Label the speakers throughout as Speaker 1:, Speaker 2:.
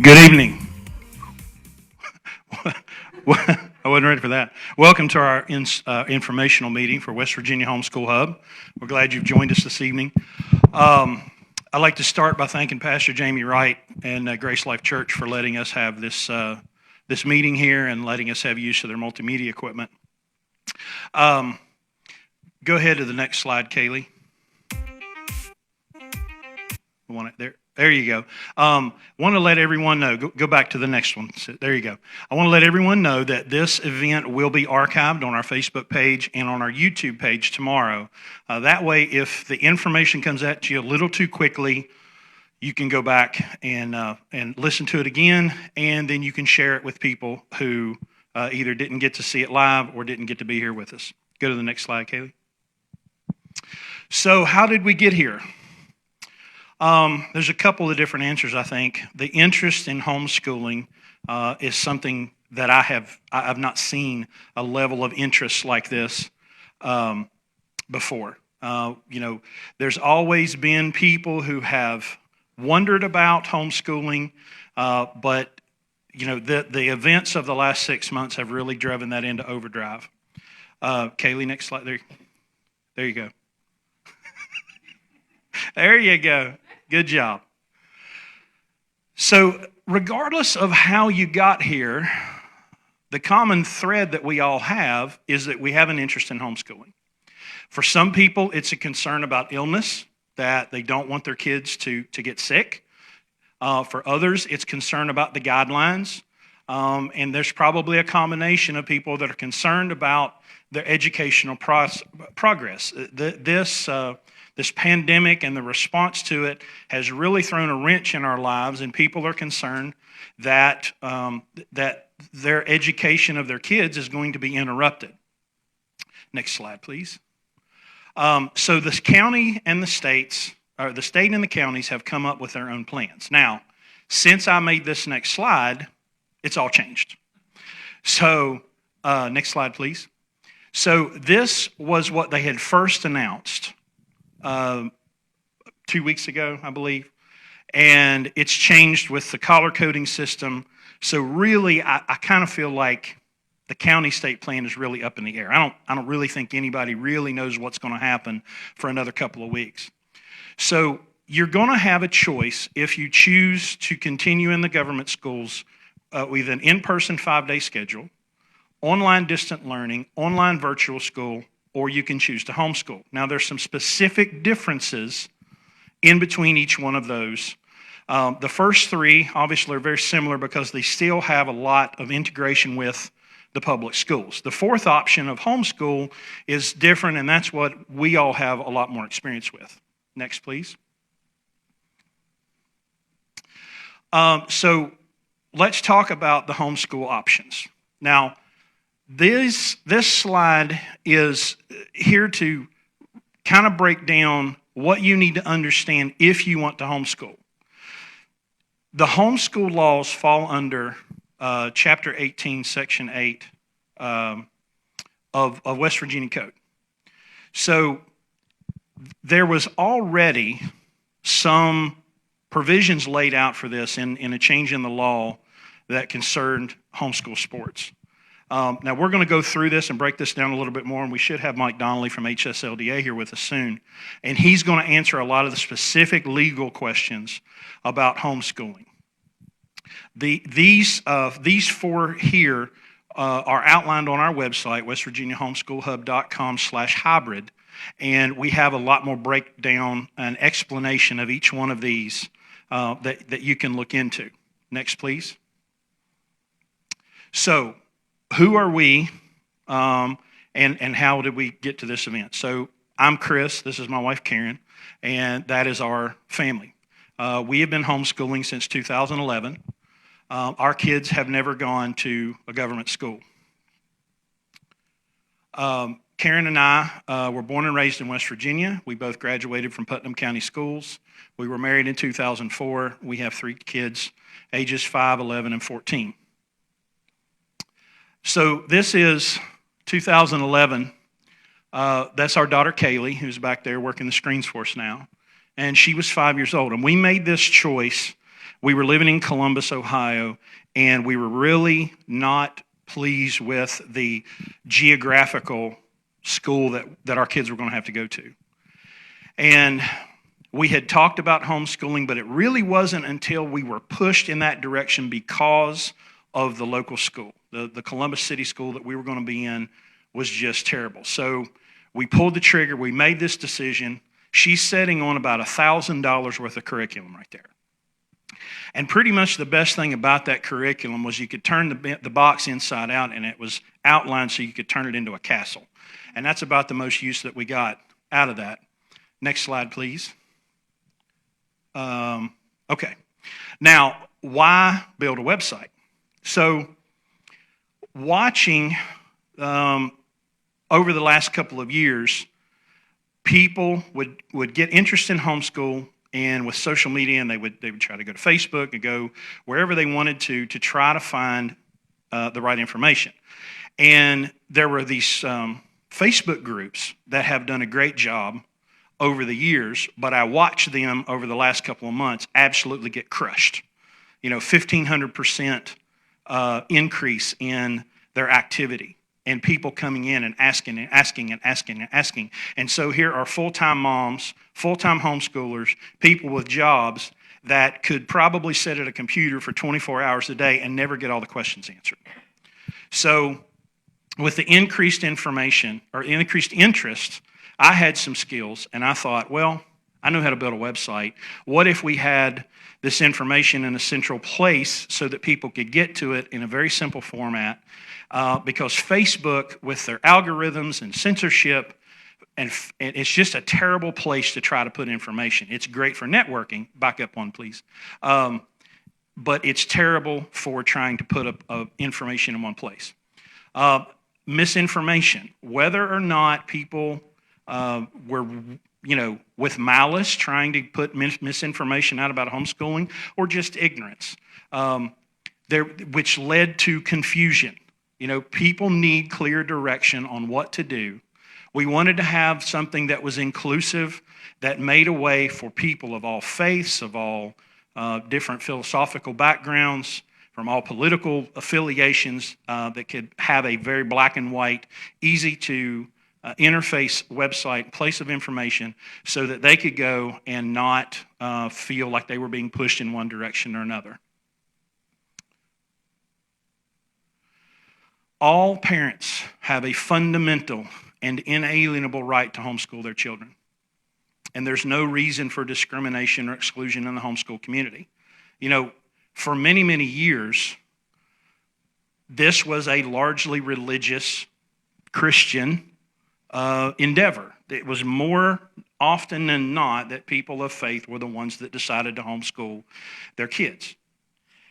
Speaker 1: Good evening. I wasn't ready for that. Welcome to our informational meeting for West Virginia Homeschool Hub. We're glad you've joined us this evening. I'd like to start by thanking Pastor Jamie Wright and Grace Life Church for letting us have this meeting here and letting us have use of their multimedia equipment. Go ahead to the next slide, Kaylee. There you go. Want to let everyone know, go back to the next one. So, there you go. I want to let everyone know that this event will be archived on our Facebook page and on our YouTube page tomorrow. That way, if the information comes at you a little too quickly, you can go back and listen to it again, and then you can share it with people who either didn't get to see it live or didn't get to be here with us. Go to the next slide, Kaylee. So how did we get here? There's a couple of different answers, I think. The interest in homeschooling is something that I've not seen a level of interest like this before. There's always been people who have wondered about homeschooling, but the events of the last 6 months have really driven that into overdrive. Kaylee, next slide. There you go. There you go. Good job. So regardless of how you got here, the common thread that we all have is that we have an interest in homeschooling. For some people, it's a concern about illness, that they don't want their kids to get sick. For others, it's concern about the guidelines. And there's probably a combination of people that are concerned about their educational progress. This pandemic and the response to it has really thrown a wrench in our lives, and people are concerned that their education of their kids is going to be interrupted. Next slide, please. So the county and the states, or the state and the counties, have come up with their own plans. Now, since I made this next slide, it's all changed. So, next slide, please. So this was what they had first announced 2 weeks ago, I believe, and it's changed with the collar coding system. So really, I kind of feel like the county-state plan is really up in the air. I don't really think anybody really knows what's going to happen for another couple of weeks. So you're going to have a choice if you choose to continue in the government schools with an in-person 5-day schedule, online distant learning, online virtual school, or you can choose to homeschool. Now, there's some specific differences in between each one of those. The first three, obviously, are very similar because they still have a lot of integration with the public schools. The fourth option of homeschool is different, and that's what we all have a lot more experience with. Next, please. So let's talk about the homeschool options. Now, this slide is here to kind of break down what you need to understand if you want to homeschool. The homeschool laws fall under Chapter 18, Section 8 of West Virginia Code. So there was already some provisions laid out for this in a change in the law that concerned homeschool sports. Now, we're going to go through this and break this down a little bit more, and we should have Mike Donnelly from HSLDA here with us soon. And he's going to answer a lot of the specific legal questions about homeschooling. These four here are outlined on our website, westvirginiahomeschoolhub.com/hybrid, and we have a lot more breakdown and explanation of each one of these that you can look into. Next, please. So, who are we, and how did we get to this event? So I'm Chris, this is my wife Karen, and that is our family. We have been homeschooling since 2011. Our kids have never gone to a government school. Karen and I were born and raised in West Virginia. We both graduated from Putnam County Schools. We were married in 2004. We have 3 kids, ages 5, 11, and 14. So this is 2011. That's our daughter Kaylee, who's back there working the screens for us now. And she was 5 years old. And we made this choice we were living in Columbus, Ohio, and we were really not pleased with the geographical school that our kids were going to have to go to. And we had talked about homeschooling, but it really wasn't until we were pushed in that direction because of the local school. The Columbus City School that we were going to be in was just terrible. So we pulled the trigger. We made this decision. She's sitting on about $1,000 worth of curriculum right there. And pretty much the best thing about that curriculum was you could turn the box inside out, and it was outlined so you could turn it into a castle. And that's about the most use that we got out of that. Next slide, please. Okay. Now, why build a website? So, watching over the last couple of years, people would get interested in homeschool, and with social media, and they would try to go to Facebook and go wherever they wanted to try to find the right information. And there were these Facebook groups that have done a great job over the years, but I watched them over the last couple of months absolutely get crushed. 1,500% increase in their activity, and people coming in and asking and asking and asking and asking. And so here are full-time moms, full-time homeschoolers, people with jobs that could probably sit at a computer for 24 hours a day and never get all the questions answered. So with the increased information or increased interest, I had some skills, and I thought, well, I know how to build a website. What if we had this information in a central place so that people could get to it in a very simple format? Because Facebook, with their algorithms and censorship, and it's just a terrible place to try to put information. It's great for networking. Back up one, please. But it's terrible for trying to put information in one place. Misinformation, whether or not people were, with malice trying to put misinformation out about homeschooling, or just ignorance, which led to confusion. People need clear direction on what to do. We wanted to have something that was inclusive, that made a way for people of all faiths, of all different philosophical backgrounds, from all political affiliations, that could have a very black and white, easy to interface website, place of information, so that they could go and not feel like they were being pushed in one direction or another. All parents have a fundamental and inalienable right to homeschool their children. And there's no reason for discrimination or exclusion in the homeschool community. For many, many years, this was a largely religious Christian endeavor. It was more often than not that people of faith were the ones that decided to homeschool their kids.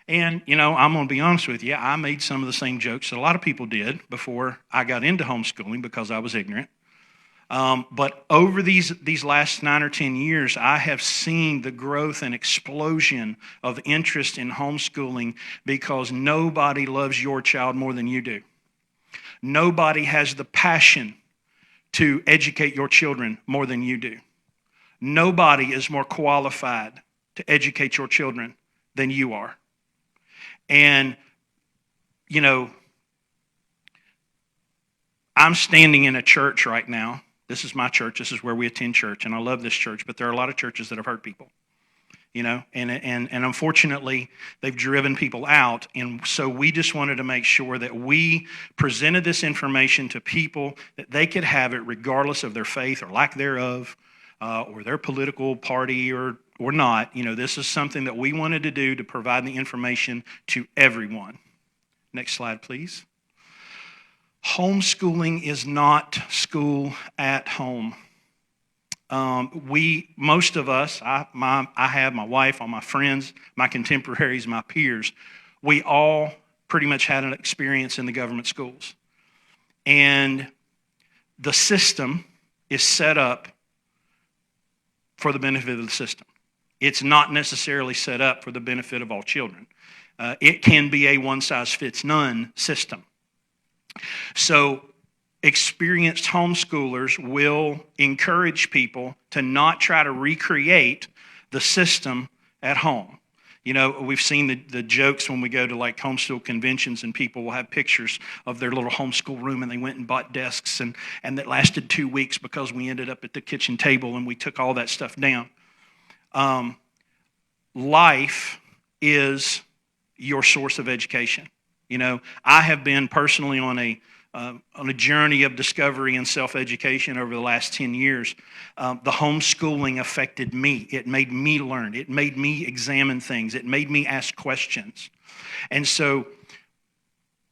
Speaker 1: And, I'm going to be honest with you, I made some of the same jokes that a lot of people did before I got into homeschooling because I was ignorant. But over these last 9 or 10 years, I have seen the growth and explosion of interest in homeschooling because nobody loves your child more than you do. Nobody has the passion to educate your children more than you do. Nobody is more qualified to educate your children than you are. And, I'm standing in a church right now. This is my church. This is where we attend church, and I love this church, but there are a lot of churches that have hurt people, and unfortunately, they've driven people out. And so we just wanted to make sure that we presented this information to people that they could have it regardless of their faith or lack thereof, or their political party or not. This is something that we wanted to do to provide the information to everyone. Next slide, please. Homeschooling is not school at home. Most of us, I have my wife, all my friends, my contemporaries, my peers, we all pretty much had an experience in the government schools. And the system is set up for the benefit of the system. It's not necessarily set up for the benefit of all children. It can be a one-size-fits-none system. So experienced homeschoolers will encourage people to not try to recreate the system at home. We've seen the jokes when we go to like homeschool conventions, and people will have pictures of their little homeschool room, and they went and bought desks, and that lasted 2 weeks because we ended up at the kitchen table and we took all that stuff down. Life is your source of education. I have been personally on a journey of discovery and self-education over the last 10 years. The homeschooling affected me. It made me learn. It made me examine things. It made me ask questions. And so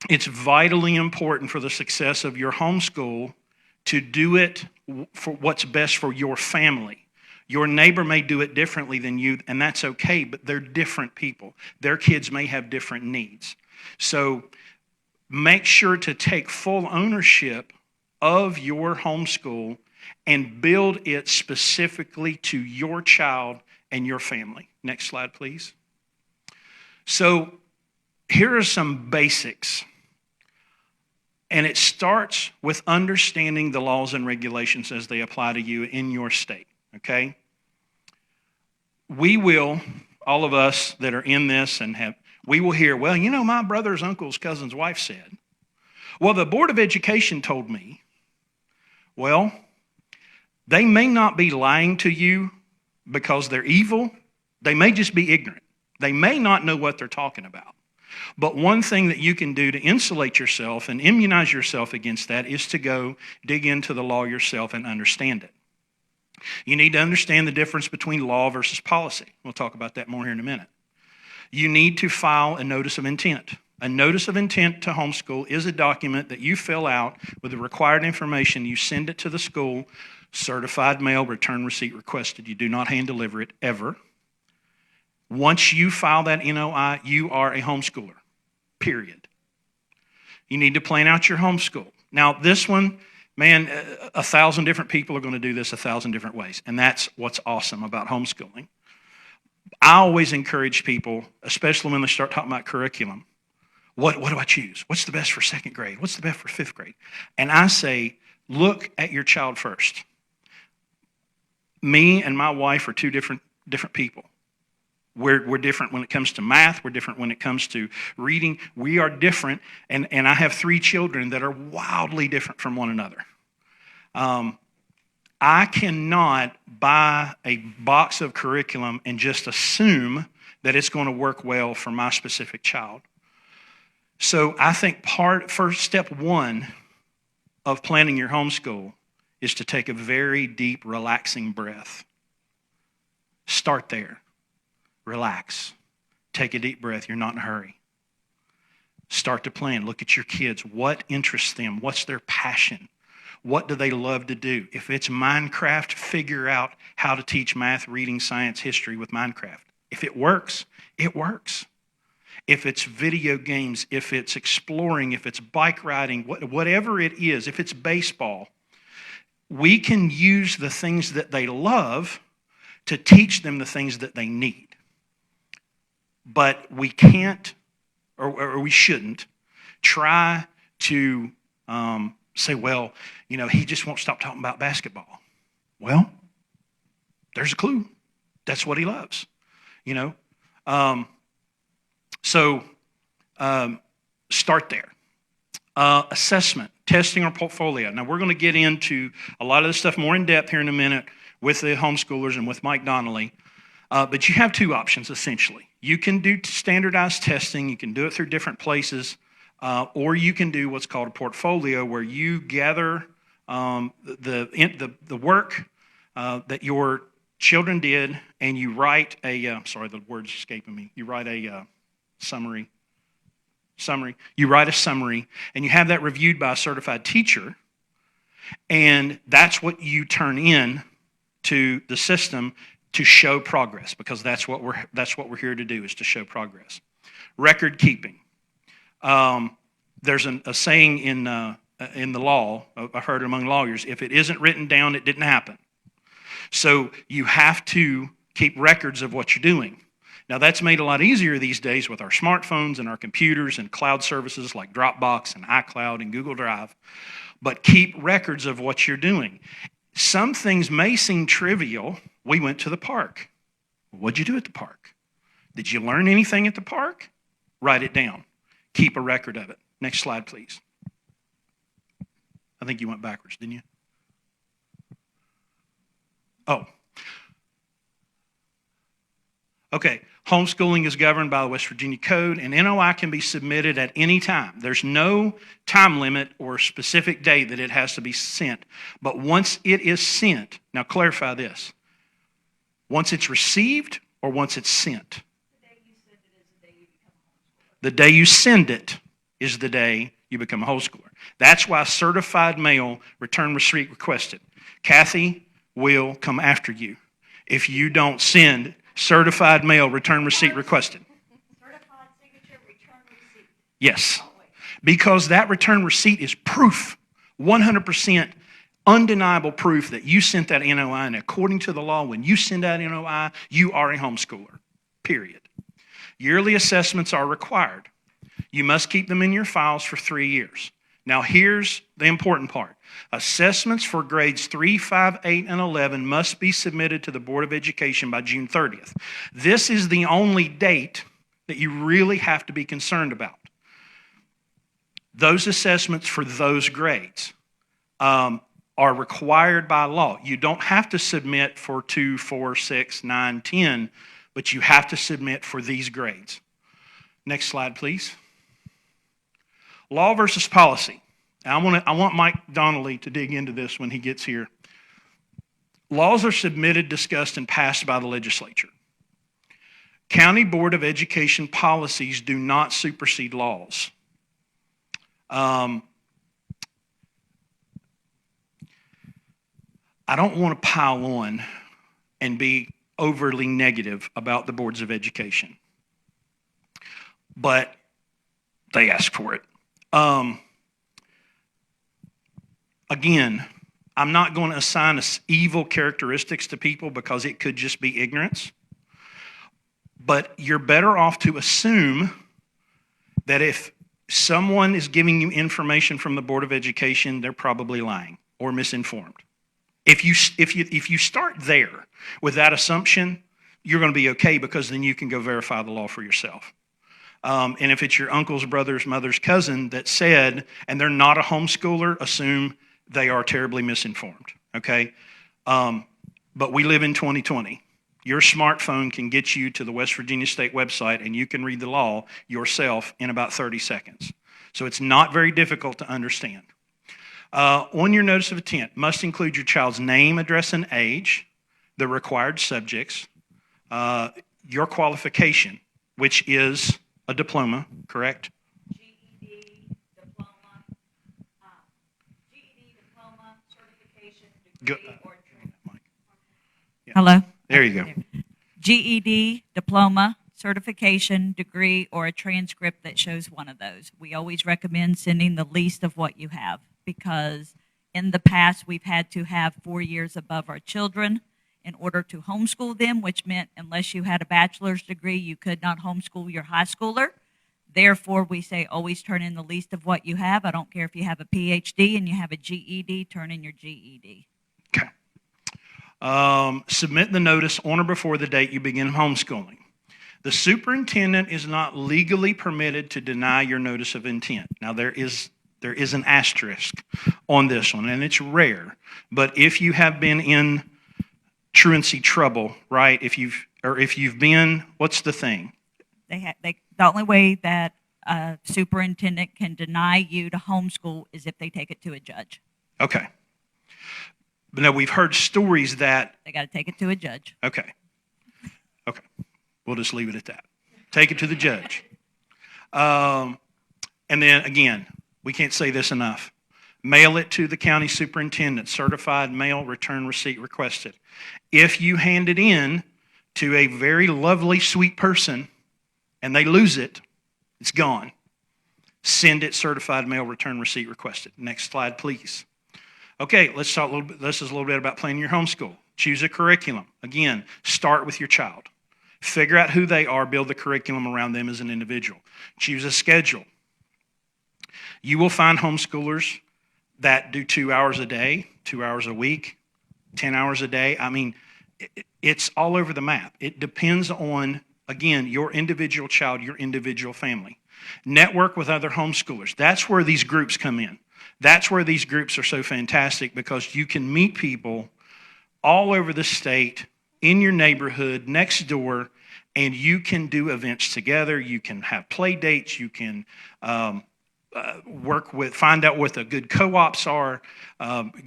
Speaker 1: it's vitally important for the success of your homeschool to do it for what's best for your family. Your neighbor may do it differently than you, and that's okay, but they're different people. Their kids may have different needs. So make sure to take full ownership of your homeschool and build it specifically to your child and your family. Next slide, please. So here are some basics. And it starts with understanding the laws and regulations as they apply to you in your state, okay? We will, all of us that are in this we will hear, well, my brother's uncle's cousin's wife said. Well, the Board of Education told me. Well, they may not be lying to you because they're evil. They may just be ignorant. They may not know what they're talking about. But one thing that you can do to insulate yourself and immunize yourself against that is to go dig into the law yourself and understand it. You need to understand the difference between law versus policy. We'll talk about that more here in a minute. You need to file a notice of intent. A notice of intent to homeschool is a document that you fill out with the required information. You send it to the school, certified mail, return receipt requested. You do not hand deliver it ever. Once you file that NOI, you are a homeschooler, period. You need to plan out your homeschool. Now, this one, man, 1,000 different people are going to do this 1,000 different ways, and that's what's awesome about homeschooling. I always encourage people, especially when they start talking about curriculum, what do I choose? What's the best for second grade? What's the best for fifth grade? And I say, look at your child first. Me and my wife are two different people. We're different when it comes to math. We're different when it comes to reading. We are different, and I have 3 children that are wildly different from one another. I cannot buy a box of curriculum and just assume that it's going to work well for my specific child. So I think first step 1 of planning your homeschool is to take a very deep, relaxing breath. Start there. Relax. Take a deep breath. You're not in a hurry. Start to plan. Look at your kids. What interests them? What's their passion? What do they love to do? If it's Minecraft, figure out how to teach math, reading, science, history with Minecraft. If it works, it works. If it's video games, if it's exploring, if it's bike riding, whatever it is, if it's baseball, we can use the things that they love to teach them the things that they need. But we can't, or we shouldn't, try to say, well, he just won't stop talking about basketball. Well, there's a clue. That's what he loves, So start there. Assessment, testing or portfolio. Now, we're going to get into a lot of this stuff more in depth here in a minute with the homeschoolers and with Mike Donnelly. But you have 2 options, essentially. You can do standardized testing. You can do it through different places. Or you can do what's called a portfolio, where you gather the work that your children did, and you write the word's escaping me. You write a summary. You write a summary, and you have that reviewed by a certified teacher, and that's what you turn in to the system to show progress, because that's what we're here to do, is to show progress. Record keeping. There's a saying in the law, I've heard among lawyers, if it isn't written down, it didn't happen. So you have to keep records of what you're doing. Now, that's made a lot easier these days with our smartphones and our computers and cloud services like Dropbox and iCloud and Google Drive. But keep records of what you're doing. Some things may seem trivial. We went to the park. What'd you do at the park? Did you learn anything at the park? Write it down. Keep a record of it. Next slide, please. I think you went backwards, didn't you? Oh. Okay. Homeschooling is governed by the West Virginia Code, and NOI can be submitted at any time. There's no time limit or specific date that it has to be sent. But once it is sent, now clarify this. Once it's received or once it's sent? The day you send it is the day you become a homeschooler. That's why certified mail return receipt requested. Kathy will come after you if you don't send certified mail return receipt requested.
Speaker 2: Certified signature return receipt.
Speaker 1: Yes, because that return receipt is proof, 100% undeniable proof that you sent that NOI, and according to the law, when you send that NOI, you are a homeschooler, period. Yearly assessments are required. You must keep them in your files for 3 years. Now, here's the important part. Assessments for grades 3, 5, 8, and 11 must be submitted to the Board of Education by June 30th. This is the only date that you really have to be concerned about. Those assessments for those grades are required by law. You don't have to submit for 2, 4, 6, 9, 10, but you have to submit for these grades. Next slide, please. Law versus policy. Now, I want Mike Donnelly to dig into this when he gets here. Laws are submitted, discussed, and passed by the legislature. County Board of Education policies do not supersede laws. I don't want to pile on and be overly negative about the boards of education, but they ask for it. Again, I'm not going to assign evil characteristics to people because it could just be ignorance. But you're better off to assume that if someone is giving you information from the Board of Education, they're probably lying or misinformed. If you start there with that assumption, you're going to be okay, because then you can go verify the law for yourself. And if it's your uncle's brother's mother's cousin that said, and they're not a homeschooler, assume they are terribly misinformed, okay? But we live in 2020. Your smartphone can get you to the West Virginia State website, and you can read the law yourself in about 30 seconds. So it's not very difficult to understand. On your notice of intent, must include your child's name, address, and age, the required subjects, your qualification, which is a diploma, correct?
Speaker 2: GED, diploma, certification, degree, or training.
Speaker 1: Yeah.
Speaker 3: Hello?
Speaker 1: There you go.
Speaker 3: GED, diploma, certification, degree, or a transcript that shows one of those. We always recommend sending the least of what you have, because in the past we've had to have 4 years above our children in order to homeschool them, which meant unless you had a bachelor's degree, you could not homeschool your high schooler. Therefore, we say always turn in the least of what you have. I don't care if you have a PhD and you have a GED, turn in your GED.
Speaker 1: Okay. Submit the notice on or before the date you begin homeschooling. The superintendent is not legally permitted to deny your notice of intent. Now, there is an asterisk on this one, and it's rare. But if you have been in truancy trouble, right? If you've been, what's the thing?
Speaker 3: The only way that a superintendent can deny you to homeschool is if they take it to a judge.
Speaker 1: Okay. But no, we've heard stories that
Speaker 3: They got to take it to a judge.
Speaker 1: Okay. We'll just leave it at that. Take it to the judge. And then again, we can't say this enough. Mail it to the county superintendent, certified mail return receipt requested. If you hand it in to a very lovely, sweet person and they lose it, it's gone. Send it certified mail return receipt requested. Next slide, please. Okay, let's talk a little bit. This is a little bit about planning your homeschool. Choose a curriculum. Again, start with your child. Figure out who they are, build the curriculum around them as an individual. Choose a schedule. You will find homeschoolers that do 2 hours a day, 2 hours a week, 10 hours a day. I mean, it's all over the map. It depends on, Again, your individual child, your individual family. Network with other homeschoolers. That's where these groups come in. That's where these groups are so fantastic, because you can meet people all over the state, in your neighborhood, next door, and you can do events together. You can have play dates. You can find out what the good co-ops are,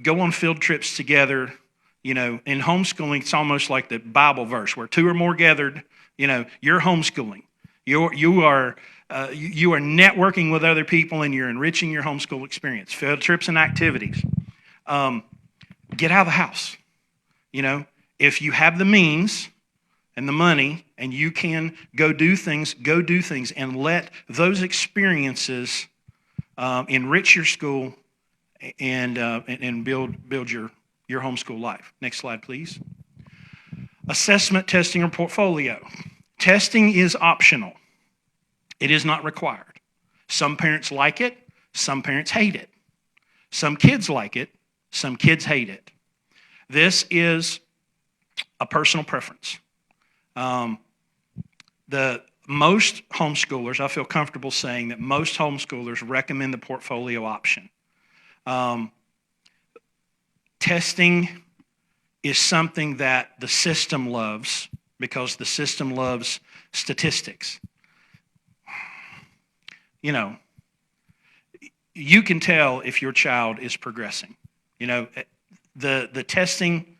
Speaker 1: go on field trips together. You know, in homeschooling, it's almost like the Bible verse, where two or more gathered, you know, you're homeschooling. You are networking with other people, and you're enriching your homeschool experience. Field trips and activities. Get out of the house. You know, if you have the means and the money, and you can go do things, and let those experiences enrich your school and build your homeschool life. Next slide, please. Assessment, testing, or portfolio. Testing is optional. It is not required. Some parents like it. Some parents hate it. Some kids like it. Some kids hate it. This is a personal preference. The most homeschoolers, I feel comfortable saying that most homeschoolers recommend the portfolio option. Testing is something that the system loves, because the system loves statistics. You know, you can tell if your child is progressing. You know, the testing,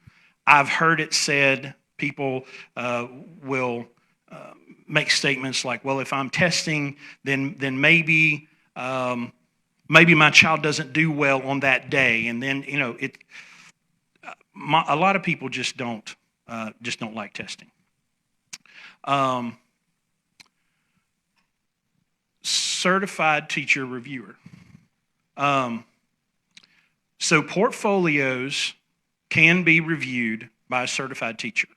Speaker 1: I've heard it said, people will make statements like, well, if I'm testing, then maybe my child doesn't do well on that day. And then, you know, a lot of people just don't like testing. Certified teacher reviewer. So portfolios can be reviewed by a certified teacher.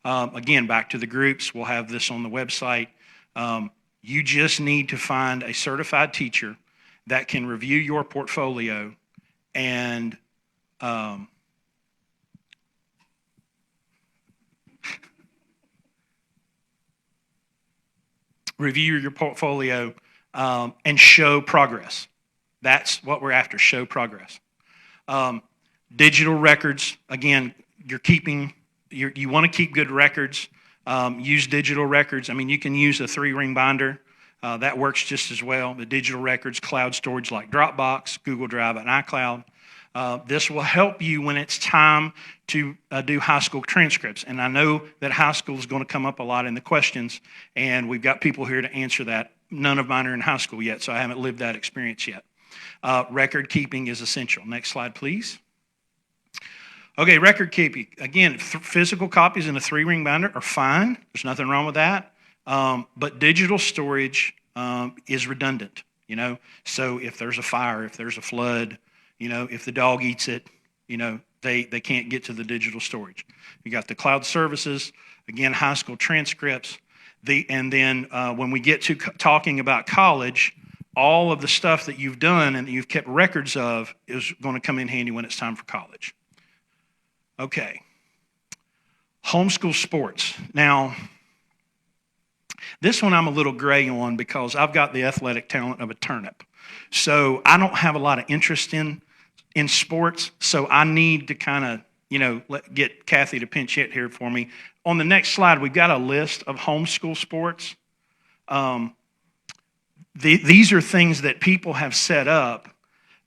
Speaker 1: Again, back to the groups, we'll have this on the website. You just need to find a certified teacher that can review your portfolio and and show progress. That's what we're after, show progress. Digital records, again, you want to keep good records. Use digital records. I mean, you can use a 3-ring binder. That works just as well. The digital records, cloud storage like Dropbox, Google Drive, and iCloud. This will help you when it's time to do high school transcripts. And I know that high school is going to come up a lot in the questions, and we've got people here to answer that. None of mine are in high school yet, so I haven't lived that experience yet. Record keeping is essential. Next slide, please. Okay, record keeping. Again, physical copies in a 3-ring binder are fine. There's nothing wrong with that. But digital storage is redundant, you know. So if there's a fire, if there's a flood, you know, if the dog eats it, you know, they can't get to the digital storage. You got the cloud services, again, high school transcripts. And then when we get to talking about college, all of the stuff that you've done and that you've kept records of is going to come in handy when it's time for college. Okay. Homeschool sports. Now, this one I'm a little gray on because I've got the athletic talent of a turnip. So I don't have a lot of interest in sports, so I need to kind of, you know, get Kathy to pinch hit here for me. On the next slide, we've got a list of homeschool sports. These are things that people have set up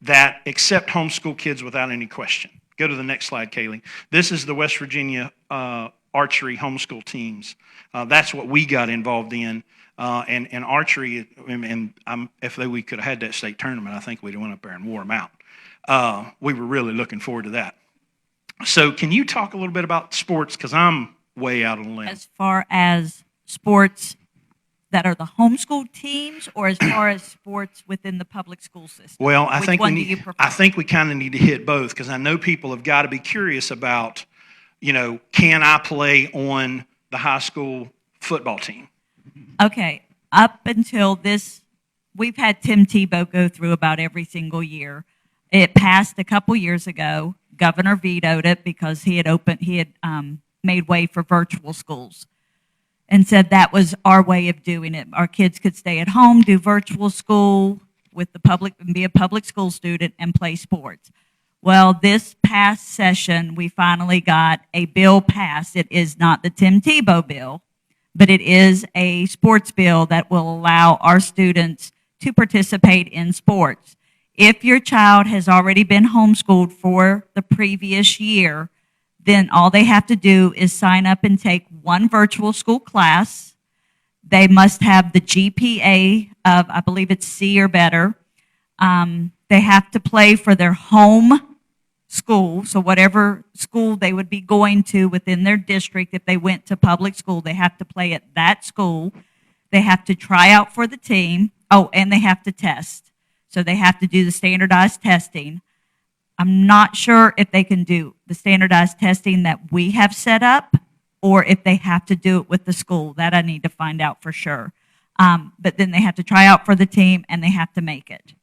Speaker 1: that accept homeschool kids without any question. Go to the next slide, Kaylee. This is the West Virginia archery homeschool teams. That's what we got involved in. And archery, and if we could have had that state tournament, I think we'd have went up there and wore them out. We were really looking forward to that. So can you talk a little bit about sports? Because I'm way out on the limb.
Speaker 3: As far as sports that are the homeschool teams, or as far as sports within the public school system?
Speaker 1: Well, I think we kind of need to hit both, because I know people have got to be curious about, you know, can I play on the high school football team?
Speaker 3: Okay, up until this, we've had Tim Tebow go through about every single year. It passed a couple years ago. Governor vetoed it because he had made way for virtual schools. and said that was our way of doing it. Our kids could stay at home, do virtual school with the public, and be a public school student and play sports. Well, this past session, we finally got a bill passed. It is not the Tim Tebow bill, but it is a sports bill that will allow our students to participate in sports. If your child has already been homeschooled for the previous year, then all they have to do is sign up and take one virtual school class. They must have the GPA of, I believe it's C or better. They have to play for their home school, so whatever school they would be going to within their district, if they went to public school, they have to play at that school. They have to try out for the team. Oh, and they have to test. So they have to do the standardized testing. I'm not sure if they can do the standardized testing that we have set up or if they have to do it with the school. That I need to find out for sure. But then they have to try out for the team and they have to make it.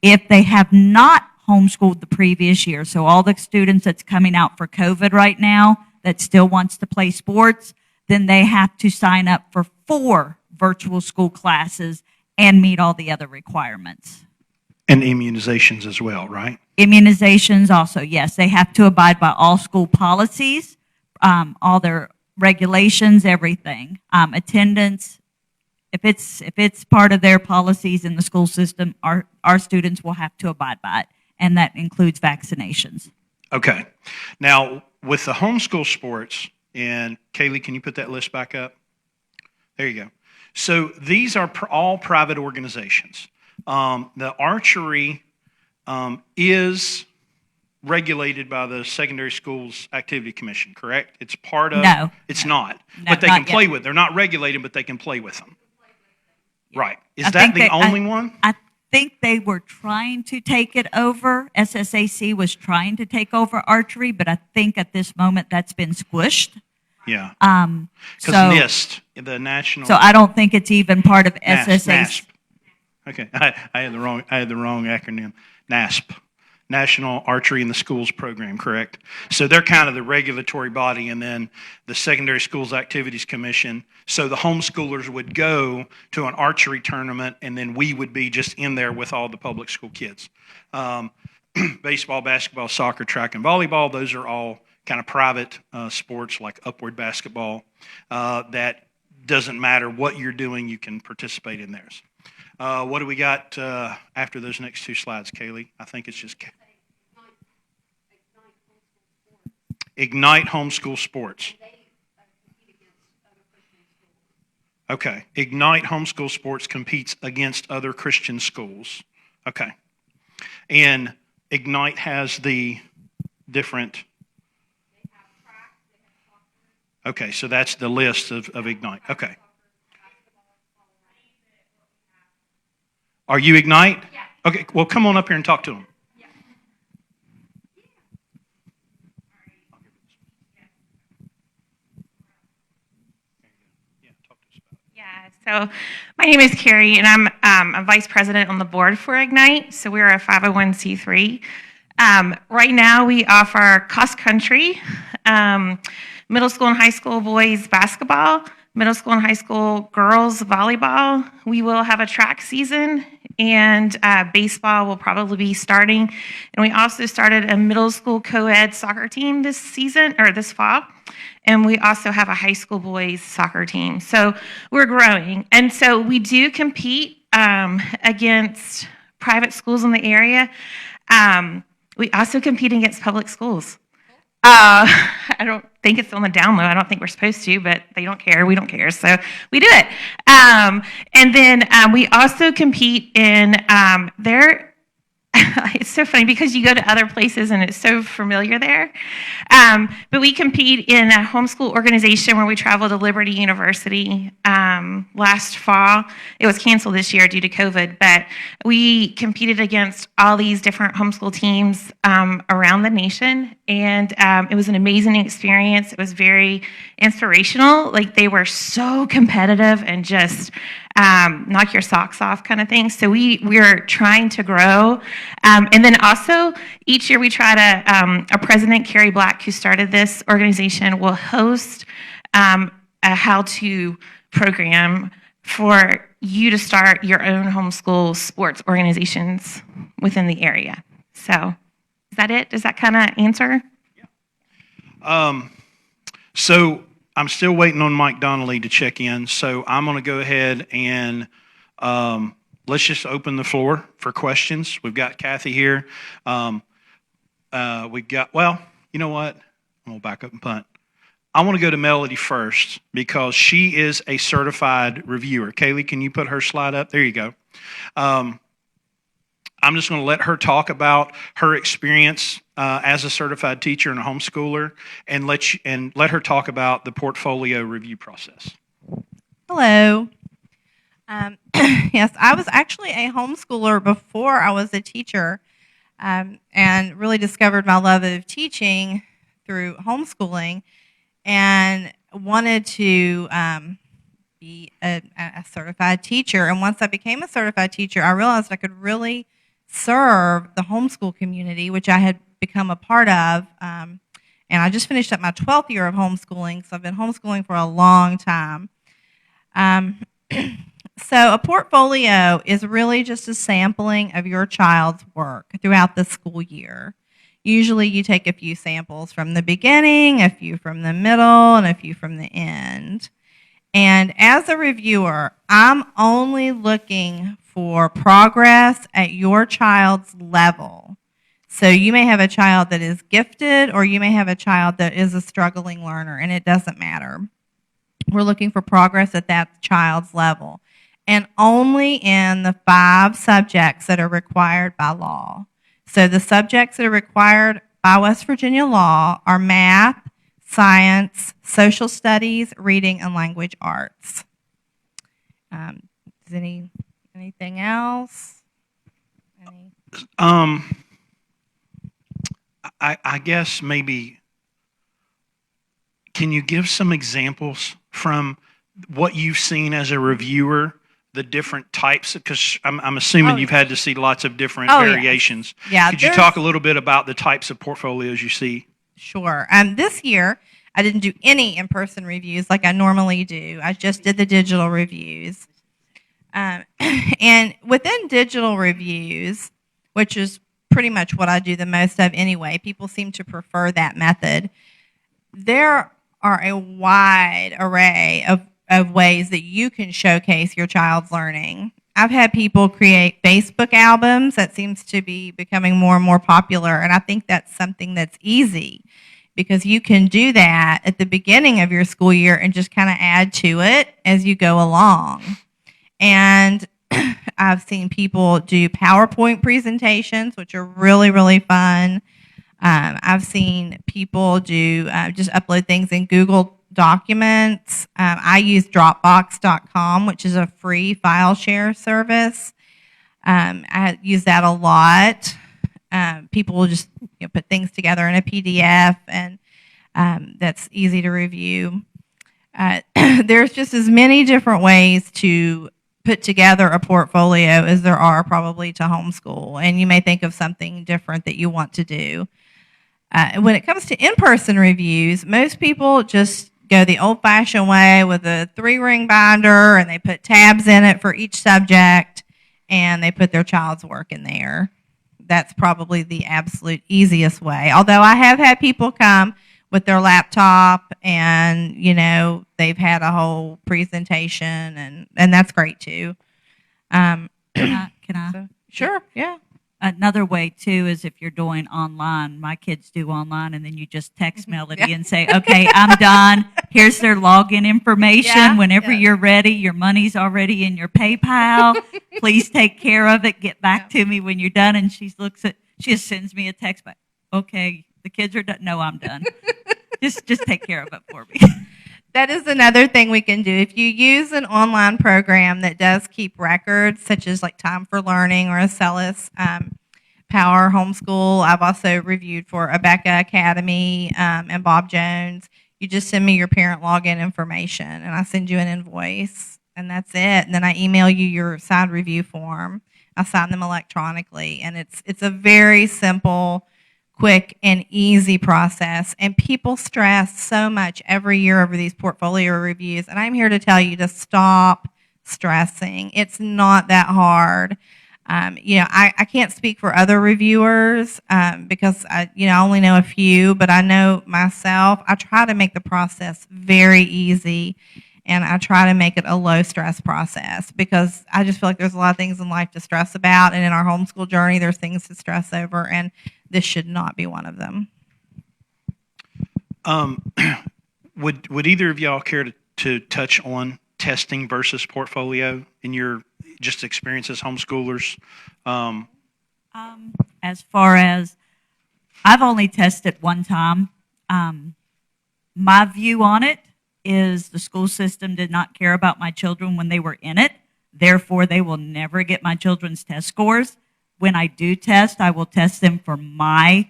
Speaker 3: If they have not homeschooled the previous year, so all the students that's coming out for COVID right now that still wants to play sports, then they have to sign up for 4 virtual school classes and meet all the other requirements.
Speaker 1: And immunizations as well, right?
Speaker 3: Immunizations also, yes. They have to abide by all school policies, all their regulations, everything. Attendance, if it's part of their policies in the school system, our students will have to abide by it, and that includes vaccinations.
Speaker 1: Okay. Now, with the homeschool sports, and Kaylee, can you put that list back up? There you go. So these are all private organizations. The archery is regulated by the Secondary Schools Activity Commission, correct? It's part of...
Speaker 3: No.
Speaker 1: It's not.
Speaker 3: No,
Speaker 1: But they
Speaker 3: not
Speaker 1: can play
Speaker 3: yet.
Speaker 1: with. They're not regulated, but they can play with them. Right. Is
Speaker 3: I
Speaker 1: that
Speaker 3: think
Speaker 1: the
Speaker 3: they-
Speaker 1: only one?
Speaker 3: I think they were trying to take it over. SSAC was trying to take over archery, but I think at this moment that's been squished.
Speaker 1: Yeah. Because
Speaker 3: So,
Speaker 1: NIST, the national...
Speaker 3: so I don't think it's even part of SSAC.
Speaker 1: NASP. Okay, I had the wrong acronym. NASP, National Archery in the Schools Program, correct? So they're kind of the regulatory body, and then the Secondary Schools Activities Commission. So the homeschoolers would go to an archery tournament, and then we would be just in there with all the public school kids. Baseball, basketball, soccer, track, and volleyball, those are all kind of private sports like upward basketball. That doesn't matter what you're doing, you can participate in theirs. What do we got after those next 2 slides, Kaylee? I think it's just Ignite Homeschool Sports. Okay. Ignite Homeschool Sports competes against other Christian schools. Okay. And Ignite has the different... Okay, so that's the list of Ignite. Okay. Are you Ignite? Yeah. Okay, well, come on up here and talk to them. Yeah.
Speaker 4: Yeah, so my name is Carrie, and I'm a vice president on the board for Ignite. So we're a 501c3. Right now, we offer cross country, middle school and high school boys basketball, middle school and high school girls volleyball. We will have a track season, and baseball will probably be starting. And we also started a middle school co-ed soccer team this season, or this fall. And we also have a high school boys soccer team. So we're growing. And so we do compete against private schools in the area. We also compete against public schools. I don't think it's on the down low. I don't think we're supposed to, but they don't care. We don't care. So we do it. And then we also compete in it's so funny because you go to other places and it's so familiar there. But we compete in a homeschool organization where we travel to Liberty University last fall. It was canceled this year due to COVID, but we competed against all these different homeschool teams around the nation. And it was an amazing experience. It was very inspirational. Like, they were so competitive and just knock your socks off kind of thing. So we're trying to grow. And then also each year we try to, our president, Carrie Black, who started this organization, will host a how-to program for you to start your own homeschool sports organizations within the area. So is that it? Does that kind of answer?
Speaker 1: So I'm still waiting on Mike Donnelly to check in. So I'm going to go ahead and let's just open the floor for questions. We've got Kathy here. We've got, well, you know what? I'm going to back up and punt. I want to go to Melody first because she is a certified reviewer. Kaylee, can you put her slide up? There you go. I'm just going to let her talk about her experience as a certified teacher and a homeschooler, and let her talk about the portfolio review process.
Speaker 5: Hello. Yes, I was actually a homeschooler before I was a teacher, and really discovered my love of teaching through homeschooling, and wanted to be a certified teacher. And once I became a certified teacher, I realized I could really serve the homeschool community, which I had become a part of. And I just finished up my 12th year of homeschooling, so I've been homeschooling for a long time. So a portfolio is really just a sampling of your child's work throughout the school year. Usually you take a few samples from the beginning, a few from the middle, and a few from the end. And as a reviewer, I'm only looking for progress at your child's level. So you may have a child that is gifted, or you may have a child that is a struggling learner, and it doesn't matter. We're looking for progress at that child's level, and only in the 5 subjects that are required by law. So the subjects that are required by West Virginia law are math, science, social studies, reading, and language arts. Is anything else?
Speaker 1: I guess maybe, can you give some examples from what you've seen as a reviewer, the different types? Because I'm assuming you've had to see lots of different variations.
Speaker 5: Yeah.
Speaker 1: Could you talk a little bit about the types of portfolios you see?
Speaker 5: Sure. This year, I didn't do any in-person reviews like I normally do. I just did the digital reviews. And within digital reviews, which is pretty much what I do the most of anyway, people seem to prefer that method. There are a wide array of ways that you can showcase your child's learning. I've had people create Facebook albums. That seems to be becoming more and more popular, and I think that's something that's easy because you can do that at the beginning of your school year and just kind of add to it as you go along. And I've seen people do PowerPoint presentations, which are really, really fun. I've seen people do just upload things in Google Documents. I use Dropbox.com, which is a free file share service. I use that a lot. People will just put things together in a PDF, and that's easy to review. There's just as many different ways to put together a portfolio as there are probably to homeschool, and you may think of something different that you want to do. When it comes to in-person reviews, most people just go the old-fashioned way with a 3-ring binder, and they put tabs in it for each subject, and they put their child's work in there. That's probably the absolute easiest way. Although I have had people come with their laptop and, they've had a whole presentation, and that's great too.
Speaker 3: Can I?
Speaker 5: Sure, yeah.
Speaker 3: Another way too is if you're doing online. My kids do online, and then you just text Melody
Speaker 5: Yeah.
Speaker 3: and say, "Okay, I'm done. Here's their login information.
Speaker 5: Yeah,
Speaker 3: Whenever
Speaker 5: yeah.
Speaker 3: you're ready, your money's already in your PayPal. Please take care of it. Get back to me when you're done." And she just sends me a text back. "Okay, the kids are done." "No, I'm done. just take care of it for me."
Speaker 5: That is another thing we can do. If you use an online program that does keep records, such as like Time for Learning or Acellus, Power Homeschool. I've also reviewed for Abeka Academy and Bob Jones. You just send me your parent login information, and I send you an invoice, and that's it. And then I email you your signed review form. I sign them electronically, and it's a very simple quick and easy process. And people stress so much every year over these portfolio reviews. And I'm here to tell you to stop stressing. It's not that hard. I can't speak for other reviewers because I only know a few, but I know myself. I try to make the process very easy, and I try to make it a low stress process because I just feel like there's a lot of things in life to stress about, and in our homeschool journey, there's things to stress over, and this should not be one of them.
Speaker 1: Would either of y'all care to touch on testing versus portfolio in your just experience as homeschoolers?
Speaker 3: As far as I've only tested one time, my view on it is the school system did not care about my children when they were in it. Therefore, they will never get my children's test scores. When I do test, I will test them for my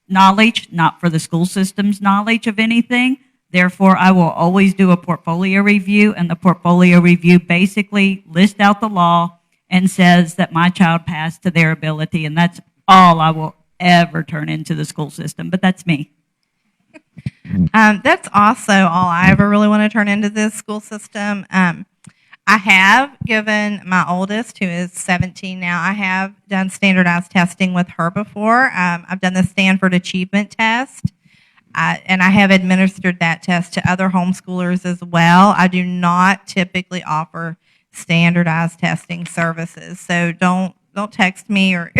Speaker 3: knowledge, not for the school system's knowledge of anything. Therefore, I will always do a portfolio review, and the portfolio review basically lists out the law and says that my child passed to their ability, and that's all I will ever turn into the school system. But that's me.
Speaker 5: That's also all I ever really want to turn into this school system. I have given my oldest, who is 17 now, I have done standardized testing with her before. I've done the Stanford Achievement Test, and I have administered that test to other homeschoolers as well. I do not typically offer standardized testing services, so don't text me or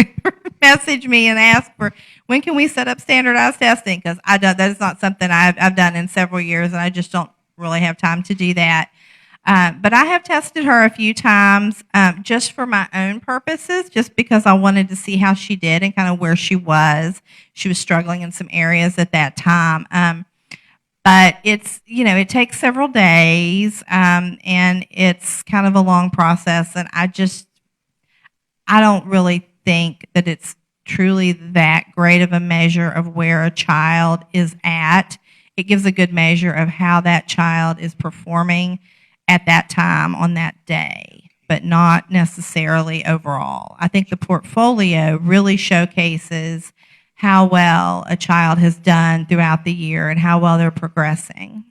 Speaker 5: message me and ask for when can we set up standardized testing, because that is not something I've done in several years, and I just don't really have time to do that. But I have tested her a few times just for my own purposes, just because I wanted to see how she did and kind of where she was. She was struggling in some areas at that time. But it takes several days, and it's kind of a long process, and I don't really think that it's truly that great of a measure of where a child is at. It gives a good measure of how that child is performing at that time on that day, but not necessarily overall. I think the portfolio really showcases how well a child has done throughout the year and how well they're progressing.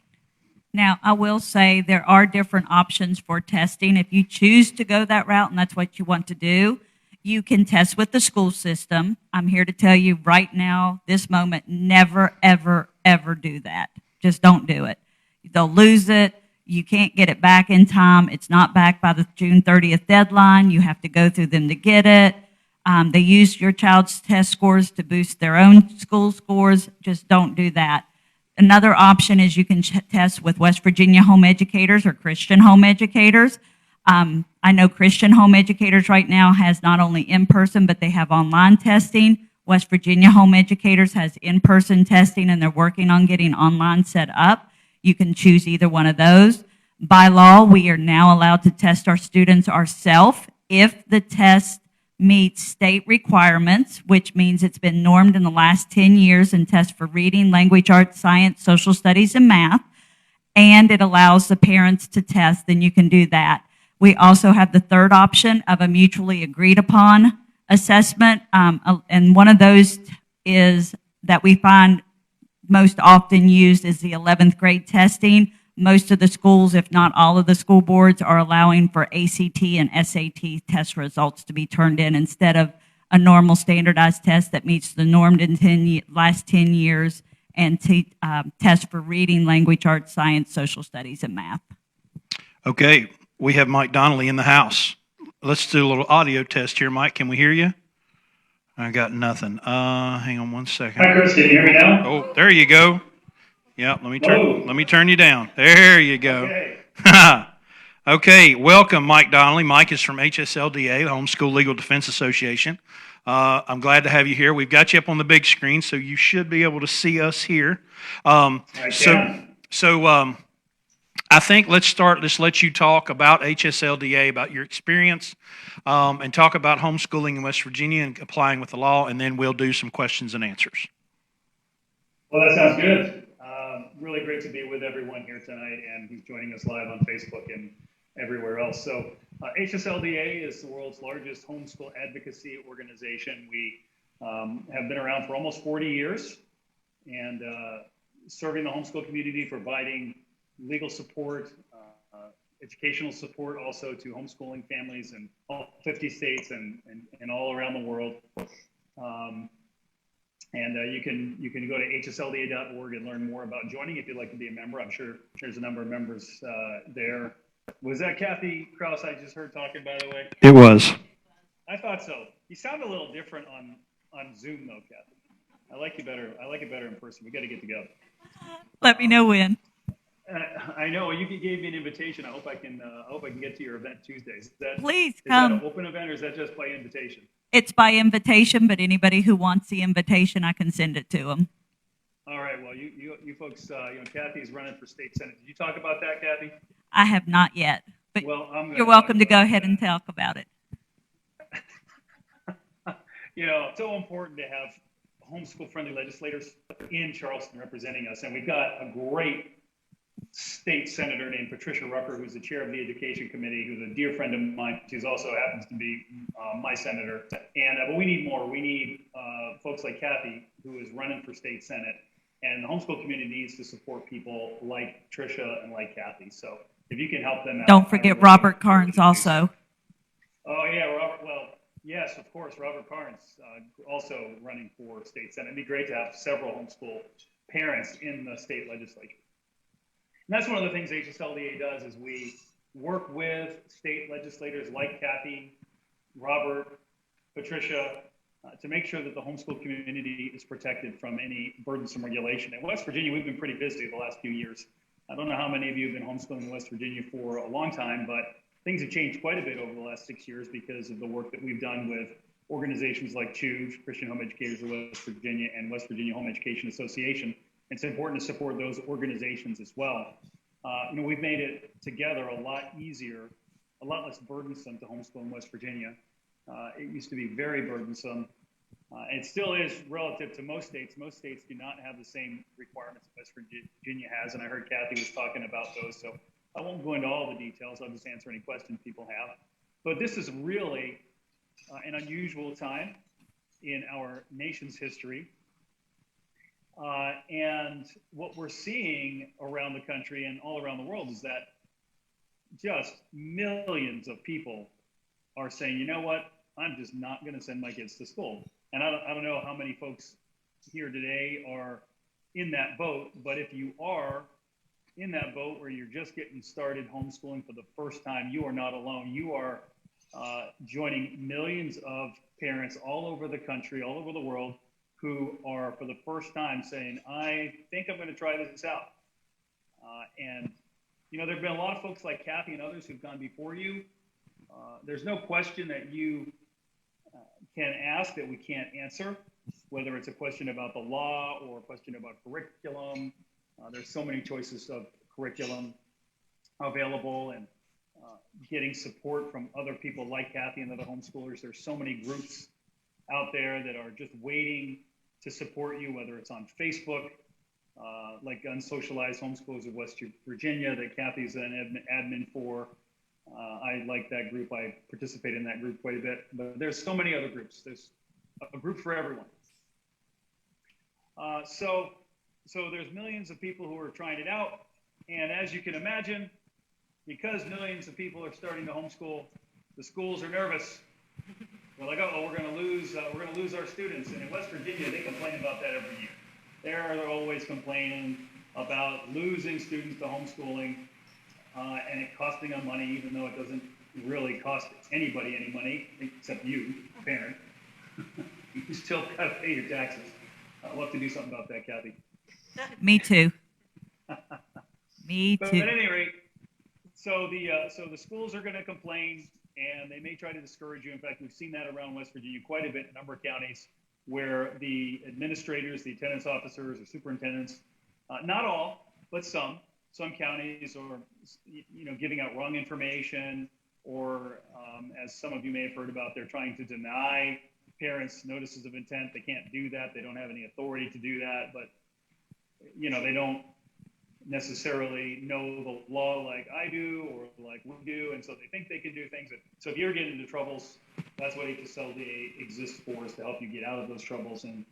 Speaker 3: Now, I will say there are different options for testing. If you choose to go that route and that's what you want to do, you can test with the school system. I'm here to tell you right now, this moment, never, ever, ever do that. Just don't do it. They'll lose it. You can't get it back in time. It's not back by the June 30th deadline. You have to go through them to get it. They use your child's test scores to boost their own school scores. Just don't do that. Another option is you can test with West Virginia home educators or Christian home educators. I know Christian home educators right now has not only in-person, but they have online testing. West Virginia home educators has in-person testing, and they're working on getting online set up. You can choose either one of those. By law, we are now allowed to test our students ourselves if the test meets state requirements, which means it's been normed in the last 10 years and tests for reading, language arts, science, social studies, and math, and it allows the parents to test, then you can do that. We also have the third option of a mutually agreed upon assessment, and one of those is that we find most often used is the 11th grade testing. Most of the schools, if not all of the school boards, are allowing for ACT and SAT test results to be turned in instead of a normal standardized test that meets the normed in last 10 years and test for reading, language arts, science, social studies, and math.
Speaker 1: Okay, we have Mike Donnelly in the house. Let's do a little audio test here, Mike. Can we hear you? I got nothing. Hang on one second.
Speaker 6: Hi, Chris. Can you hear me now?
Speaker 1: Oh, there you go. Yeah, let me turn you down. There you go.
Speaker 6: Okay.
Speaker 1: Okay, welcome, Mike Donnelly. Mike is from HSLDA, the Homeschool Legal Defense Association. I'm glad to have you here. We've got you up on the big screen, so you should be able to see us here. So I think let's let you talk about HSLDA, about your experience, and talk about homeschooling in West Virginia and applying with the law, and then we'll do some questions and answers.
Speaker 6: Well, that sounds good. Really great to be with everyone here tonight and who's joining us live on Facebook and everywhere else. So HSLDA is the world's largest homeschool advocacy organization. We have been around for almost 40 years and serving the homeschool community, providing legal support, educational support also to homeschooling families in all 50 states and all around the world. You can go to hslda.org and learn more about joining if you'd like to be a member. I'm sure there's a number of members there. Was that Kathy Krause I just heard talking, by the way?
Speaker 1: It was.
Speaker 6: I thought so. You sound a little different on Zoom, though, Kathy. I like you better. I like it better in person. We got to get together.
Speaker 3: Let me know when.
Speaker 6: I know you gave me an invitation. I hope I can get to your event Tuesday.
Speaker 3: Please
Speaker 6: Is
Speaker 3: come.
Speaker 6: that an open event or is that just by invitation?
Speaker 3: It's by invitation, but anybody who wants the invitation, I can send it to them.
Speaker 6: All right. Well, you folks, Kathy's running for state senate. Did you talk about that, Kathy?
Speaker 3: I have not yet, but
Speaker 6: Well,
Speaker 3: you're welcome to go ahead and talk about it.
Speaker 6: It's so important to have homeschool-friendly legislators in Charleston representing us, and we've got a great state senator named Patricia Rucker, who's the chair of the education committee, who's a dear friend of mine. She's also happens to be my senator. And but we need more. We need folks like Kathy, who is running for state senate. And the homeschool community needs to support people like Tricia and like Kathy. So if you can help them out.
Speaker 3: Don't forget Robert Carnes also.
Speaker 6: Oh yeah, Robert. Well, yes, of course, Robert Carnes also running for state senate. It'd be great to have several homeschool parents in the state legislature. And that's one of the things HSLDA does is we work with state legislators like Kathy, Robert, Patricia, to make sure that the homeschool community is protected from any burdensome regulation. In West Virginia, we've been pretty busy the last few years. I don't know how many of you have been homeschooling in West Virginia for a long time, but things have changed quite a bit over the last 6 years because of the work that we've done with organizations like CHUV, Christian Home Educators of West Virginia, and West Virginia Home Education Association. It's important to support those organizations as well. We've made it together a lot easier, a lot less burdensome to homeschool in West Virginia. It used to be very burdensome. And it still is relative to most states. Most states do not have the same requirements that West Virginia has, and I heard Kathy was talking about those, so I won't go into all the details. I'll just answer any questions people have. But this is really an unusual time in our nation's history. And what we're seeing around the country and all around the world is that just millions of people are saying, you know what, I'm just not going to send my kids to school. And I don't know how many folks here today are in that boat, but if you are in that boat where you're just getting started homeschooling for the first time, you are not alone. You are joining millions of parents all over the country, all over the world, who are for the first time saying, I think I'm going to try this out. There have been a lot of folks like Kathy and others who've gone before you. There's no question that you can ask that we can't answer, whether it's a question about the law or a question about curriculum. There's so many choices of curriculum available, and getting support from other people like Kathy and other homeschoolers. There's so many groups out there that are just waiting to support you, whether it's on Facebook, like Unsocialized Homeschoolers of West Virginia that Kathy's an admin for. I like that group. I participate in that group quite a bit. But there's so many other groups. There's a group for everyone. So there's millions of people who are trying it out. And as you can imagine, because millions of people are starting to homeschool, the schools are nervous. They're like, oh, we're going to lose our students. And in West Virginia, they complain about that every year. They're always complaining about losing students to homeschooling and it costing them money, even though it doesn't really cost anybody any money, except you, parent. You still got to pay your taxes. We'll have to do something about that, Kathy.
Speaker 3: Me too. Me
Speaker 6: But
Speaker 3: too.
Speaker 6: at any rate, so the schools are going to complain, and they may try to discourage you. In fact, we've seen that around West Virginia quite a bit in a number of counties where the administrators, the attendance officers, or superintendents, not all, but some counties are, giving out wrong information, or as some of you may have heard about, they're trying to deny parents notices of intent. They can't do that. They don't have any authority to do that, but they necessarily know the law like I do or like we do, and so they think they can do things. So if you're getting into troubles, that's what HSLDA exists for, is to help you get out of those troubles and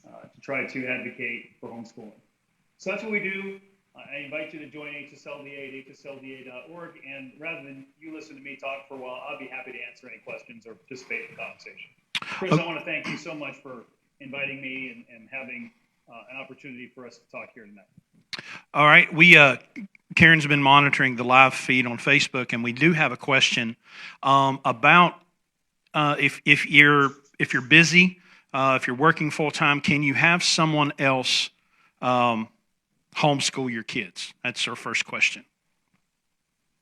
Speaker 6: to try to advocate for homeschooling. So that's what we do. I invite you to join HSLDA at hslda.org, and rather than you listen to me talk for a while, I'll be happy to answer any questions or participate in the conversation. Chris, I want to thank you so much for inviting me and having an opportunity for us to talk here tonight.
Speaker 1: All right, Karen's been monitoring the live feed on Facebook, and we do have a question about if you're busy, if you're working full time, can you have someone else homeschool your kids? That's our first question.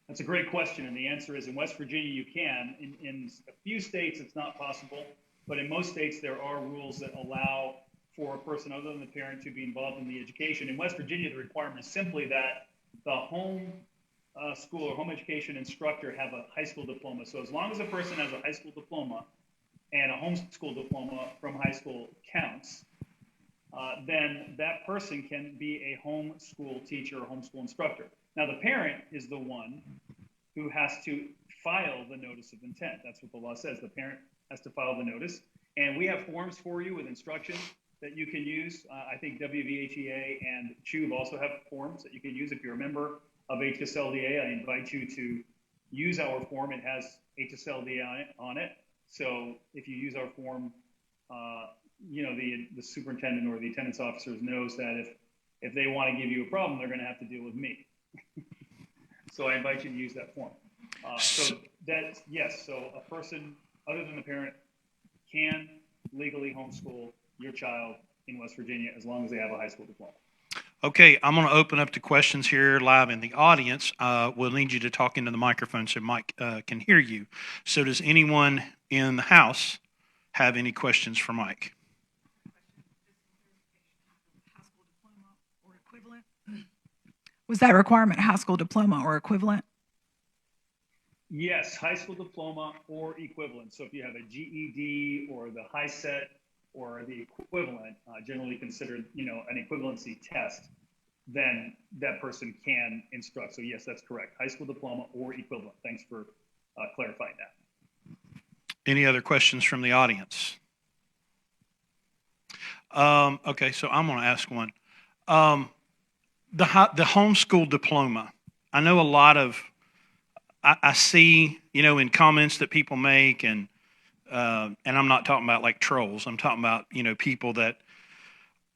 Speaker 6: That's a great question, and the answer is in West Virginia you can. In a few states it's not possible, but in most states there are rules that allow for a person other than the parent to be involved in the education. In West Virginia, the requirement is simply that the home school or home education instructor have a high school diploma. So as long as a person has a high school diploma and a homeschool diploma from high school counts, then that person can be a homeschool teacher or homeschool instructor. Now, the parent is the one who has to file the notice of intent. That's what the law says. The parent has to file the notice. And we have forms for you with instructions that you can use. I think WVHEA and CHUV also have forms that you can use. If you're a member of HSLDA, I invite you to use our form. It has HSLDA on it. So if you use our form, the superintendent or the attendance officers knows that if they want to give you a problem, they're going to have to deal with me. So I invite you to use that form. So a person other than the parent can legally homeschool your child in West Virginia as long as they have a high school diploma.
Speaker 1: Okay, I'm going to open up to questions here live in the audience. We'll need you to talk into the microphone so Mike can hear you. So does anyone in the house have any questions for Mike?
Speaker 7: Was that requirement high school diploma or equivalent?
Speaker 6: Yes, high school diploma or equivalent. So if you have a GED or the high set or the equivalent, generally considered, an equivalency test, then that person can instruct. So yes, that's correct. High school diploma or equivalent. Thanks for clarifying that.
Speaker 1: Any other questions from the audience? Okay, so I'm going to ask one. The homeschool diploma. I know a lot of, I see, in comments that people make, and I'm not talking about like trolls. I'm talking about, people that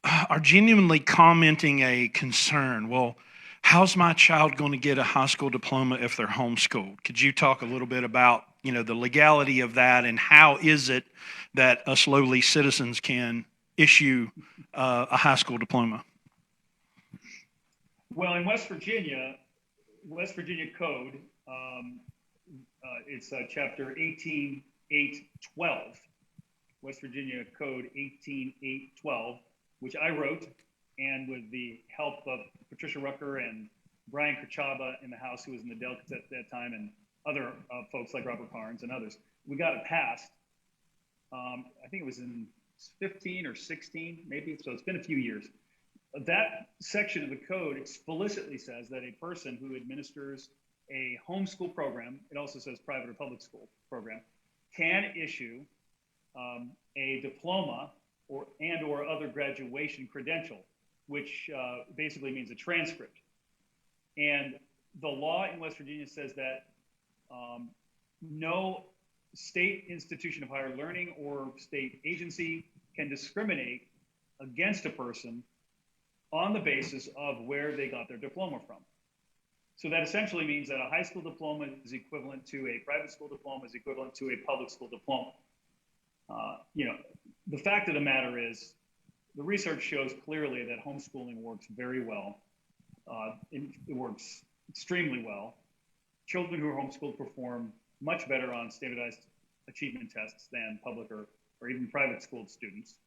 Speaker 1: are genuinely commenting a concern. Well, how's my child going to get a high school diploma if they're homeschooled? Could you talk a little bit about, the legality of that, and how is it that us lowly citizens can issue a high school diploma?
Speaker 6: Well, in West Virginia Code, it's chapter 18812, West Virginia Code 18812, which I wrote, and with the help of Patricia Rucker and Brian Kerchaba in the House, who was in the delegates at that time, and other folks like Robert Parnes and others, we got it passed. I think it was in 15 or 16, maybe, so it's been a few years. That section of the code explicitly says that a person who administers a homeschool program, it also says private or public school program, can issue a diploma or other graduation credential, which basically means a transcript. And the law in West Virginia says that no state institution of higher learning or state agency can discriminate against a person on the basis of where they got their diploma from. So that essentially means that a high school diploma is equivalent to a private school diploma, is equivalent to a public school diploma. The fact of the matter is, the research shows clearly that homeschooling works very well. It works extremely well. Children who are homeschooled perform much better on standardized achievement tests than public or even private schooled students.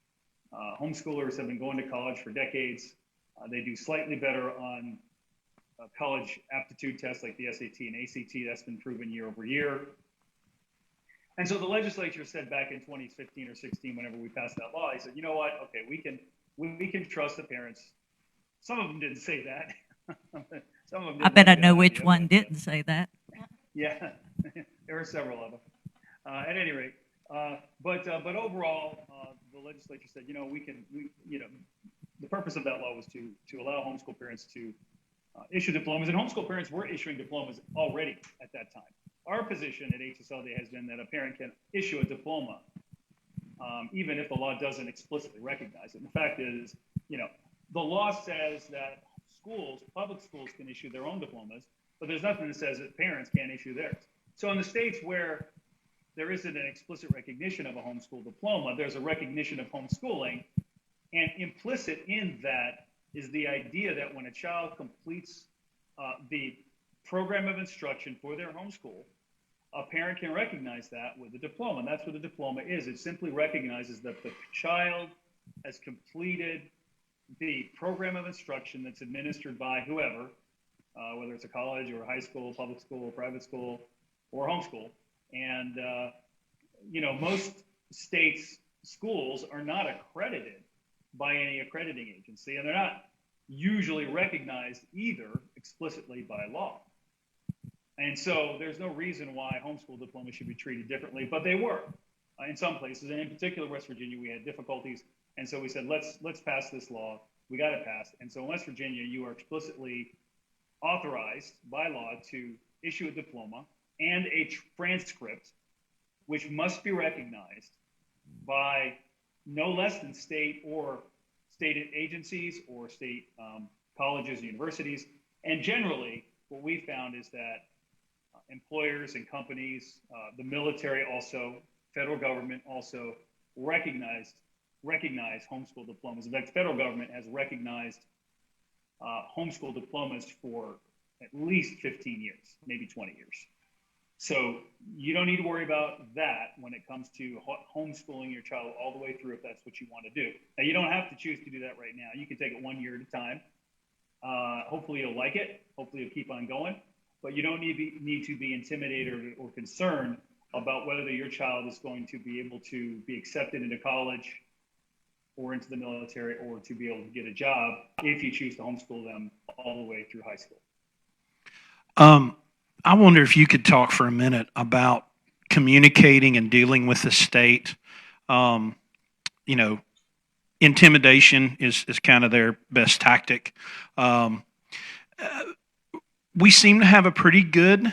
Speaker 6: Homeschoolers have been going to college for decades. They do slightly better on college aptitude tests like the SAT and ACT. That's been proven year over year. And so the legislature said back in 2015 or 16, whenever we passed that law, he said, you know what? Okay, we can trust the parents. Some of them didn't say that, Some of them
Speaker 3: I
Speaker 6: didn't
Speaker 3: bet I
Speaker 6: like
Speaker 3: know
Speaker 6: that
Speaker 3: which
Speaker 6: idea,
Speaker 3: one
Speaker 6: but,
Speaker 3: didn't say that.
Speaker 6: yeah, there were several of them. At any rate, but overall, the legislature said, the purpose of that law was to allow homeschool parents to issue diplomas, and homeschool parents were issuing diplomas already at that time. Our position at HSLDA has been that a parent can issue a diploma, even if the law doesn't explicitly recognize it. And the fact is, the law says that public schools can issue their own diplomas, but there's nothing that says that parents can't issue theirs. So in the states where there isn't an explicit recognition of a homeschool diploma, there's a recognition of homeschooling, and implicit in that is the idea that when a child completes the program of instruction for their homeschool, a parent can recognize that with a diploma. And that's what a diploma is. It simply recognizes that the child has completed the program of instruction that's administered by whoever, whether it's a college or a high school, public school, private school, or homeschool. And, most states' schools are not accredited by any accrediting agency, and they're not usually recognized either explicitly by law. And so there's no reason why homeschool diplomas should be treated differently, but they were in some places, and in particular West Virginia, we had difficulties, and so we said let's pass this law. We got it passed, and so in West Virginia, you are explicitly authorized by law to issue a diploma and a transcript, which must be recognized by no less than state agencies or state colleges and universities. And generally, what we found is that employers and companies, the military also, federal government also recognize homeschool diplomas. In fact, the federal government has recognized homeschool diplomas for at least 15 years, maybe 20 years. So you don't need to worry about that when it comes to homeschooling your child all the way through if that's what you want to do. Now, you don't have to choose to do that right now. You can take it 1 year at a time. Hopefully you'll like it. Hopefully you'll keep on going. But you don't need to be intimidated or concerned about whether your child is going to be able to be accepted into college or into the military or to be able to get a job if you choose to homeschool them all the way through high school.
Speaker 1: I wonder if you could talk for a minute about communicating and dealing with the state. Intimidation is kind of their best tactic. We seem to have a pretty good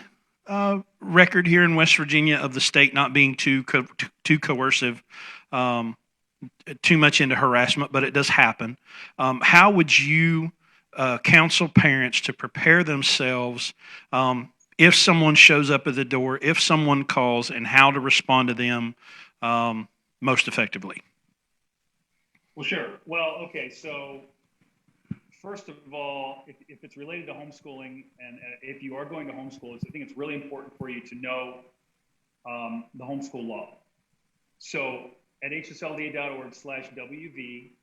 Speaker 1: record here in West Virginia of the state not being too coercive, too much into harassment, but it does happen. How would you counsel parents to prepare themselves if someone shows up at the door, if someone calls, and how to respond to them most effectively?
Speaker 6: Well, sure. Well, okay, so first of all, if it's related to homeschooling, and if you are going to homeschool, I think it's really important for you to know the homeschool law. So at hslda.org/WV,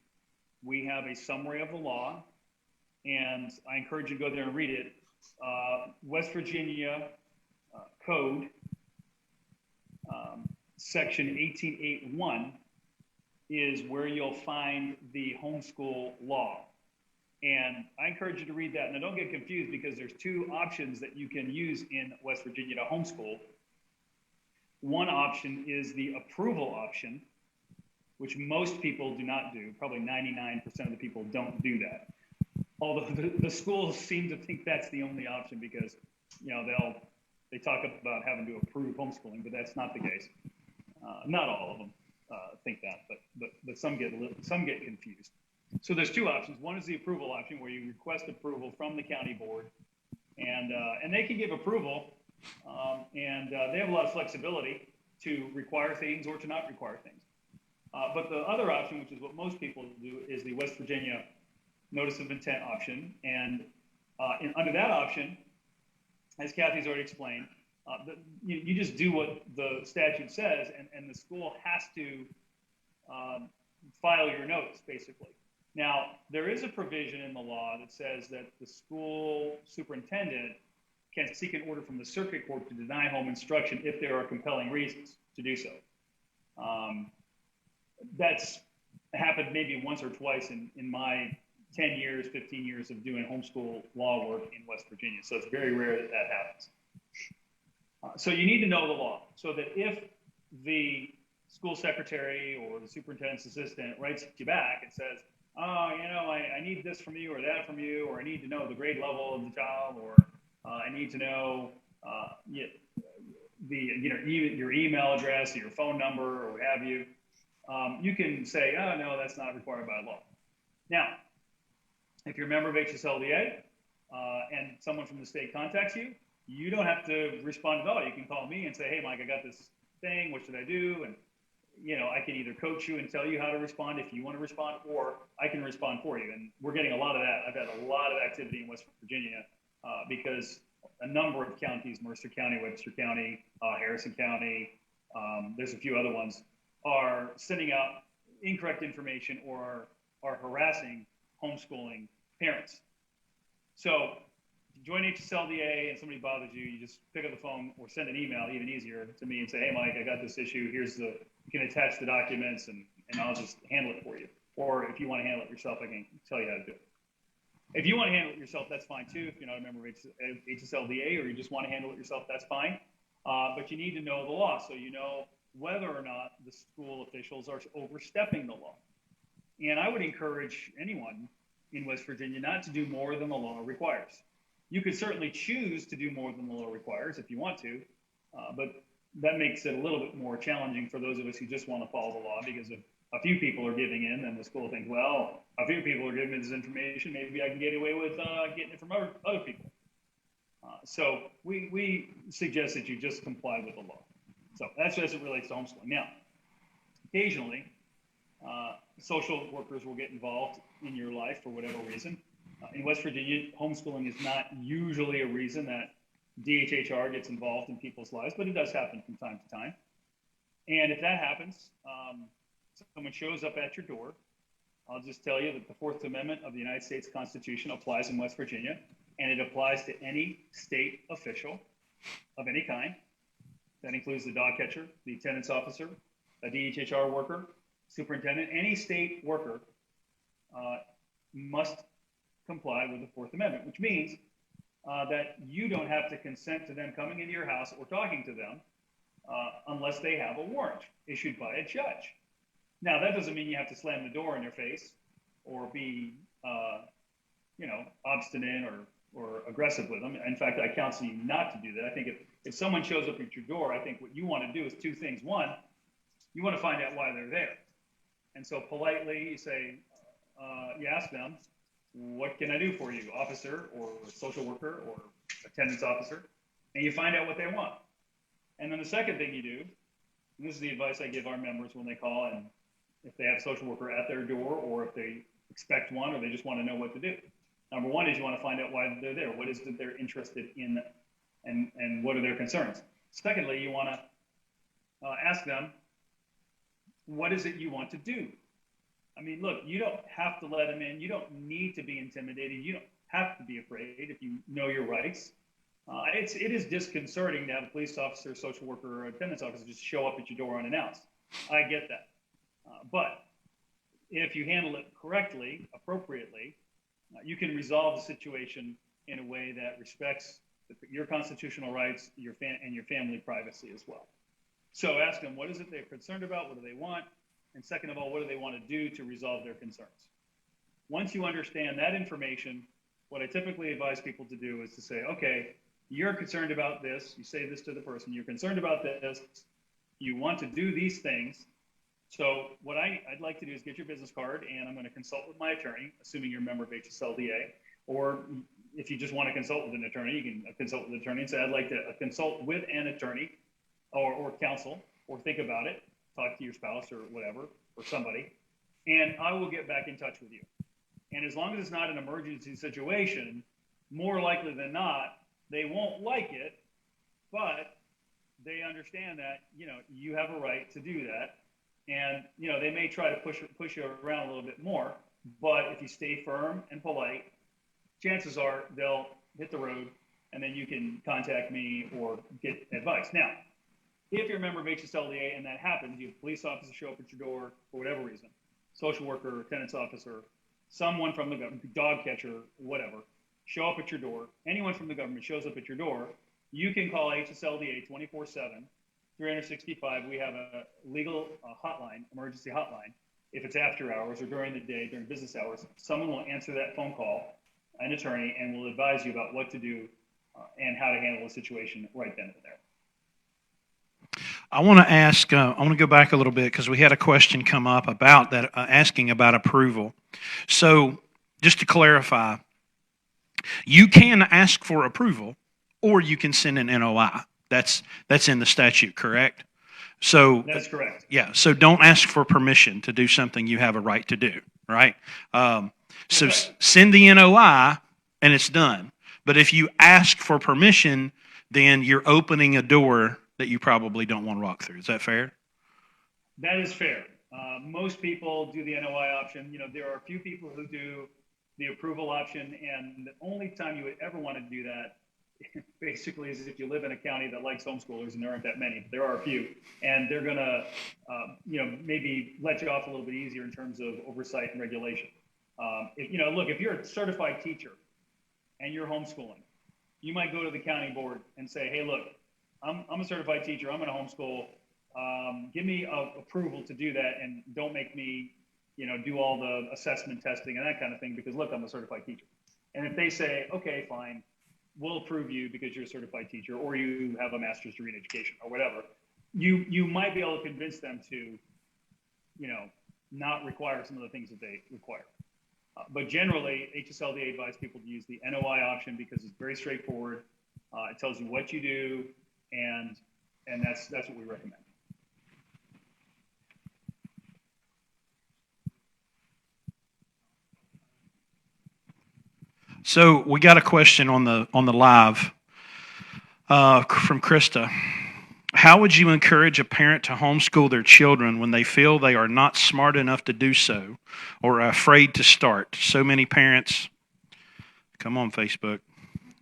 Speaker 6: we have a summary of the law, and I encourage you to go there and read it. West Virginia Code, Section 1881, is where you'll find the homeschool law. And I encourage you to read that. Now, don't get confused because there's two options that you can use in West Virginia to homeschool. One option is the approval option, which most people do not do. Probably 99% of the people don't do that. Although the schools seem to think that's the only option because, they talk about having to approve homeschooling, but that's not the case. Not all of them think that, but some get confused. So there's two options. One is the approval option, where you request approval from the county board, and they can give approval, and they have a lot of flexibility to require things or to not require things. But the other option, which is what most people do, is the West Virginia Notice of Intent option, and under that option, as Kathy's already explained, you just do what the statute says, and the school has to file your notice, basically. Now, there is a provision in the law that says that the school superintendent can seek an order from the circuit court to deny home instruction if there are compelling reasons to do so. That's happened maybe once or twice in my 10 years, 15 years of doing homeschool law work in West Virginia. So it's very rare that that happens. So you need to know the law so that if the school secretary or the superintendent's assistant writes you back and says, oh, I need this from you or that from you, or I need to know the grade level of the child, or I need to know your email address or your phone number or what have you, you can say, oh, no, that's not required by law. Now, if you're a member of HSLDA and someone from the state contacts you, you don't have to respond at all. You can call me and say, hey, Mike, I got this thing. What should I do? And, I can either coach you and tell you how to respond if you want to respond, or I can respond for you. And we're getting a lot of that. I've had a lot of activity in West Virginia because a number of counties, Mercer County, Webster County, Harrison County, there's a few other ones, are sending out incorrect information or are harassing homeschooling parents. So if you join HSLDA and somebody bothers you, you just pick up the phone or send an email, even easier, to me and say, hey, Mike, I got this issue. You can attach the documents and I'll just handle it for you. Or if you want to handle it yourself, I can tell you how to do it. If you want to handle it yourself, that's fine too. If you're not a member of HSLDA or you just want to handle it yourself, that's fine. But you need to know the law so you know whether or not the school officials are overstepping the law. And I would encourage anyone in West Virginia not to do more than the law requires. You could certainly choose to do more than the law requires if you want to, but that makes it a little bit more challenging for those of us who just want to follow the law, because if a few people are giving in, then the school thinks, well, a few people are giving me this information, maybe I can get away with getting it from other people. So we suggest that you just comply with the law. So that's as it relates to homeschooling. Now, occasionally, social workers will get involved in your life for whatever reason. In West Virginia, homeschooling is not usually a reason that DHHR gets involved in people's lives, but it does happen from time to time. And if that happens, someone shows up at your door, I'll just tell you that the Fourth Amendment of the United States Constitution applies in West Virginia, and it applies to any state official of any kind. That includes the dog catcher, the attendance officer, a DHHR worker, superintendent. Any state worker must comply with the Fourth Amendment, which means that you don't have to consent to them coming into your house or talking to them unless they have a warrant issued by a judge. Now, that doesn't mean you have to slam the door in their face or be, obstinate or aggressive with them. In fact, I counsel you not to do that. I think if someone shows up at your door, I think what you want to do is two things. One, you want to find out why they're there. And so politely you say, you ask them, what can I do for you, officer or social worker or attendance officer? And you find out what they want. And then the second thing you do, and this is the advice I give our members when they call, and if they have a social worker at their door, or if they expect one, or they just want to know what to do. Number one is you want to find out why they're there. What is it they're interested in, and what are their concerns? Secondly, you want to ask them, what is it you want to do? I mean, look, you don't have to let them in. You don't need to be intimidated. You don't have to be afraid if you know your rights. It is disconcerting to have a police officer, social worker, or attendance officer just show up at your door unannounced. I get that. But if you handle it correctly, appropriately, you can resolve the situation in a way that respects your constitutional rights, and your family privacy as well. So ask them, what is it they're concerned about? What do they want? And second of all, what do they want to do to resolve their concerns? Once you understand that information, what I typically advise people to do is to say, okay, you're concerned about this. You say this to the person. You're concerned about this. You want to do these things. So what I'd like to do is get your business card, and I'm going to consult with my attorney, assuming you're a member of HSLDA. Or if you just want to consult with an attorney, you can consult with an attorney and say, I'd like to consult with an attorney or counsel, or think about it, talk to your spouse or whatever, or somebody, and I will get back in touch with you. And as long as it's not an emergency situation, more likely than not, they won't like it, but they understand that, you have a right to do that. And, they may try to push you around a little bit more, but if you stay firm and polite, chances are they'll hit the road, and then you can contact me or get advice. Now, if you're a member of HSLDA and that happens, you have a police officer show up at your door for whatever reason, social worker, attendance officer, someone from the government, dog catcher, whatever, show up at your door. Anyone from the government shows up at your door. You can call HSLDA 24/7, 365. We have a legal hotline, emergency hotline. If it's after hours or during the day, during business hours, someone will answer that phone call, an attorney, and will advise you about what to do and how to handle the situation right then and there.
Speaker 1: I want to ask, I want to go back a little bit because we had a question come up about that, asking about approval. So just to clarify, you can ask for approval or you can send an NOI. That's in the statute, correct? So
Speaker 6: That's correct.
Speaker 1: yeah, so don't ask for permission to do something you have a right to do, right? So send the NOI and it's done. But if you ask for permission, then you're opening a door that you probably don't want to walk through. Is that fair?
Speaker 6: That is fair. Most people do the NOI option. You know, there are a few people who do the approval option, and the only time you would ever want to do that basically is if you live in a county that likes homeschoolers, and there aren't that many, but there are a few, and they're going to, maybe let you off a little bit easier in terms of oversight and regulation. If you're a certified teacher and you're homeschooling, you might go to the county board and say, hey, look, I'm a certified teacher. I'm going to homeschool. Give me approval to do that, and don't make me, do all the assessment testing and that kind of thing because, look, I'm a certified teacher. And if they say, okay, fine, we'll approve you because you're a certified teacher or you have a master's degree in education or whatever, you might be able to convince them to, not require some of the things that they require. But generally, HSLDA advises people to use the NOI option because it's very straightforward. It tells you what you do, and that's what we recommend.
Speaker 1: So we got a question on the live from Krista. How would you encourage a parent to homeschool their children when they feel they are not smart enough to do so or are afraid to start? So many parents, come on Facebook,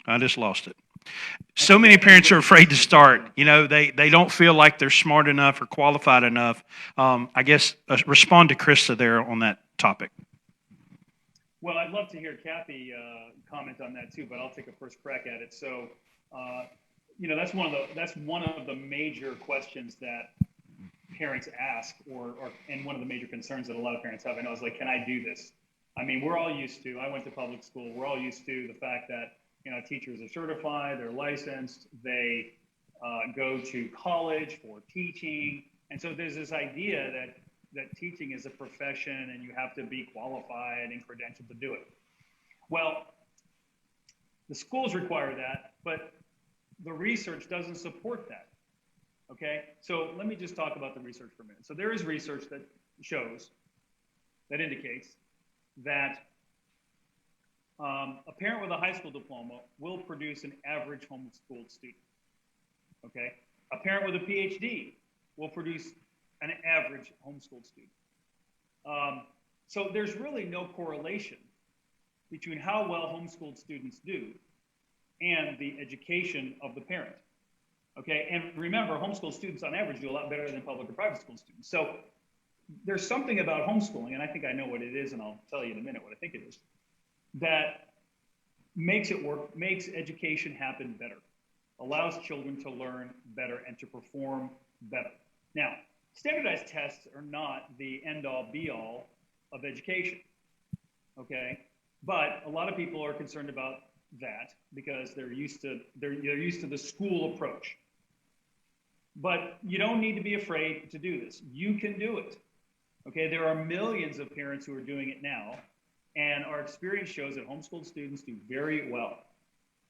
Speaker 1: I just lost it. So many parents are afraid to start. They don't feel like they're smart enough or qualified enough. I guess respond to Krista there on that topic.
Speaker 6: Well, I'd love to hear Kathy comment on that too, but I'll take a first crack at it. So, that's one of the major questions that parents ask, and one of the major concerns that a lot of parents have. I know is like, can I do this? I mean, we're all used to. I went to public school. We're all used to the fact that teachers are certified, they're licensed, they go to college for teaching, and so there's this idea that teaching is a profession and you have to be qualified and credentialed to do it. Well, the schools require that, but the research doesn't support that. Okay, so let me just talk about the research for a minute. So there is research that indicates that a parent with a high school diploma will produce an average homeschooled student. Okay, a parent with a PhD will produce an average homeschooled student. So there's really no correlation between how well homeschooled students do and the education of the parent. Okay, and remember, homeschool students on average do a lot better than public or private school students. So there's something about homeschooling, and I think I know what it is, and I'll tell you in a minute what I think it is, that makes it work, makes education happen better, allows children to learn better and to perform better. Now, standardized tests are not the end-all, be-all of education, okay? But a lot of people are concerned about that because they're used to the school approach. But you don't need to be afraid to do this. You can do it, okay? There are millions of parents who are doing it now, and our experience shows that homeschooled students do very well.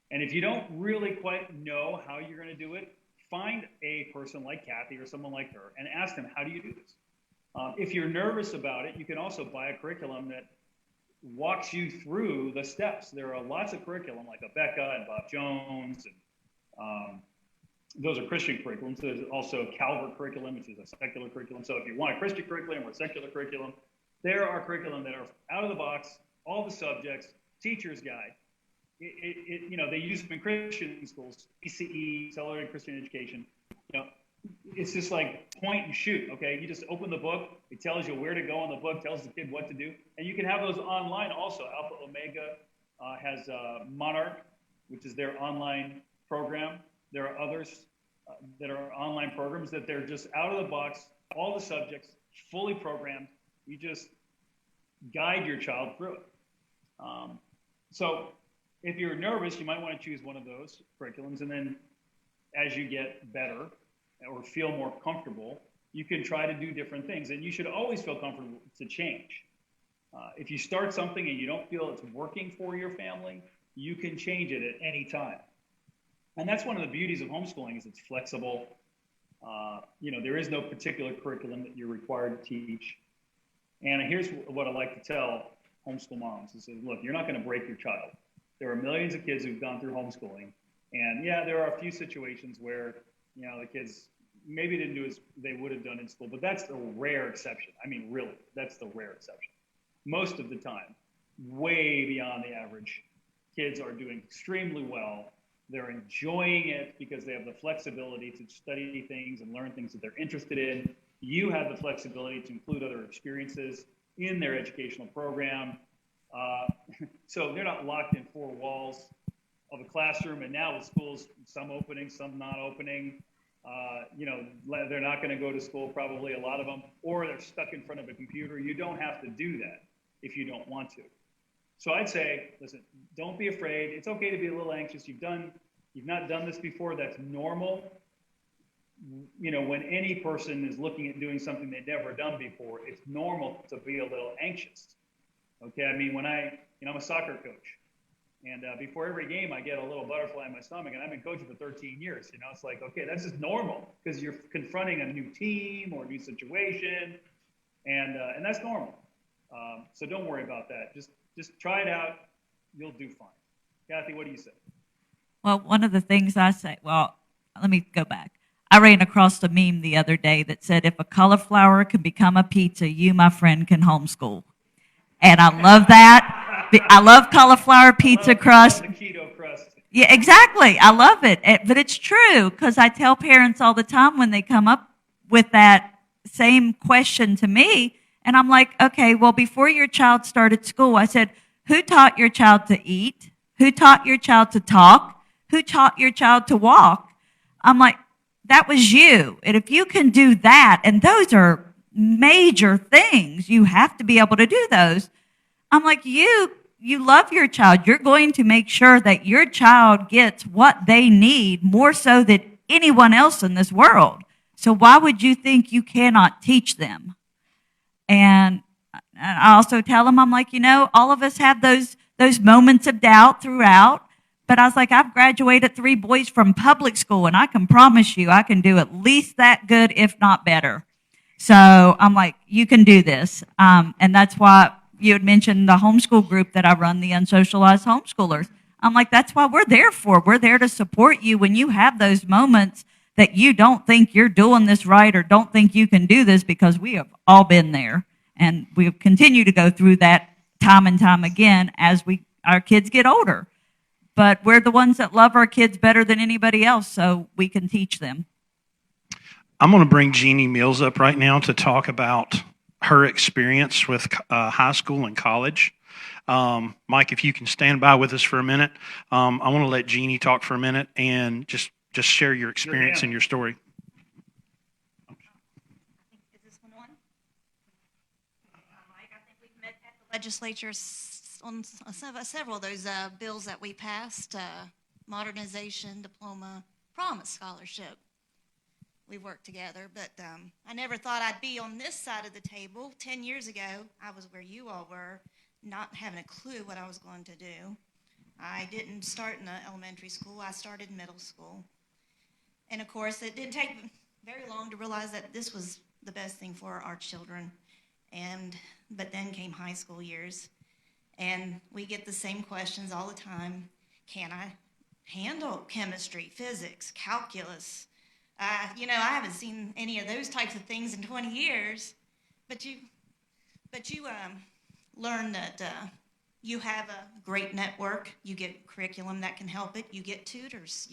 Speaker 6: And if you don't really quite know how you're going to do it, find a person like Kathy or someone like her and ask them, how do you do this? If you're nervous about it, you can also buy a curriculum that walks you through the steps. There are lots of curriculum like Abeka and Bob Jones, and those are Christian curriculums. There's also Calvert curriculum, which is a secular curriculum. So if you want a Christian curriculum or a secular curriculum, there are curriculum that are out of the box, all the subjects, teacher's guide. They use them in Christian schools, ECE, Accelerated Christian Education. it's just like point and shoot, okay? You just open the book, it tells you where to go in the book, tells the kid what to do. And you can have those online also. Alpha Omega has Monarch, which is their online program. There are others that are online programs that they're just out of the box, all the subjects, fully programmed. You just guide your child through it. So if you're nervous, you might want to choose one of those curriculums, and then as you get better or feel more comfortable, you can try to do different things. And you should always feel comfortable to change. If you start something and you don't feel it's working for your family, you can change it at any time. And that's one of the beauties of homeschooling is it's flexible. There is no particular curriculum that you're required to teach. And here's what I like to tell homeschool moms is, look, you're not going to break your child. There are millions of kids who've gone through homeschooling. And yeah, there are a few situations where, the kids maybe didn't do as they would have done in school, but that's the rare exception. I mean, really, that's the rare exception. Most of the time, way beyond the average, kids are doing extremely well. They're enjoying it because they have the flexibility to study things and learn things that they're interested in. You have the flexibility to include other experiences in their educational program. So they're not locked in four walls of a classroom. And now with schools, some opening, some not opening, they're not going to go to school, probably a lot of them, or they're stuck in front of a computer. You don't have to do that if you don't want to. So I'd say, listen, don't be afraid. It's okay to be a little anxious. You've not done this before. That's normal. When any person is looking at doing something they've never done before, it's normal to be a little anxious. Okay, I mean, when I'm a soccer coach, and before every game, I get a little butterfly in my stomach, and I've been coaching for 13 years. It's like, okay, that's just normal because you're confronting a new team or a new situation, and that's normal. So don't worry about that. Just try it out. You'll do fine. Kathy, what do you say?
Speaker 3: Well, one of the things I say, let me go back. I ran across a meme the other day that said, if a cauliflower can become a pizza, you, my friend, can homeschool. And I love that. I love cauliflower pizza crust.
Speaker 6: I love the keto crust.
Speaker 3: Yeah, exactly. I love it. But it's true because I tell parents all the time when they come up with that same question to me, and I'm like, okay, well, before your child started school, I said, who taught your child to eat? Who taught your child to talk? Who taught your child to walk? I'm like, that was you. And if you can do that, and those are major things, you have to be able to do those. I'm like, you love your child. You're going to make sure that your child gets what they need more so than anyone else in this world. So why would you think you cannot teach them? And I also tell them, I'm like, all of us have those moments of doubt throughout. But I was like, I've graduated 3 boys from public school, and I can promise you I can do at least that good, if not better. So I'm like, you can do this. And that's why you had mentioned the homeschool group that I run, the unsocialized homeschoolers. I'm like, that's why we're there for. We're there to support you when you have those moments that you don't think you're doing this right or don't think you can do this, because we have all been there. And we continue to go through that time and time again as our kids get older. But we're the ones that love our kids better than anybody else, so we can teach them.
Speaker 1: I'm going to bring Jeannie Mills up right now to talk about her experience with high school and college. Mike, if you can stand by with us for a minute, I want to let Jeannie talk for a minute and just share your experience and your story.
Speaker 8: Is this one on? Mike, I think we've met at the legislature on several of those bills that we passed, modernization, diploma, promise scholarship. We worked together, but I never thought I'd be on this side of the table. 10 years ago, I was where you all were, not having a clue what I was going to do. I didn't start in elementary school. I started middle school. And, of course, it didn't take very long to realize that this was the best thing for our children. But then came high school years, and we get the same questions all the time. Can I handle chemistry, physics, calculus? I haven't seen any of those types of things in 20 years. But you learn that you have a great network. You get curriculum that can help it. You get tutors.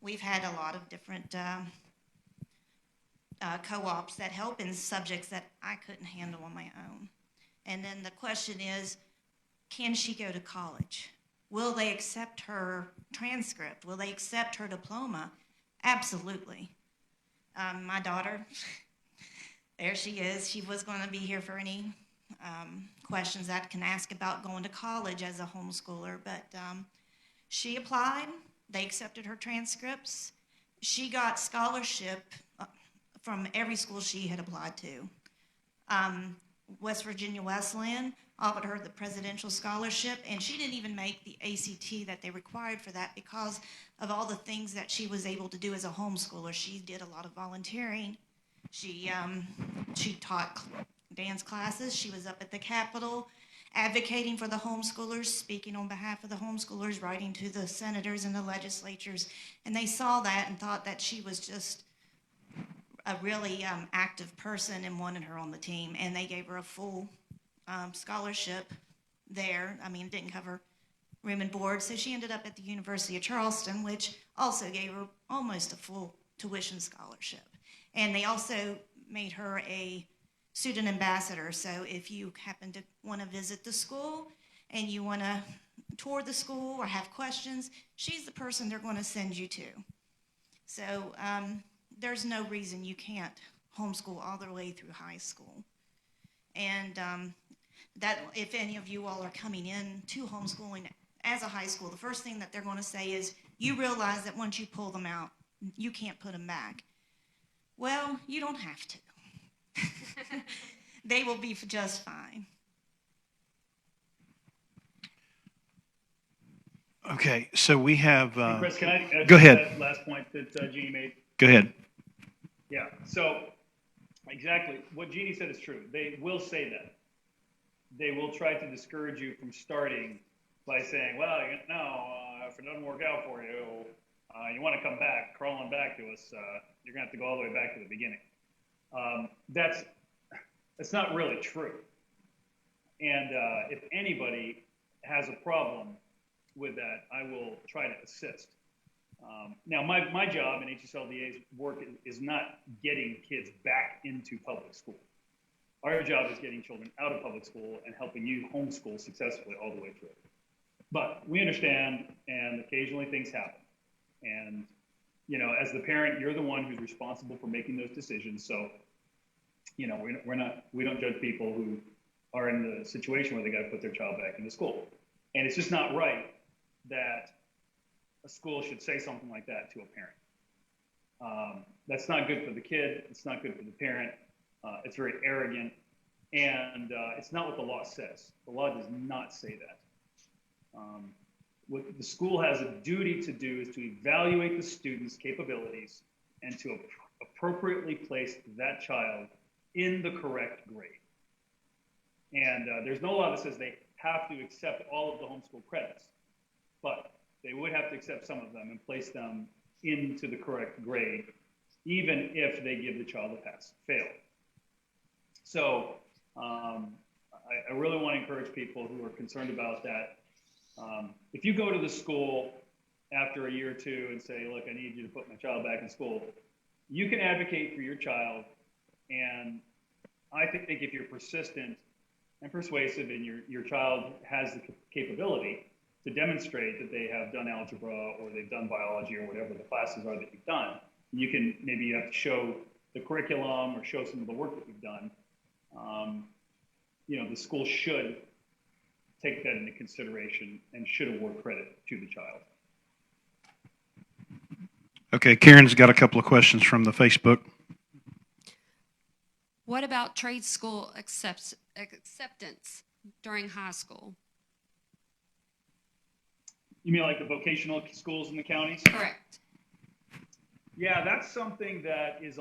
Speaker 8: We've had a lot of different co-ops that help in subjects that I couldn't handle on my own. And then the question is, can she go to college? Will they accept her transcript? Will they accept her diploma? Absolutely. My daughter, there she is. She was going to be here for any questions that can ask about going to college as a homeschooler, but she applied. They accepted her transcripts. She got scholarship from every school she had applied to. West Virginia Wesleyan offered her the presidential scholarship, and she didn't even make the ACT that they required for that because of all the things that she was able to do as a homeschooler. She did a lot of volunteering. She taught dance classes. She was up at the Capitol advocating for the homeschoolers, speaking on behalf of the homeschoolers, writing to the senators and the legislatures. And they saw that and thought that she was just a really active person and wanted her on the team. And they gave her a full scholarship there. I mean, it didn't cover room and board. So she ended up at the University of Charleston, which also gave her almost a full tuition scholarship. And they also made her a student ambassador. So if you happen to want to visit the school and you want to tour the school or have questions, she's the person they're going to send you to. So there's no reason you can't homeschool all the way through high school. And that if any of you all are coming in to homeschooling as a high school, the first thing that they're going to say is, you realize that once you pull them out, you can't put them back. Well, you don't have to. They will be just fine.
Speaker 1: Okay, so we have.
Speaker 6: Chris, can I
Speaker 1: Go ahead.
Speaker 6: that last point that Jeannie made?
Speaker 1: Go ahead.
Speaker 6: Yeah, so exactly what Jeannie said is true. They will say that. They will try to discourage you from starting by saying, well, if it doesn't work out for you, you want to come back, crawling back to us, you're going to have to go all the way back to the beginning. That's not really true. And if anybody has a problem with that, I will try to assist. Now, my job in HSLDA's work is not getting kids back into public school. Our job is getting children out of public school and helping you homeschool successfully all the way through. But we understand, and occasionally things happen. And, as the parent, you're the one who's responsible for making those decisions. So, we don't judge people who are in the situation where they got to put their child back into school. And it's just not right that a school should say something like that to a parent. That's not good for the kid. It's not good for the parent. It's very arrogant. And it's not what the law says. The law does not say that. What the school has a duty to do is to evaluate the student's capabilities and to appropriately place that child in the correct grade. And there's no law that says they have to accept all of the homeschool credits, but they would have to accept some of them and place them into the correct grade, even if they give the child a pass-fail. So I really want to encourage people who are concerned about that. If you go to the school after a year or two and say, look, I need you to put my child back in school, you can advocate for your child. And I think if you're persistent and persuasive and your child has the capability to demonstrate that they have done algebra or they've done biology or whatever the classes are that you've done, maybe you have to show the curriculum or show some of the work that you've done. The school should take that into consideration and should award credit to the child.
Speaker 1: Okay, Karen's got a couple of questions from the Facebook.
Speaker 9: What about trade school acceptance during high school?
Speaker 6: You mean like the vocational schools in the counties?
Speaker 9: Correct.
Speaker 6: Yeah, that's something that is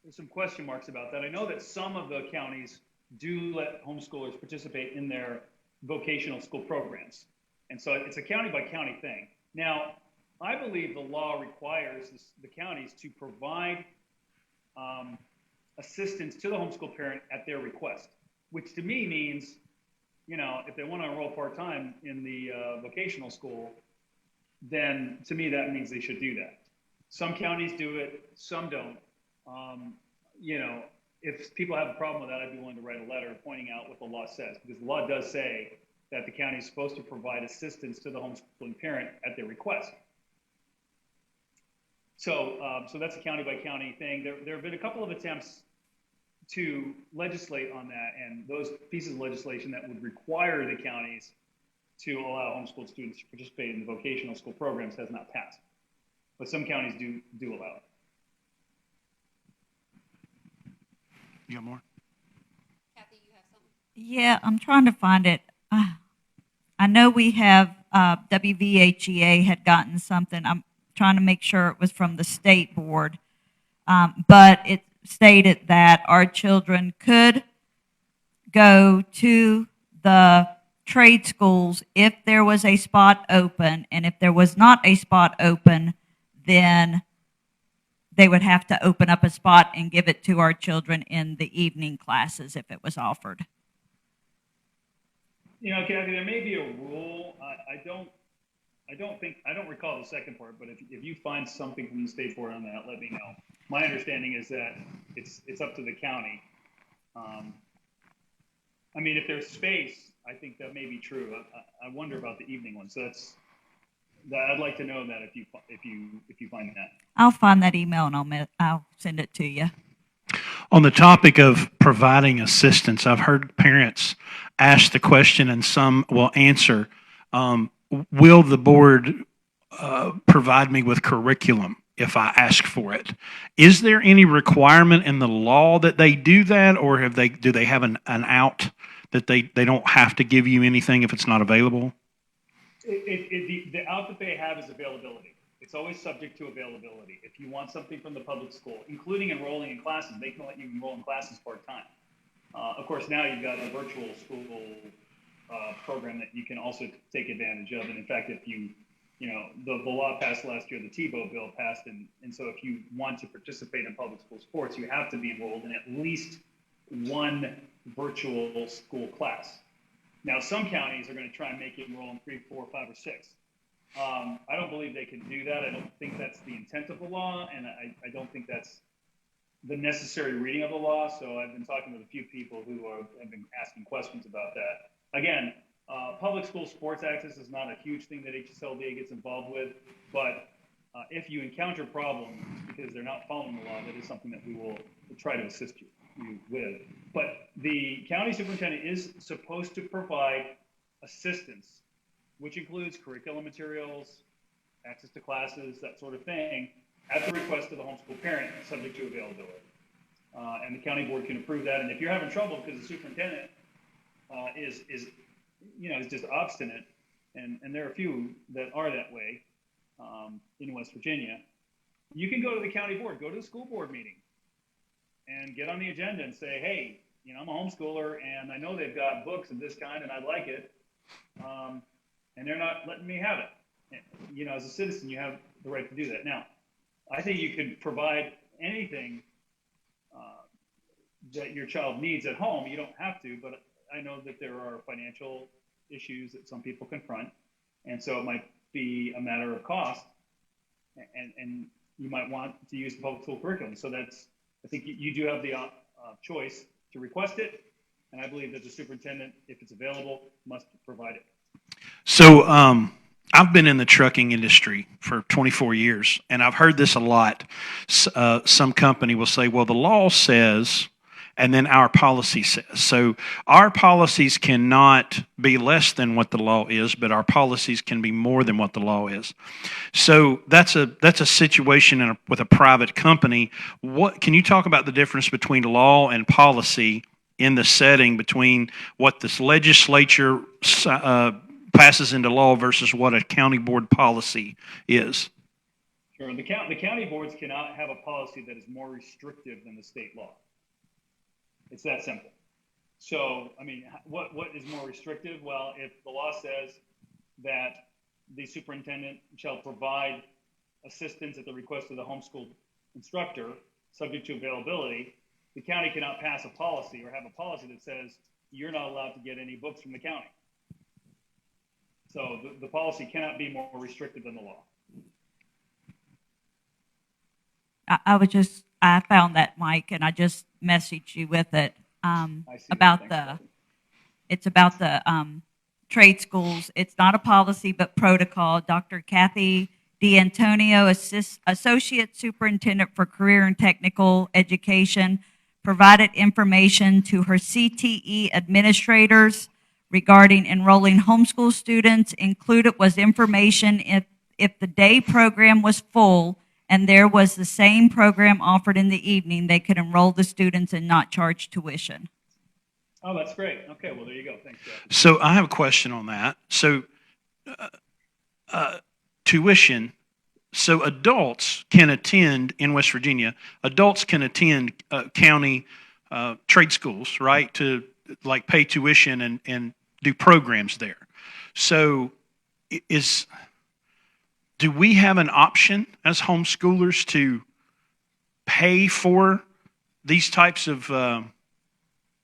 Speaker 6: there's some question marks about that. I know that some of the counties do let homeschoolers participate in their vocational school programs. And so it's a county by county thing. Now, I believe the law requires the counties to provide assistance to the homeschool parent at their request, which to me means, if they want to enroll part-time in the vocational school, then to me that means they should do that. Some counties do it, some don't. You know, if people have a problem with that, I'd be willing to write a letter pointing out what the law says, because the law does say that the county is supposed to provide assistance to the homeschooling parent at their request. So, so that's a county by county thing. There have been a couple of attempts to legislate on that, and those pieces of legislation that would require the counties to allow homeschool students to participate in the vocational school programs has not passed. But some counties do allow it.
Speaker 1: You got more?
Speaker 9: Kathy, you have something?
Speaker 3: Yeah, I'm trying to find it. I know we have WVHEA had gotten something. I'm trying to make sure it was from the state board, but it stated that our children could go to the trade schools if there was a spot open, and if there was not a spot open, then they would have to open up a spot and give it to our children in the evening classes if it was offered.
Speaker 6: You know, Kathy, there may be a rule. I don't recall the second part, but if you find something from the state board on that, let me know. My understanding is that it's up to the county. I mean, if there's space, I think that may be true. I wonder about the evening one. So I'd like to know that if you find that.
Speaker 3: I'll find that email and I'll send it to you.
Speaker 1: On the topic of providing assistance, I've heard parents ask the question, and some will answer, will the board provide me with curriculum if I ask for it? Is there any requirement in the law that they do that, or do they have an out that they don't have to give you anything if it's not available?
Speaker 6: The out that they have is availability. It's always subject to availability. If you want something from the public school, including enrolling in classes, they can let you enroll in classes part-time. Of course, now you've got a virtual school program that you can also take advantage of. And in fact, if you know, the law passed last year, the Tebow bill passed, and so if you want to participate in public school sports, you have to be enrolled in at least one virtual school class. Now, some counties are going to try and make you enroll in 3, 4, 5, or 6. I don't believe they can do that. I don't think that's the intent of the law, and I don't think that's the necessary reading of the law. So I've been talking with a few people who have been asking questions about that. Again, public school sports access is not a huge thing that HSLDA gets involved with, but if you encounter problems because they're not following the law, that is something that we will try to assist you with. But the county superintendent is supposed to provide assistance, which includes curriculum materials, access to classes, that sort of thing, at the request of the homeschool parent, subject to availability. And the county board can approve that. And if you're having trouble because the superintendent is just obstinate, and there are a few that are that way in West Virginia, you can go to the county board, go to the school board meeting, and get on the agenda and say, hey, you know, I'm a homeschooler, and I know they've got books of this kind, and I like it, and they're not letting me have it. And, you know, as a citizen, you have the right to do that. Now, I think you can provide anything that your child needs at home. You don't have to, but I know that there are financial issues that some people confront, and so it might be a matter of cost, and you might want to use the public school curriculum. So I think you do have the choice to request it, and I believe that the superintendent, if it's available, must provide it.
Speaker 1: So I've been in the trucking industry for 24 years, and I've heard this a lot. Some company will say, well, the law says, and then our policy says. So our policies cannot be less than what the law is, but our policies can be more than what the law is. So that's a situation with a private company. What can you talk about the difference between law and policy in the setting between what this legislature passes into law versus what a county board policy is?
Speaker 6: Sure. The county boards cannot have a policy that is more restrictive than the state law. It's that simple. So, I mean, what is more restrictive? Well, if the law says that the superintendent shall provide assistance at the request of the homeschool instructor, subject to availability, the county cannot pass a policy or have a policy that says you're not allowed to get any books from the county. So the policy cannot be more restrictive than the law.
Speaker 3: I found that, Mike, and I just messaged you with it
Speaker 6: I see that.
Speaker 3: about
Speaker 6: Thanks, Kathy.
Speaker 3: it's about the trade schools. It's not a policy, but protocol. Dr. Kathy D'Antonio, Associate Superintendent for Career and Technical Education, provided information to her CTE administrators regarding enrolling homeschool students. Included was information if the day program was full and there was the same program offered in the evening, they could enroll the students and not charge tuition.
Speaker 6: Oh, that's great. Okay, well, there you go. Thanks, Jeff.
Speaker 1: So I have a question on that. So tuition, so adults can attend in West Virginia, adults can attend county trade schools, right, to like pay tuition and do programs there. So do we have an option as homeschoolers to pay for these types of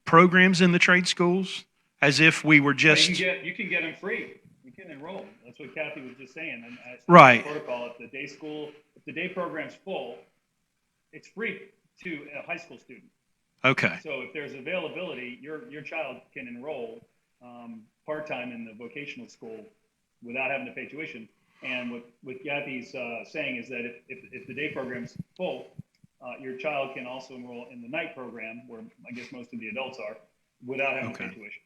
Speaker 1: programs in the trade schools as if we were just...
Speaker 6: You can get them free. You can enroll. That's what Kathy was just saying. And
Speaker 1: right.
Speaker 6: Protocol, if the day program's full, it's free to a high school student.
Speaker 1: Okay.
Speaker 6: So if there's availability, your child can enroll part-time in the vocational school without having to pay tuition. And what Kathy's saying is that if the day program's full, your child can also enroll in the night program, where I guess most of the adults are, without having to pay tuition.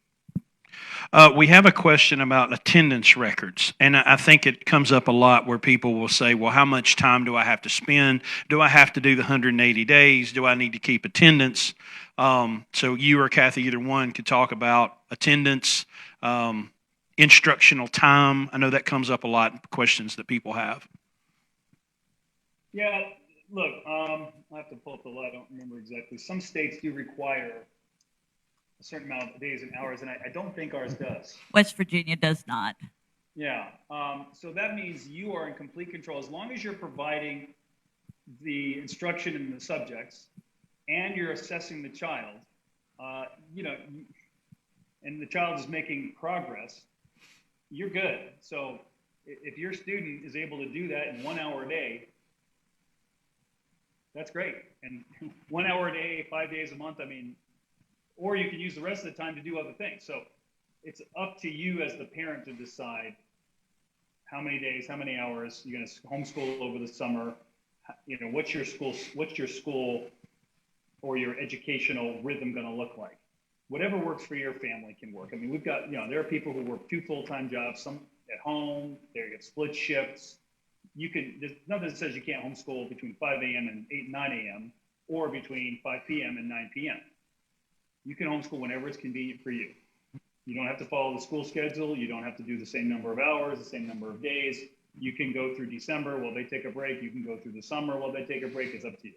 Speaker 1: We have a question about attendance records, and I think it comes up a lot where people will say, well, how much time do I have to spend? Do I have to do the 180 days? Do I need to keep attendance? So you or Kathy, either one, could talk about attendance, instructional time. I know that comes up a lot in questions that people have.
Speaker 6: Yeah, look, I have to pull up the law. I don't remember exactly. Some states do require a certain amount of days and hours, and I don't think ours does.
Speaker 3: West Virginia does not.
Speaker 6: Yeah, so that means you are in complete control. As long as you're providing the instruction in the subjects and you're assessing the child, and the child is making progress, you're good. So if your student is able to do that in 1 hour a day, that's great. And 1 hour a day, 5 days a month, or you can use the rest of the time to do other things. So it's up to you as the parent to decide how many days, how many hours you're going to homeschool over the summer. What's your school or your educational rhythm going to look like? Whatever works for your family can work. We've got, there are people who work 2 full-time jobs, some at home, they get split shifts. There's nothing that says you can't homeschool between 5 a.m. and 9 a.m. or between 5 p.m. and 9 p.m. You can homeschool whenever it's convenient for you. You don't have to follow the school schedule. You don't have to do the same number of hours, the same number of days. You can go through December while they take a break. You can go through the summer while they take a break. It's up to you.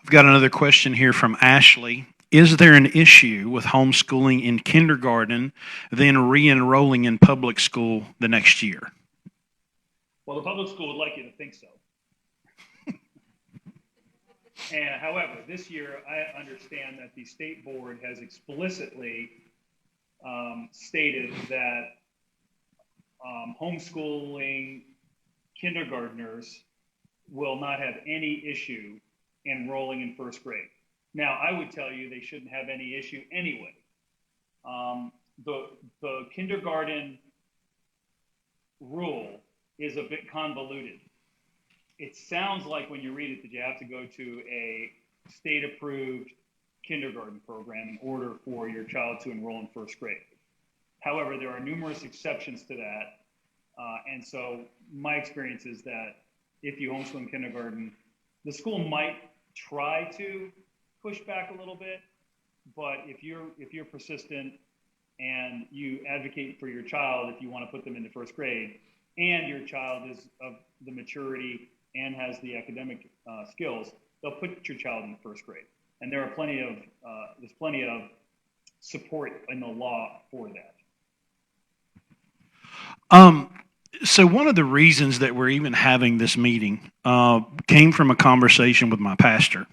Speaker 1: I've got another question here from Ashley. Is there an issue with homeschooling in kindergarten, then re-enrolling in public school the next year?
Speaker 6: Well, the public school would like you to think so. And however, this year, I understand that the state board has explicitly stated that homeschooling kindergartners will not have any issue enrolling in first grade. Now, I would tell you they shouldn't have any issue anyway. The kindergarten rule is a bit convoluted. It sounds like when you read it that you have to go to a state-approved kindergarten program in order for your child to enroll in first grade. However, there are numerous exceptions to that. And so my experience is that if you homeschool in kindergarten, the school might try to push back a little bit, but if you're persistent and you advocate for your child, if you want to put them into first grade, and your child is of the maturity and has the academic skills, they'll put your child in first grade. And there are there's plenty of support in the law for that.
Speaker 1: So one of the reasons that we're even having this meeting came from a conversation with my pastor.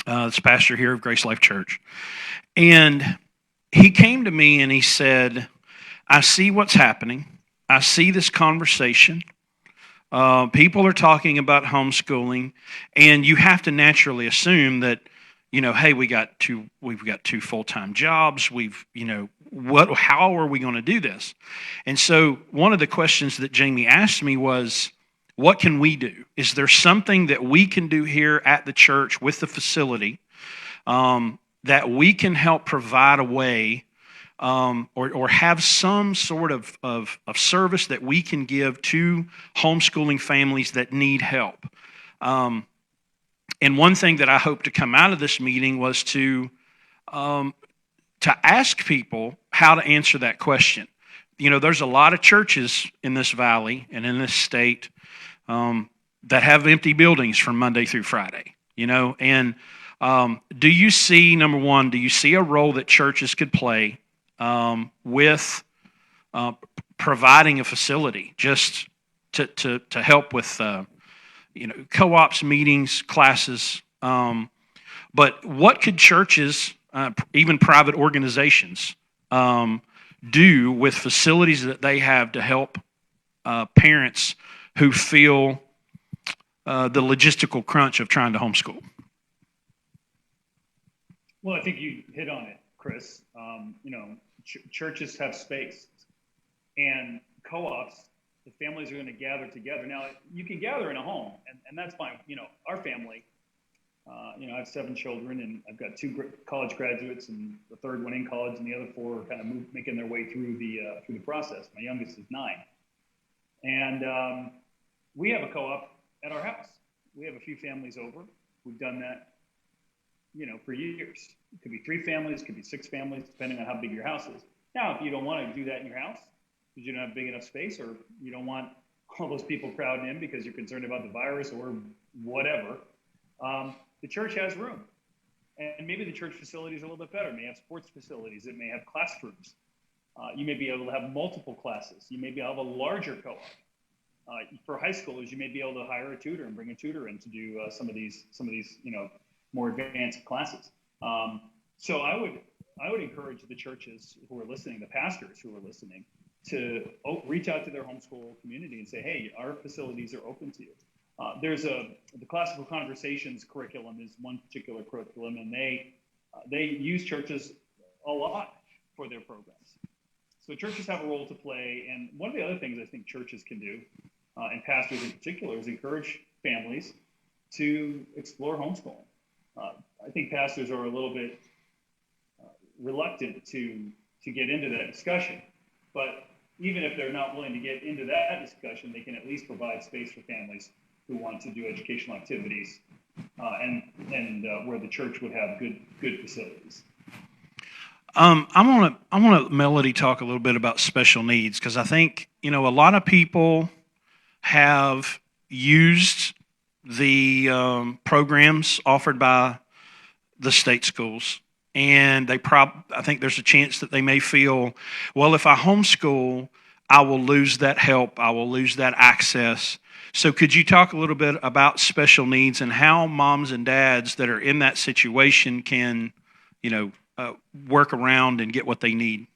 Speaker 1: This pastor here of Grace Life Church. And he came to me and he said, I see what's happening. I see this conversation. People are talking about homeschooling, and you have to naturally assume that, hey, we've got two full-time jobs. How are we going to do this? And so one of the questions that Jamie asked me was, what can we do? Is there something that we can do here at the church with the facility that we can help provide a way or have some sort of service that we can give to homeschooling families that need help? And one thing that I hope to come out of this meeting was to ask people how to answer that question. There's a lot of churches in this valley and in this state that have empty buildings from Monday through Friday, and do you see, number one, do you see a role that churches could play with providing a facility just to help with co-ops, meetings, classes, but what could churches, even private organizations, do with facilities that they have to help parents who feel the logistical crunch of trying to homeschool?
Speaker 6: Well, I think you hit on it, Chris. Churches have space, and co-ops, the families are going to gather together. Now, you can gather in a home, and that's fine. Our family, I have 7 children, and I've got 2 college graduates, and the third one in college, and the other 4 are kind of making their way through the process. My youngest is 9, and we have a co-op at our house. We have a few families over. We've done that, for years. It could be 3 families, it could be 6 families, depending on how big your house is. Now, if you don't want to do that in your house because you don't have big enough space, or you don't want all those people crowding in because you're concerned about the virus or whatever, the church has room. And maybe the church facilities are a little bit better. It may have sports facilities. It may have classrooms. You may be able to have multiple classes. You may be able to have a larger co-op. For high schoolers, you may be able to hire a tutor and bring a tutor in to do some of these more advanced classes. So I would encourage the churches who are listening, the pastors who are listening, to reach out to their homeschool community and say, hey, our facilities are open to you. The Classical Conversations curriculum is one particular curriculum, and they use churches a lot for their programs. So churches have a role to play, and one of the other things I think churches can do, and pastors in particular, is encourage families to explore homeschooling. I think pastors are a little bit reluctant to get into that discussion, but even if they're not willing to get into that discussion, they can at least provide space for families who want to do educational activities and where the church would have good facilities.
Speaker 1: I want to let Melody talk a little bit about special needs, because I think a lot of people have used the programs offered by the state schools, and I think there's a chance that they may feel, well, if I homeschool, I will lose that help, I will lose that access. So could you talk a little bit about special needs and how moms and dads that are in that situation can, work around and get what they need?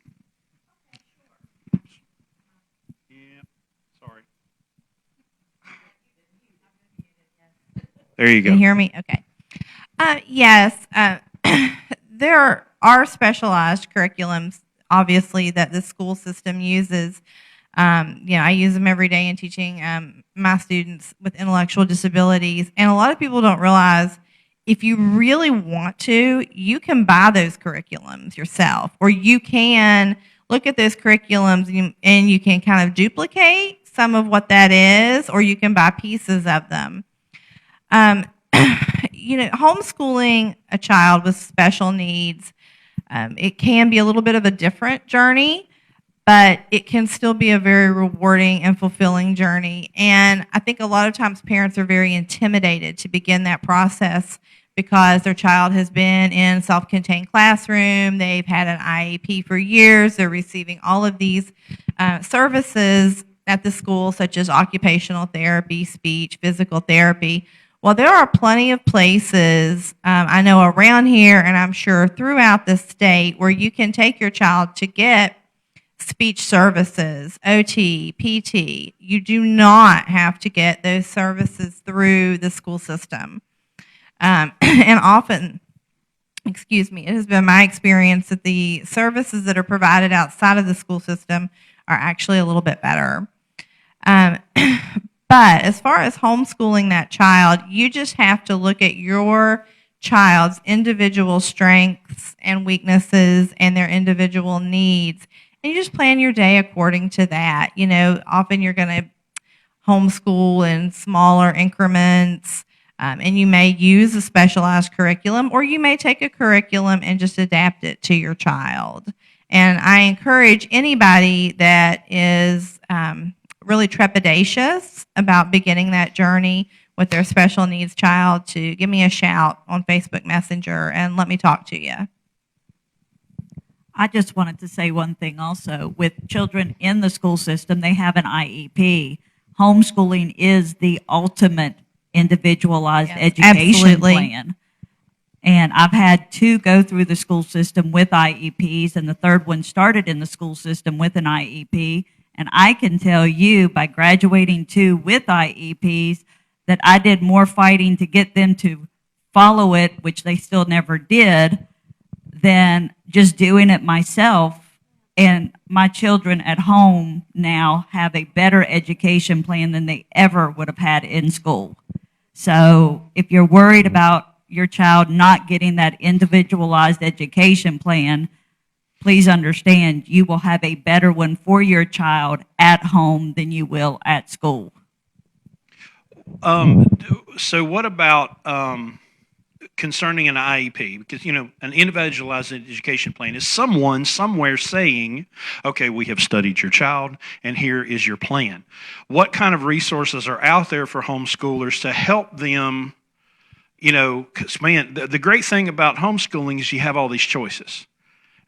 Speaker 1: Yeah, sorry. There you go.
Speaker 5: Can you hear me? Okay. Yes, there are specialized curriculums, obviously, that the school system uses. I use them every day in teaching my students with intellectual disabilities. And a lot of people don't realize, if you really want to, you can buy those curriculums yourself, or you can look at those curriculums and you can kind of duplicate some of what that is, or you can buy pieces of them. Homeschooling a child with special needs, it can be a little bit of a different journey, but it can still be a very rewarding and fulfilling journey. And I think a lot of times parents are very intimidated to begin that process because their child has been in a self-contained classroom, they've had an IEP for years, they're receiving all of these services at the school, such as occupational therapy, speech, physical therapy. Well, there are plenty of places, I know around here, and I'm sure throughout the state, where you can take your child to get speech services, OT, PT. You do not have to get those services through the school system. And often, it has been my experience that the services that are provided outside of the school system are actually a little bit better. But as far as homeschooling that child, you just have to look at your child's individual strengths and weaknesses and their individual needs, and you just plan your day according to that. Often you're going to homeschool in smaller increments, and you may use a specialized curriculum, or you may take a curriculum and just adapt it to your child. And I encourage anybody that is really trepidatious about beginning that journey with their special needs child to give me a shout on Facebook Messenger and let me talk to you.
Speaker 3: I just wanted to say one thing also. With children in the school system, they have an IEP. Homeschooling is the ultimate individualized education
Speaker 5: absolutely.
Speaker 3: plan. And I've had 2 go through the school system with IEPs, and the third one started in the school system with an IEP. And I can tell you, by graduating 2 with IEPs, that I did more fighting to get them to follow it, which they still never did, than just doing it myself. And my children at home now have a better education plan than they ever would have had in school. So if you're worried about your child not getting that individualized education plan, please understand you will have a better one for your child at home than you will at school.
Speaker 1: So what about concerning an IEP? Because, an individualized education plan is someone somewhere saying, okay, we have studied your child, and here is your plan. What kind of resources are out there for homeschoolers to help them, because, man, the great thing about homeschooling is you have all these choices.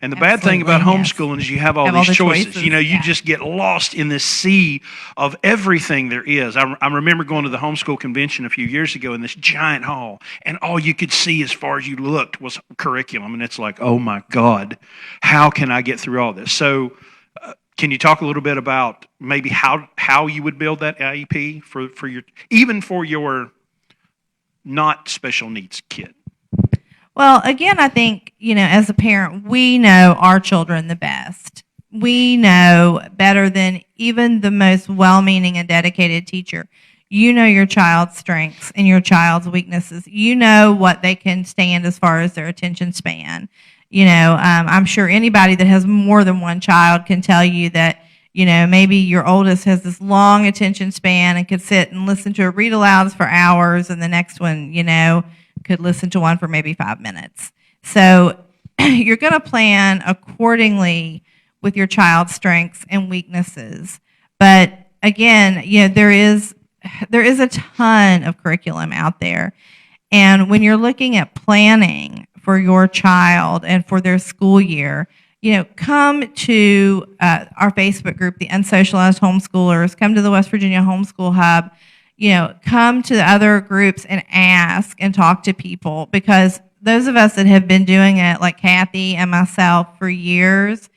Speaker 1: And the bad thing about homeschooling is you have all these choices. You just get lost in this sea of everything there is. I remember going to the homeschool convention a few years ago in this giant hall, and all you could see as far as you looked was curriculum. And it's like, oh my God, how can I get through all this? So can you talk a little bit about maybe how you would build that IEP for your not special needs kid?
Speaker 5: Well, again, I think, as a parent, we know our children the best. We know better than even the most well-meaning and dedicated teacher. You know your child's strengths and your child's weaknesses. You know what they can stand as far as their attention span. I'm sure anybody that has more than one child can tell you that, maybe your oldest has this long attention span and could sit and listen to a read alouds for hours, and the next one, could listen to one for maybe 5 minutes. So you're going to plan accordingly with your child's strengths and weaknesses. But again, there is a ton of curriculum out there. And when you're looking at planning for your child and for their school year, come to our Facebook group, the Unsocialized Homeschoolers, come to the West Virginia Homeschool Hub, come to the other groups and ask and talk to people, because those of us that have been doing it, like Kathy and myself, for years,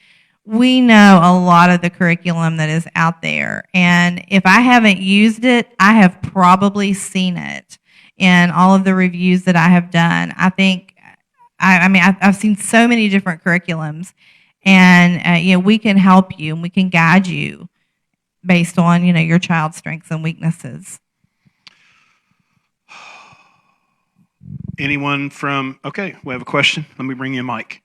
Speaker 5: we know a lot of the curriculum that is out there. And if I haven't used it, I have probably seen it in all of the reviews that I have done. I think, I've seen so many different curriculums, and we can help you and we can guide you based on your child's strengths and weaknesses.
Speaker 1: Anyone okay, we have a question. Let me bring you a mic.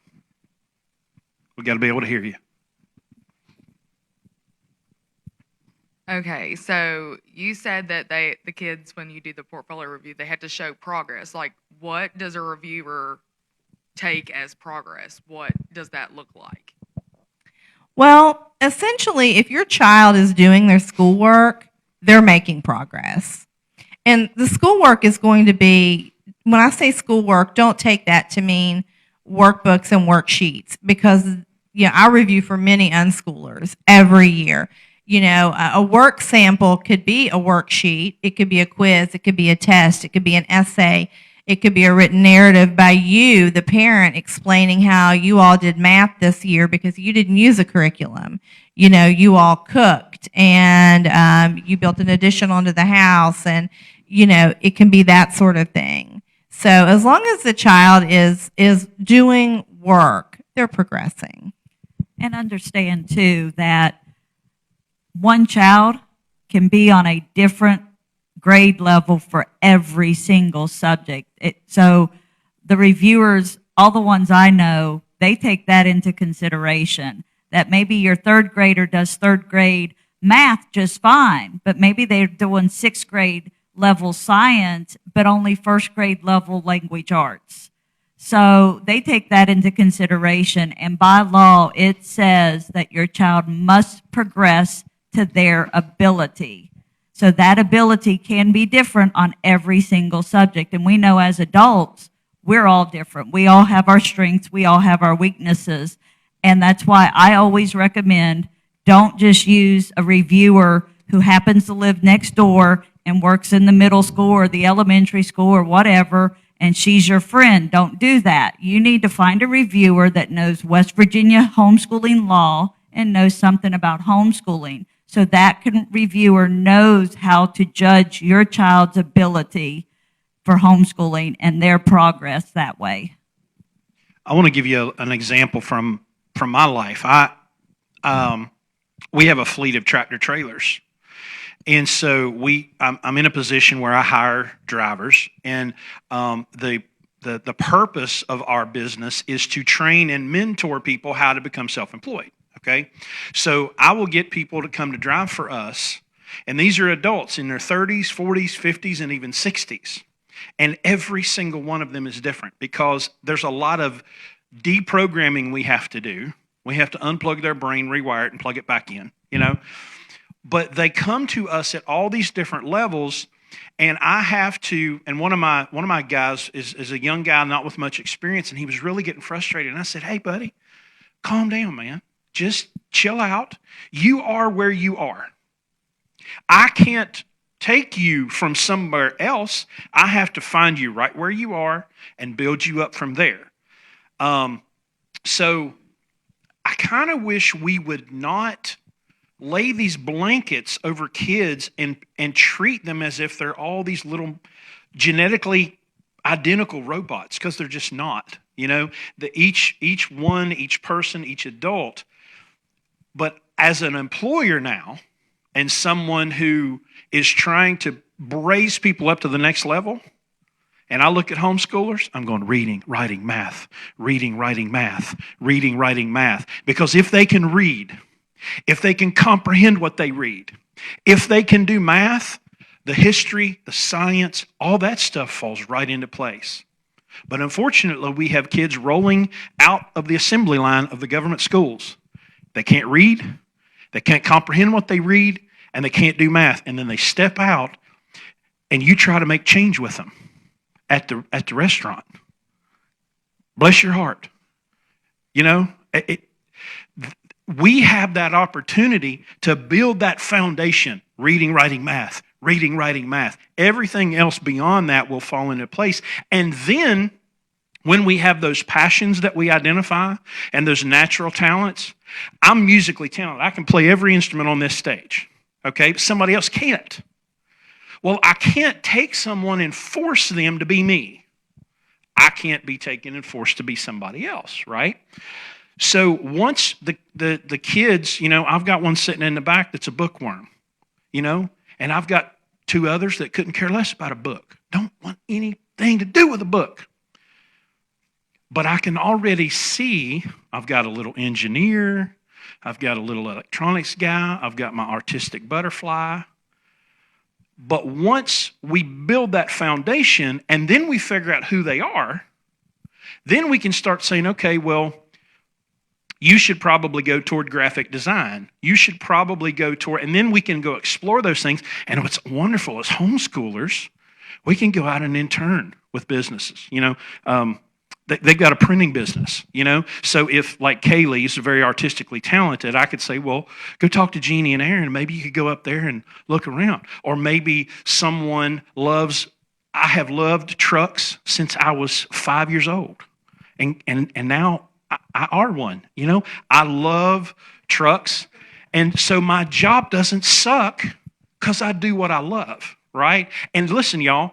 Speaker 1: We got to be able to hear you.
Speaker 10: Okay, so you said that the kids, when you do the portfolio review, they had to show progress. Like, what does a reviewer take as progress? What does that look like?
Speaker 5: Well, essentially, if your child is doing their schoolwork, they're making progress. And the schoolwork is going to be, when I say schoolwork, don't take that to mean workbooks and worksheets, because I review for many unschoolers every year. A work sample could be a worksheet, it could be a quiz, it could be a test, it could be an essay, It could be a written narrative by you, the parent, explaining how you all did math this year because you didn't use a curriculum. You know, you all cooked and you built an addition onto the house, and, you know, it can be that sort of thing. So as long as the child is doing work, they're progressing.
Speaker 3: And understand, too, that one child can be on a different grade level for every single subject. So the reviewers, all the ones I know, they take that into consideration, that maybe your third grader does third grade math just fine, but maybe they're doing sixth grade level science, but only first grade level language arts. So they take that into consideration, and by law, it says that your child must progress to their ability. So that ability can be different on every single subject. And we know as adults, we're all different. We all have our strengths. We all have our weaknesses. And that's why I always recommend don't just use a reviewer who happens to live next door and works in the middle school or the elementary school or whatever, and she's your friend. Don't do that. You need to find a reviewer that knows West Virginia homeschooling law and knows something about homeschooling, so that reviewer knows how to judge your child's ability for homeschooling and their progress that way.
Speaker 1: I want to give you an example from my life. We have a fleet of tractor trailers. And so I'm in a position where I hire drivers, and the purpose of our business is to train and mentor people how to become self-employed. Okay, so I will get people to come to drive for us, and these are adults in their 30s, 40s, 50s, and even 60s. And every single one of them is different because there's a lot of deprogramming we have to do. We have to unplug their brain, rewire it, and plug it back in, you know. But they come to us at all these different levels, and I have to, and one of my guys is a young guy, not with much experience, and he was really getting frustrated. And I said, hey, buddy, calm down, man. Just chill out. You are where you are. I can't take you from somewhere else. I have to find you right where you are and build you up from there. So I kind of wish we would not lay these blankets over kids and treat them as if they're all these little genetically identical robots, because they're just not. You know, each one, each person, each adult. But as an employer now, and someone who is trying to raise people up to the next level, and I look at homeschoolers, I'm going reading, writing, math, reading, writing, math, reading, writing, math. Because if they can read, if they can comprehend what they read, if they can do math, the history, the science, all that stuff falls right into place. But unfortunately, we have kids rolling out of the assembly line of the government schools. They can't read, they can't comprehend what they read, and they can't do math. And then they step out, and you try to make change with them at the restaurant. Bless your heart. You know, we have that opportunity to build that foundation, reading, writing, math, reading, writing, math. Everything else beyond that will fall into place. And then when we have those passions that we identify and those natural talents, I'm musically talented. I can play every instrument on this stage, okay? But somebody else can't. Well, I can't take someone and force them to be me. I can't be taken and forced to be somebody else, right? So once the kids, you know, I've got one sitting in the back that's a bookworm, you know, and I've got two others that couldn't care less about a book. Don't want anything to do with a book. But I can already see I've got a little engineer, I've got a little electronics guy, I've got my artistic butterfly. But once we build that foundation and then we figure out who they are, then we can start saying, okay, well, you should probably go toward graphic design. You should probably go toward, and then we can go explore those things. And what's wonderful is homeschoolers, we can go out and intern with businesses, you know. They've got a printing business, you know. So if, like Kaylee is very artistically talented, I could say, well, go talk to Jeannie and Aaron. Maybe you could go up there and look around. Or maybe someone loves I have loved trucks since I was 5 years old. And now I are one, you know. I love trucks. And so my job doesn't suck because I do what I love, right? And listen, y'all,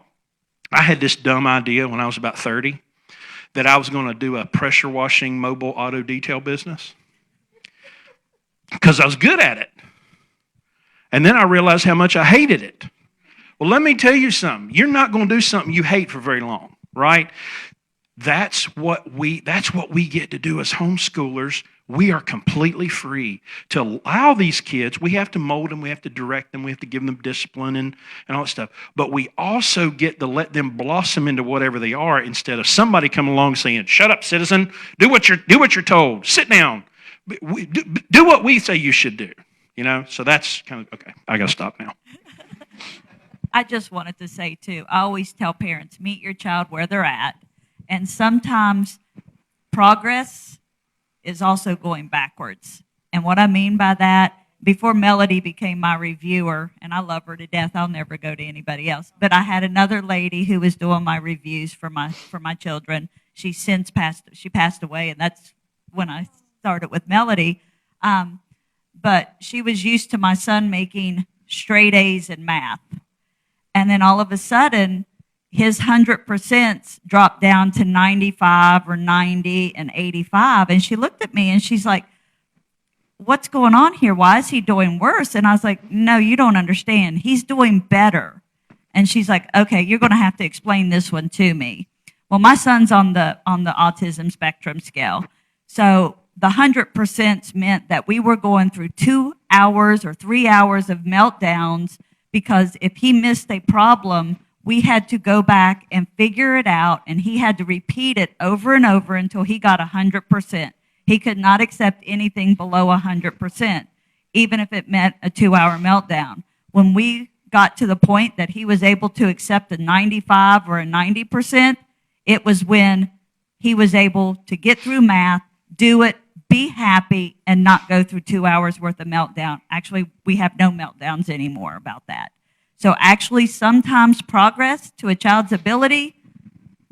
Speaker 1: I had this dumb idea when I was about 30 that I was going to do a pressure washing mobile auto detail business because I was good at it. And then I realized how much I hated it. Well, let me tell you something. You're not going to do something you hate for very long, right? That's what we get to do as homeschoolers. We are completely free to allow these kids. We have to mold them. We have to direct them. We have to give them discipline and all that stuff. But we also get to let them blossom into whatever they are instead of somebody coming along saying, "Shut up, citizen. Do what you're told. Sit down. Do what we say you should do." You know. So that's kind of okay. I got to stop now.
Speaker 3: I just wanted to say, too, I always tell parents, meet your child where they're at. And sometimes progress is also going backwards. And what I mean by that, before Melody became my reviewer, and I love her to death, I'll never go to anybody else, but I had another lady who was doing my reviews for my children. She passed away, and that's when I started with Melody. But she was used to my son making straight A's in math. And then all of a sudden, his 100% dropped down to 95 or 90 and 85. And she looked at me and she's like, "What's going on here? Why is he doing worse?" And I was like, "No, you don't understand. He's doing better." And she's like, "Okay, you're going to have to explain this one to me." Well, my son's on the autism spectrum scale. So the 100% meant that we were going through 2 hours or 3 hours of meltdowns because if he missed a problem, we had to go back and figure it out, and he had to repeat it over and over until he got 100%. He could not accept anything below 100%, even if it meant a 2-hour meltdown. When we got to the point that he was able to accept a 95 or a 90%, it was when he was able to get through math, do it, be happy, and not go through 2 hours worth of meltdown. Actually, we have no meltdowns anymore about that. So actually, sometimes progress to a child's ability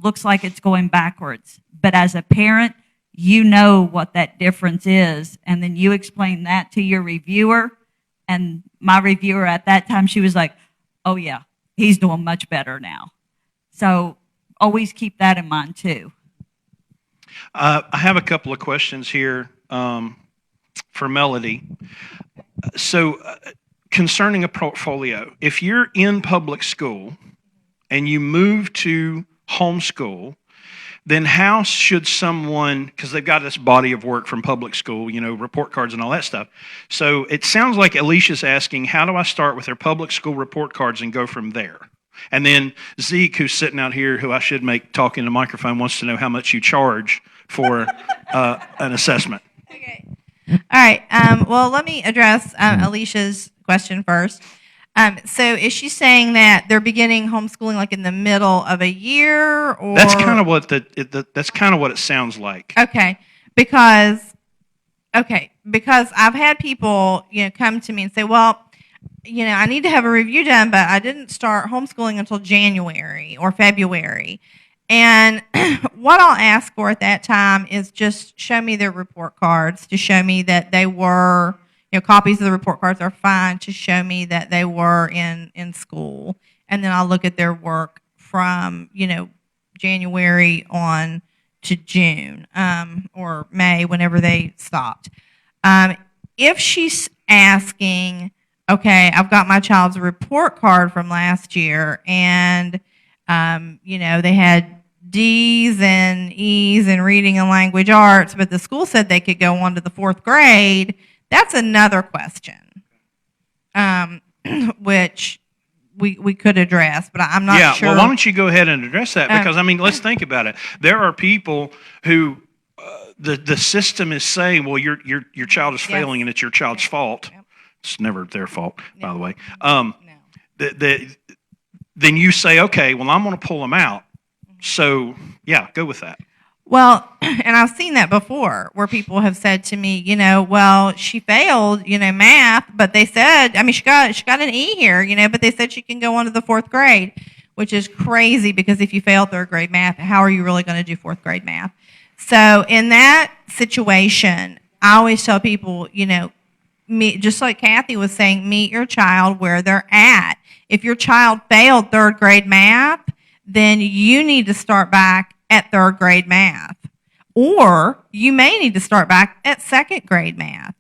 Speaker 3: looks like it's going backwards. But as a parent, you know what that difference is. And then you explain that to your reviewer. And my reviewer at that time, she was like, "Oh, yeah, he's doing much better now." So always keep that in mind, too.
Speaker 1: I have a couple of questions here for Melody. So concerning a portfolio, if you're in public school and you move to homeschool, then how should someone, because they've got this body of work from public school, you know, report cards and all that stuff. So it sounds like Alicia's asking, how do I start with their public school report cards and go from there? And then Zeke, who's sitting out here, who I should make talk in the microphone, wants to know how much you charge for an assessment.
Speaker 5: Okay. All right. Well, let me address Alicia's question first. So is she saying that they're beginning homeschooling like in the middle of a year, or
Speaker 1: that's kind of what that's kind of what it sounds like.
Speaker 5: Okay, because I've had people come to me and say, well, I need to have a review done, but I didn't start homeschooling until January or February. And what I'll ask for at that time is just show me their report cards to show me that they were, copies of the report cards are fine to show me that they were in school. And then I'll look at their work from, January on to June or May, whenever they stopped. If she's asking, okay, I've got my child's report card from last year, and they had D's and E's in reading and language arts, but the school said they could go on to the 4th grade. That's another question, which we could address, but I'm not sure.
Speaker 1: Well, why don't you go ahead and address that? Because let's think about it. There are people who the system is saying, well, your child is failing, and it's your child's fault. Yep. It's never their fault, by the way. Then you say, okay, well, I'm going to pull them out. So, yeah, go with that.
Speaker 5: Well, and I've seen that before where people have said to me, well, she failed, math, but they said, she got an E here, but they said she can go on to the 4th grade. which is crazy because if you fail third grade math, how are you really going to do fourth grade math? So in that situation, I always tell people, just like Kathy was saying, meet your child where they're at. If your child failed third grade math, then you need to start back at third grade math. Or you may need to start back at second grade math.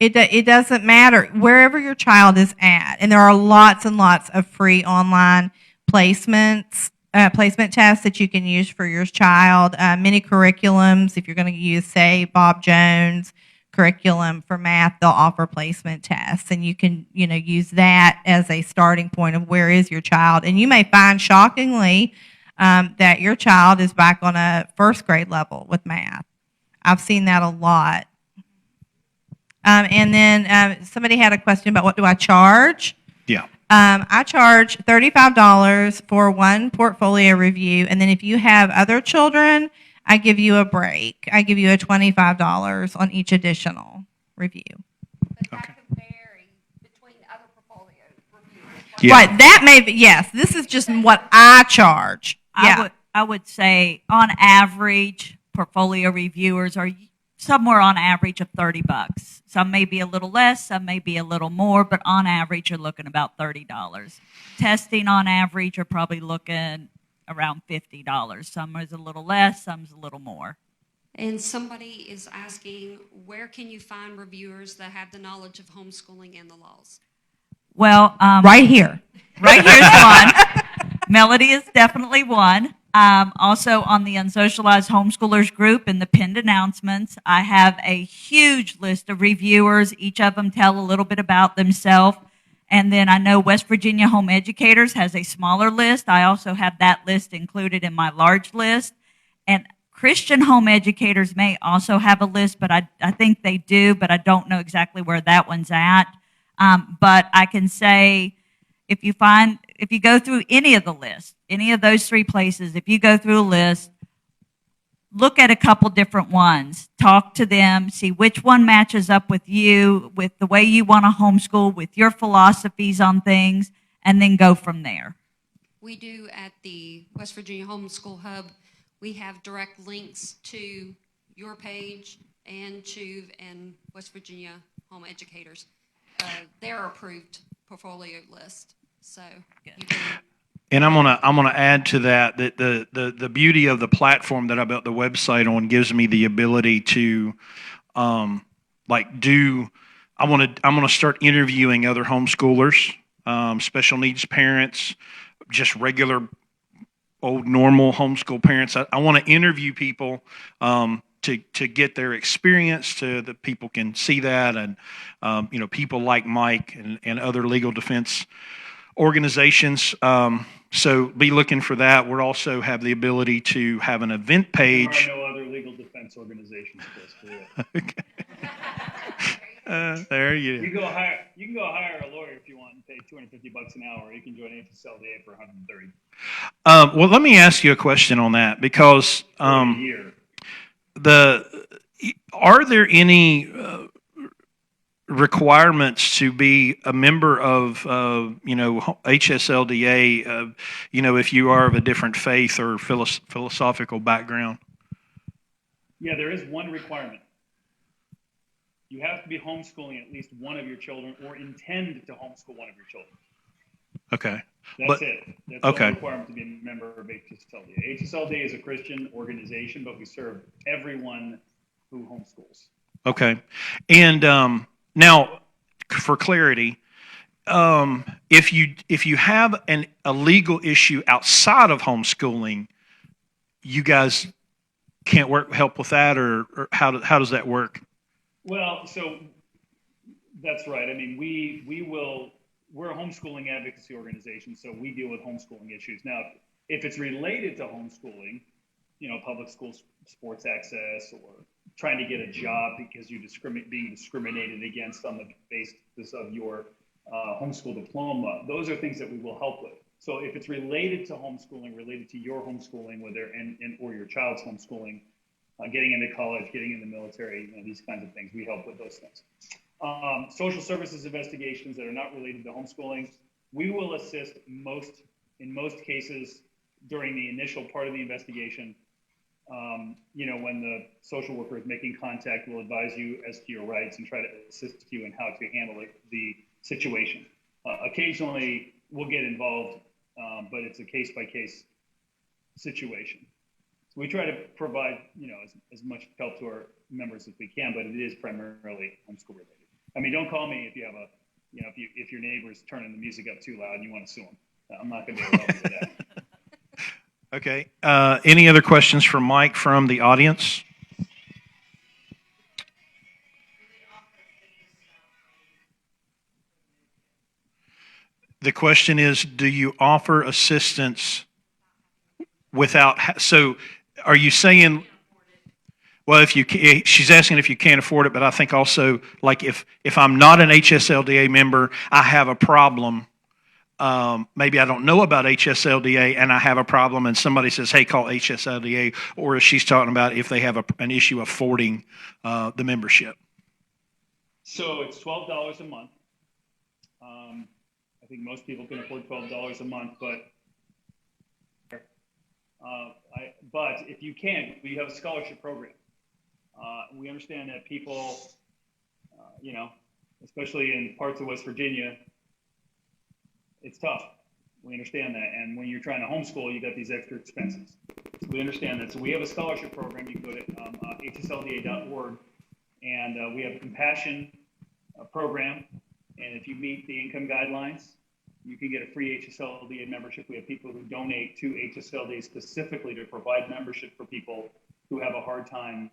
Speaker 5: It doesn't matter wherever your child is at. And there are lots and lots of free online placement tests that you can use for your child. Many curriculums, if you're going to use, say, Bob Jones curriculum for math, they'll offer placement tests. And you can, use that as a starting point of where is your child. And you may find, shockingly, that your child is back on a first grade level with math. I've seen that a lot. And then somebody had a question about what do I charge?
Speaker 1: Yeah.
Speaker 5: I charge $35 for one portfolio review, and then if you have other children, I give you a break. I give you a $25 on each additional review.
Speaker 9: But that
Speaker 1: Okay.
Speaker 9: can vary between other portfolio reviewers.
Speaker 1: Yeah.
Speaker 5: Right, that may be, yes, this is just what I charge. Yeah.
Speaker 3: I would say on average, portfolio reviewers are somewhere on average of $30. Some may be a little less, some may be a little more, but on average, you're looking about $30. Testing on average, you're probably looking around $50. Some is a little less, some's a little more.
Speaker 9: And somebody is asking, where can you find reviewers that have the knowledge of homeschooling and the laws?
Speaker 3: Well,
Speaker 5: Right here.
Speaker 3: right here's one. Melody is definitely one. Also on the Unsocialized Homeschoolers group in the pinned announcements, I have a huge list of reviewers. Each of them tell a little bit about themselves. And then I know West Virginia Home Educators has a smaller list. I also have that list included in my large list. And Christian Home Educators may also have a list, but I think they do, but I don't know exactly where that one's at. But I can say if you go through any of the lists, any of those three places, if you go through a list, look at a couple different ones, talk to them, see which one matches up with you, with the way you want to homeschool, with your philosophies on things, and then go from there.
Speaker 9: We do at the West Virginia Homeschool Hub, we have direct links to your page and West Virginia Home Educators. Their approved portfolio list. So you can.
Speaker 1: And I'm gonna add to that the beauty of the platform that I built the website on gives me the ability to I'm gonna start interviewing other homeschoolers, special needs parents, just regular old normal homeschool parents. I want to interview people to get their experience, so that people can see that, and people like Mike and other legal defense organizations. So be looking for that. We'll also have the ability to have an event page.
Speaker 6: There are no other legal defense organizations, Chris, for you.
Speaker 1: There you
Speaker 6: You can go hire a lawyer if you want and pay $250 an hour. Or you can join HSLDA for $130
Speaker 1: well, let me ask you a question on that, because
Speaker 6: a year.
Speaker 1: Are there any requirements to be a member of HSLDA, if you are of a different faith or philosophical background?
Speaker 6: Yeah, there is one requirement. You have to be homeschooling at least one of your children, or intend to homeschool one of your children.
Speaker 1: Okay.
Speaker 6: That's it. That's
Speaker 1: okay.
Speaker 6: the requirement to be a member of HSLDA. HSLDA is a Christian organization, but we serve everyone who homeschools.
Speaker 1: Okay. And now, for clarity, if you have a legal issue outside of homeschooling, you guys can't help with that, or how does that work?
Speaker 6: Well, so that's right. I mean, we're a homeschooling advocacy organization, so we deal with homeschooling issues. Now, if it's related to homeschooling, public school sports access, or trying to get a job because you're being discriminated against on the basis of your homeschool diploma, those are things that we will help with. So if it's related to homeschooling, related to your homeschooling, or your child's homeschooling, getting into college, getting in the military, these kinds of things, we help with those things. Social services investigations that are not related to homeschooling, we will assist most In most cases, during the initial part of the investigation, when the social worker is making contact, we'll advise you as to your rights and try to assist you in how to handle the situation. Occasionally, we'll get involved, but it's a case-by-case situation. So we try to provide, as much help to our members as we can, but it is primarily homeschool related. I mean, don't call me if you have if your neighbor's turning the music up too loud and you want to sue them. I'm not going to be able to help you with that.
Speaker 1: Okay. Any other questions for Mike from the audience? The question is, do you offer assistance without, so are you saying, well, she's asking if you can't afford it, but I think also, like, if I'm not an HSLDA member, I have a problem. Maybe I don't know about HSLDA and I have a problem and somebody says, hey, call HSLDA, or if she's talking about if they have an issue affording the membership.
Speaker 6: So it's $12 a month. I think most people can afford $12 a month, but if you can't, we have a scholarship program. We understand that people, especially in parts of West Virginia, it's tough. We understand that. And when you're trying to homeschool, you got these extra expenses. So we understand that. So we have a scholarship program. You can go to HSLDA.org, and we have a compassion program. And if you meet the income guidelines, you can get a free HSLDA membership. We have people who donate to HSLDA specifically to provide membership for people who have a hard time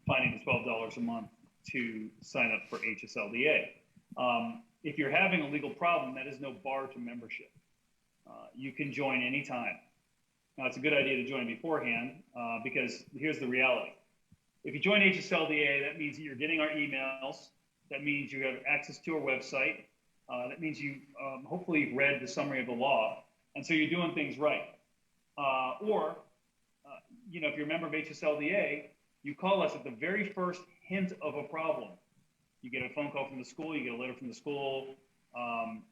Speaker 6: finding the $12 a month to sign up for HSLDA. If you're having a legal problem, that is no bar to membership. You can join anytime. Now, it's a good idea to join beforehand because here's the reality. If you join HSLDA, that means you're getting our emails. That means you have access to our website. That means you hopefully read the summary of the law. And so you're doing things right. If you're a member of HSLDA, you call us at the very first hint of a problem. You get a phone call from the school, you get a letter from the school,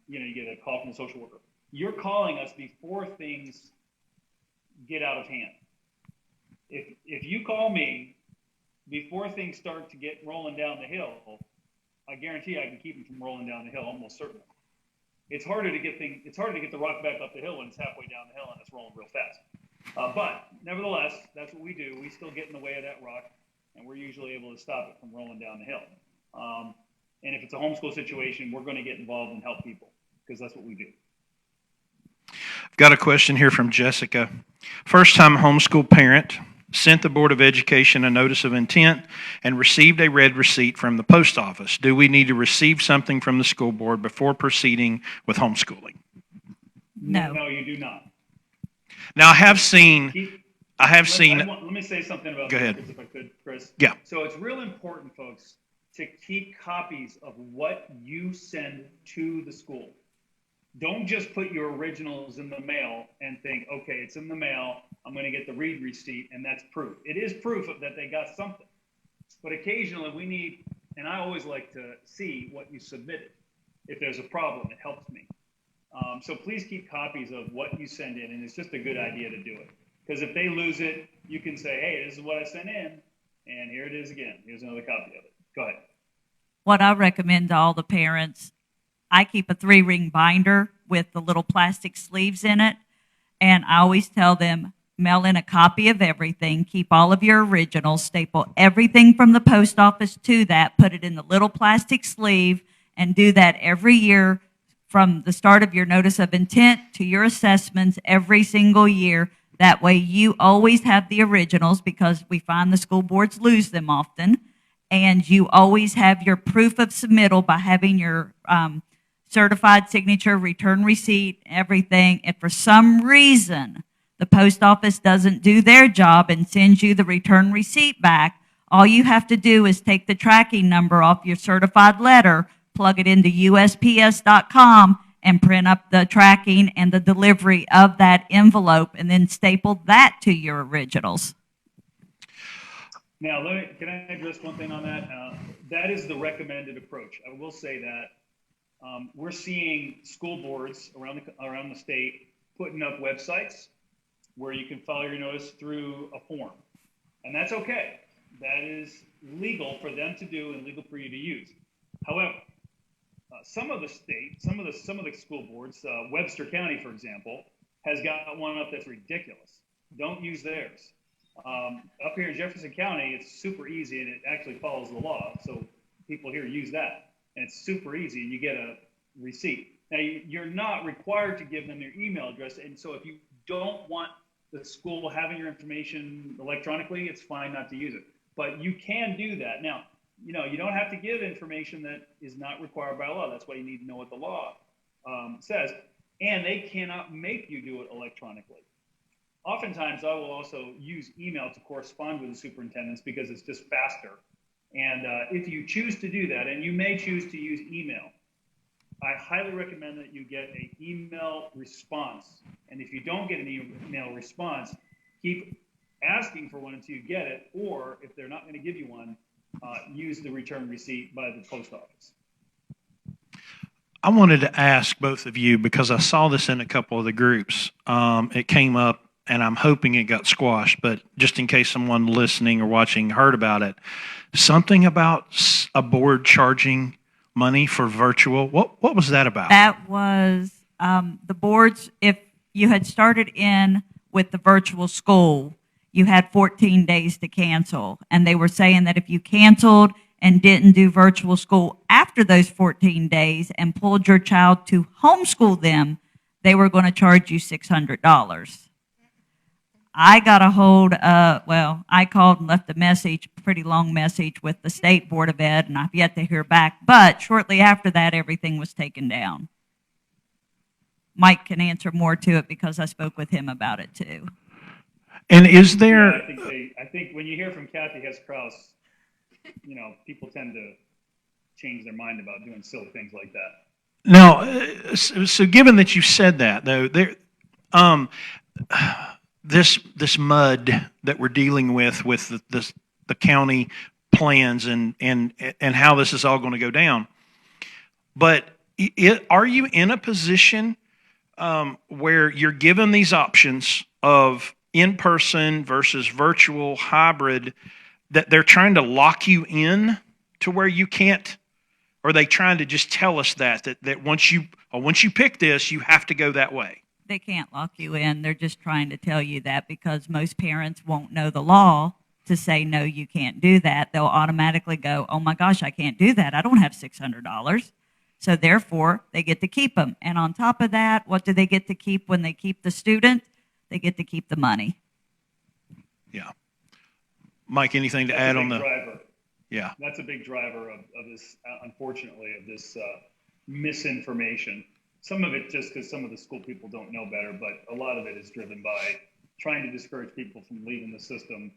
Speaker 6: you get a call from the social worker. You're calling us before things get out of hand. If you call me before things start to get rolling down the hill, I guarantee I can keep them from rolling down the hill, almost certainly. It's harder to get the rock back up the hill when it's halfway down the hill and it's rolling real fast. But nevertheless, that's what we do. We still get in the way of that rock, and we're usually able to stop it from rolling down the hill. And if it's a homeschool situation, we're going to get involved and help people because that's what we do.
Speaker 1: I've got a question here from Jessica. First-time homeschool parent, sent the Board of Education a notice of intent and received a red receipt from the post office. Do we need to receive something from the school board before proceeding with homeschooling?
Speaker 3: No.
Speaker 6: No, you do not.
Speaker 1: Now, I have seen.
Speaker 6: Let me say something about
Speaker 1: Go ahead.
Speaker 6: this, if I could, Chris.
Speaker 1: Yeah.
Speaker 6: So it's real important, folks, to keep copies of what you send to the school. Don't just put your originals in the mail and think, okay, it's in the mail, I'm going to get the read receipt, and that's proof. It is proof of that they got something. But occasionally we need, and I always like to see what you submitted. If there's a problem, it helps me. So please keep copies of what you send in, and it's just a good idea to do it. Because if they lose it, you can say, hey, this is what I sent in, and here it is again. Here's another copy of it. Go ahead.
Speaker 3: What I recommend to all the parents, I keep a 3-ring binder with the little plastic sleeves in it, and I always tell them, mail in a copy of everything, keep all of your originals, staple everything from the post office to that, put it in the little plastic sleeve, and do that every year from the start of your notice of intent to your assessments every single year. That way you always have the originals because we find the school boards lose them often. And you always have your proof of submittal by having your certified signature, return receipt, everything. If for some reason the post office doesn't do their job and sends you the return receipt back, all you have to do is take the tracking number off your certified letter, plug it into USPS.com, and print up the tracking and the delivery of that envelope, and then staple that to your originals.
Speaker 6: Now, can I address one thing on that? That is the recommended approach. I will say that we're seeing school boards around the state putting up websites where you can file your notice through a form. And that's okay. That is legal for them to do and legal for you to use. However, some of the school boards, Webster County, for example, has got one up that's ridiculous. Don't use theirs. Up here in Jefferson County, it's super easy and it actually follows the law. So people here use that, and it's super easy. You get a receipt. Now, you're not required to give them your email address, and so if you don't want the school having your information electronically, it's fine not to use it. But you can do that. Now, you don't have to give information that is not required by law. That's why you need to know what the law says. And they cannot make you do it electronically. Oftentimes, I will also use email to correspond with the superintendents because it's just faster. And if you choose to do that, and you may choose to use email, I highly recommend that you get an email response. And if you don't get an email response, keep asking for one until you get it, or if they're not going to give you one, use the return receipt by the post office.
Speaker 1: I wanted to ask both of you, because I saw this in a couple of the groups. It came up, and I'm hoping it got squashed, but just in case someone listening or watching heard about it, something about a board charging money for virtual. What was that about?
Speaker 3: That was the boards, if you had started in with the virtual school, you had 14 days to cancel. And they were saying that if you canceled and didn't do virtual school after those 14 days and pulled your child to homeschool them, they were going to charge you $600. I got a hold of, I called and left a message, pretty long message with the State Board of Ed, and I've yet to hear back. But shortly after that, everything was taken down. Mike can answer more to it because I spoke with him about it too.
Speaker 1: And is there...
Speaker 6: Yeah, I think when you hear from Kathy Hess-Krause, people tend to change their mind about doing silly things like that.
Speaker 1: Now, so given that you said that, though, this mud that we're dealing with the county plans and how this is all going to go down, but are you in a position where you're given these options of in-person versus virtual hybrid, that they're trying to lock you in to where you can't? Or are they trying to just tell us that once you pick this, you have to go that way?
Speaker 3: They can't lock you in. They're just trying to tell you that because most parents won't know the law to say, no, you can't do that. They'll automatically go, oh my gosh, I can't do that. I don't have $600. So therefore, they get to keep them. And on top of that, what do they get to keep when they keep the student? They get to keep the money.
Speaker 1: Yeah. Mike, anything to add on the...
Speaker 6: driver.
Speaker 1: Yeah.
Speaker 6: That's a big driver of this, unfortunately, of this misinformation. Some of it just because some of the school people don't know better, but a lot of it is driven by trying to discourage people from leaving the system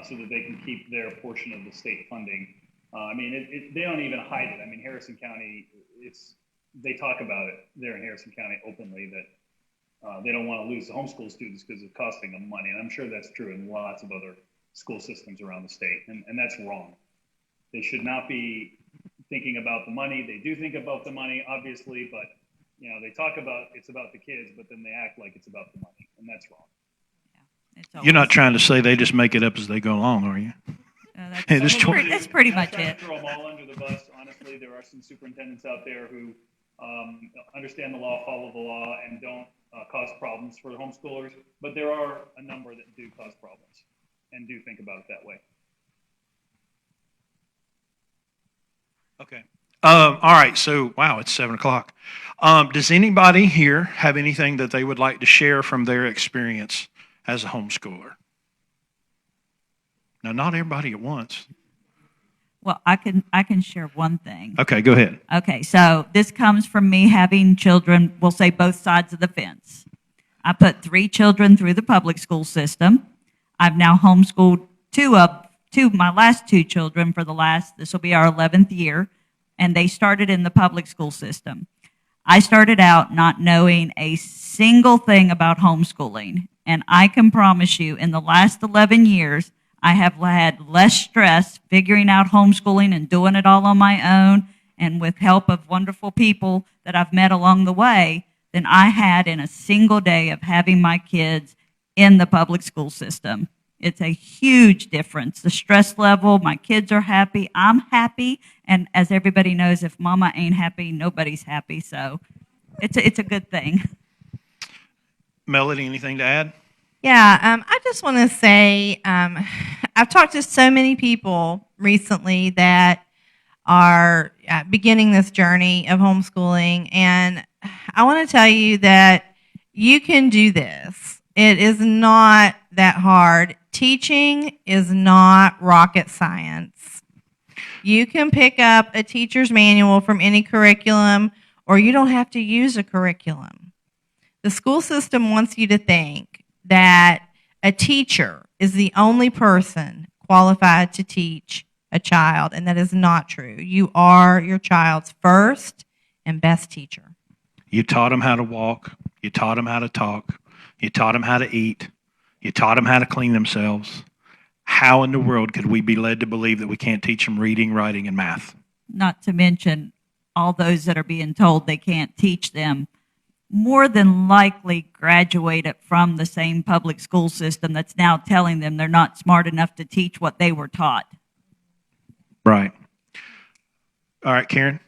Speaker 6: so that they can keep their portion of the state funding. They don't even hide it. Harrison County, they talk about it there in Harrison County openly that they don't want to lose the homeschool students because it's costing them money. And I'm sure that's true in lots of other school systems around the state. And that's wrong. They should not be thinking about the money. They do think about the money, obviously, but they talk about it's about the kids, but then they act like it's about the money, and that's wrong.
Speaker 3: Yeah,
Speaker 1: you're not trying to say they just make it up as they go along, are you?
Speaker 3: That's pretty much it.
Speaker 6: Throw them all under the bus. Honestly, there are some superintendents out there who understand the law, follow the law, and don't cause problems for the homeschoolers. But there are a number that do cause problems and do think about it that way.
Speaker 1: Okay. All right. So, wow, it's 7:00. Does anybody here have anything that they would like to share from their experience as a homeschooler? Now, not everybody at once.
Speaker 3: Well, I can share one thing.
Speaker 1: Okay, go ahead.
Speaker 3: Okay, so this comes from me having children, we'll say both sides of the fence. I put 3 children through the public school system. I've now homeschooled my last 2 children for this will be our 11th year, and they started in the public school system. I started out not knowing a single thing about homeschooling, and I can promise you in the last 11 years, I have had less stress figuring out homeschooling and doing it all on my own and with help of wonderful people that I've met along the way than I had in a single day of having my kids in the public school system. It's a huge difference. The stress level, my kids are happy, I'm happy, and as everybody knows, if mama ain't happy, nobody's happy. So it's a good thing.
Speaker 1: Melody, anything to add?
Speaker 5: Yeah, I just want to say I've talked to so many people recently that are beginning this journey of homeschooling, and I want to tell you that you can do this. It is not that hard. Teaching is not rocket science. You can pick up a teacher's manual from any curriculum, or you don't have to use a curriculum. The school system wants you to think that a teacher is the only person qualified to teach a child, and that is not true. You are your child's first and best teacher.
Speaker 1: You taught them how to walk. You taught them how to talk. You taught them how to eat. You taught them how to clean themselves. How in the world could we be led to believe that we can't teach them reading, writing, and math?
Speaker 3: Not to mention all those that are being told they can't teach them more than likely graduated from the same public school system that's now telling them they're not smart enough to teach what they were taught.
Speaker 1: Right. All right, Karen.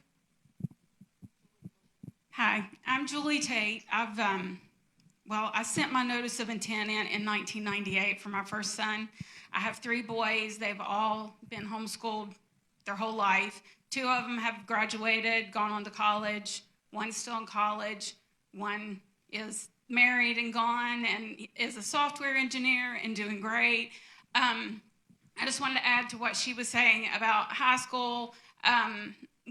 Speaker 11: Hi, I'm Julie Tate. I sent my notice of intent in 1998 for my first son. I have 3 boys. They've all been homeschooled their whole life. 2 of them have graduated, gone on to college. One's still in college. One is married and gone and is a software engineer and doing great. I just wanted to add to what she was saying about high school.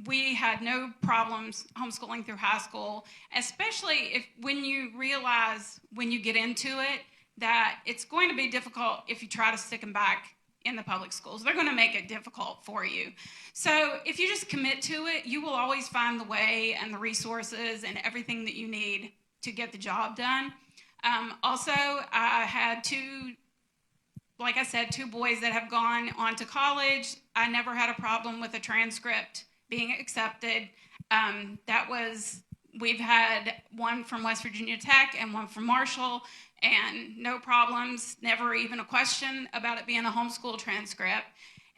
Speaker 11: We had no problems homeschooling through high school, especially when you realize when you get into it that it's going to be difficult if you try to stick them back in the public schools. They're going to make it difficult for you. So if you just commit to it, you will always find the way and the resources and everything that you need to get the job done. Also, I had 2 boys that have gone on to college. I never had a problem with a transcript being accepted. We've had one from West Virginia Tech and one from Marshall, and no problems, never even a question about it being a homeschool transcript.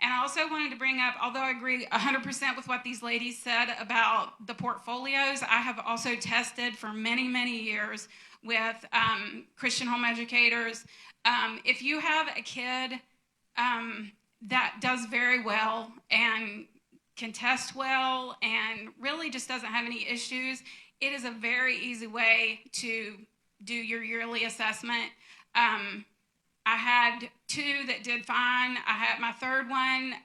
Speaker 11: And I also wanted to bring up, although I agree 100% with what these ladies said about the portfolios, I have also tested for many, many years with Christian home educators. If you have a kid that does very well and can test well and really just doesn't have any issues, it is a very easy way to do your yearly assessment. I had 2 that did fine. My third one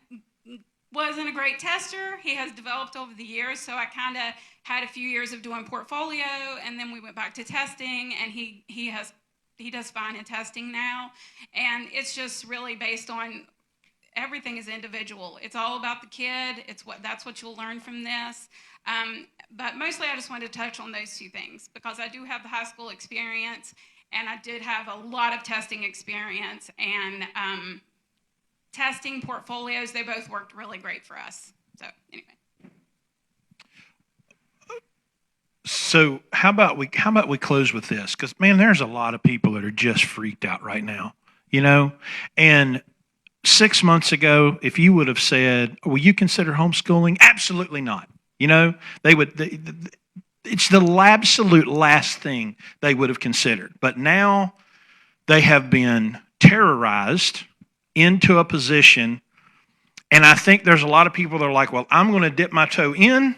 Speaker 11: wasn't a great tester. He has developed over the years, so I kind of had a few years of doing portfolio, and then we went back to testing, and he does fine in testing now. And it's just really based on everything is individual. It's all about the kid. That's what you'll learn from this. But mostly I just wanted to touch on those 2 things because I do have the high school experience and I did have a lot of testing experience, and testing portfolios, they both worked really great for us. So anyway.
Speaker 1: So how about we close with this? Because man, there's a lot of people that are just freaked out right now, and 6 months ago, if you would have said, will you consider homeschooling? Absolutely not. It's the absolute last thing they would have considered. But now they have been terrorized into a position, and I think there's a lot of people that are like, well, I'm going to dip my toe in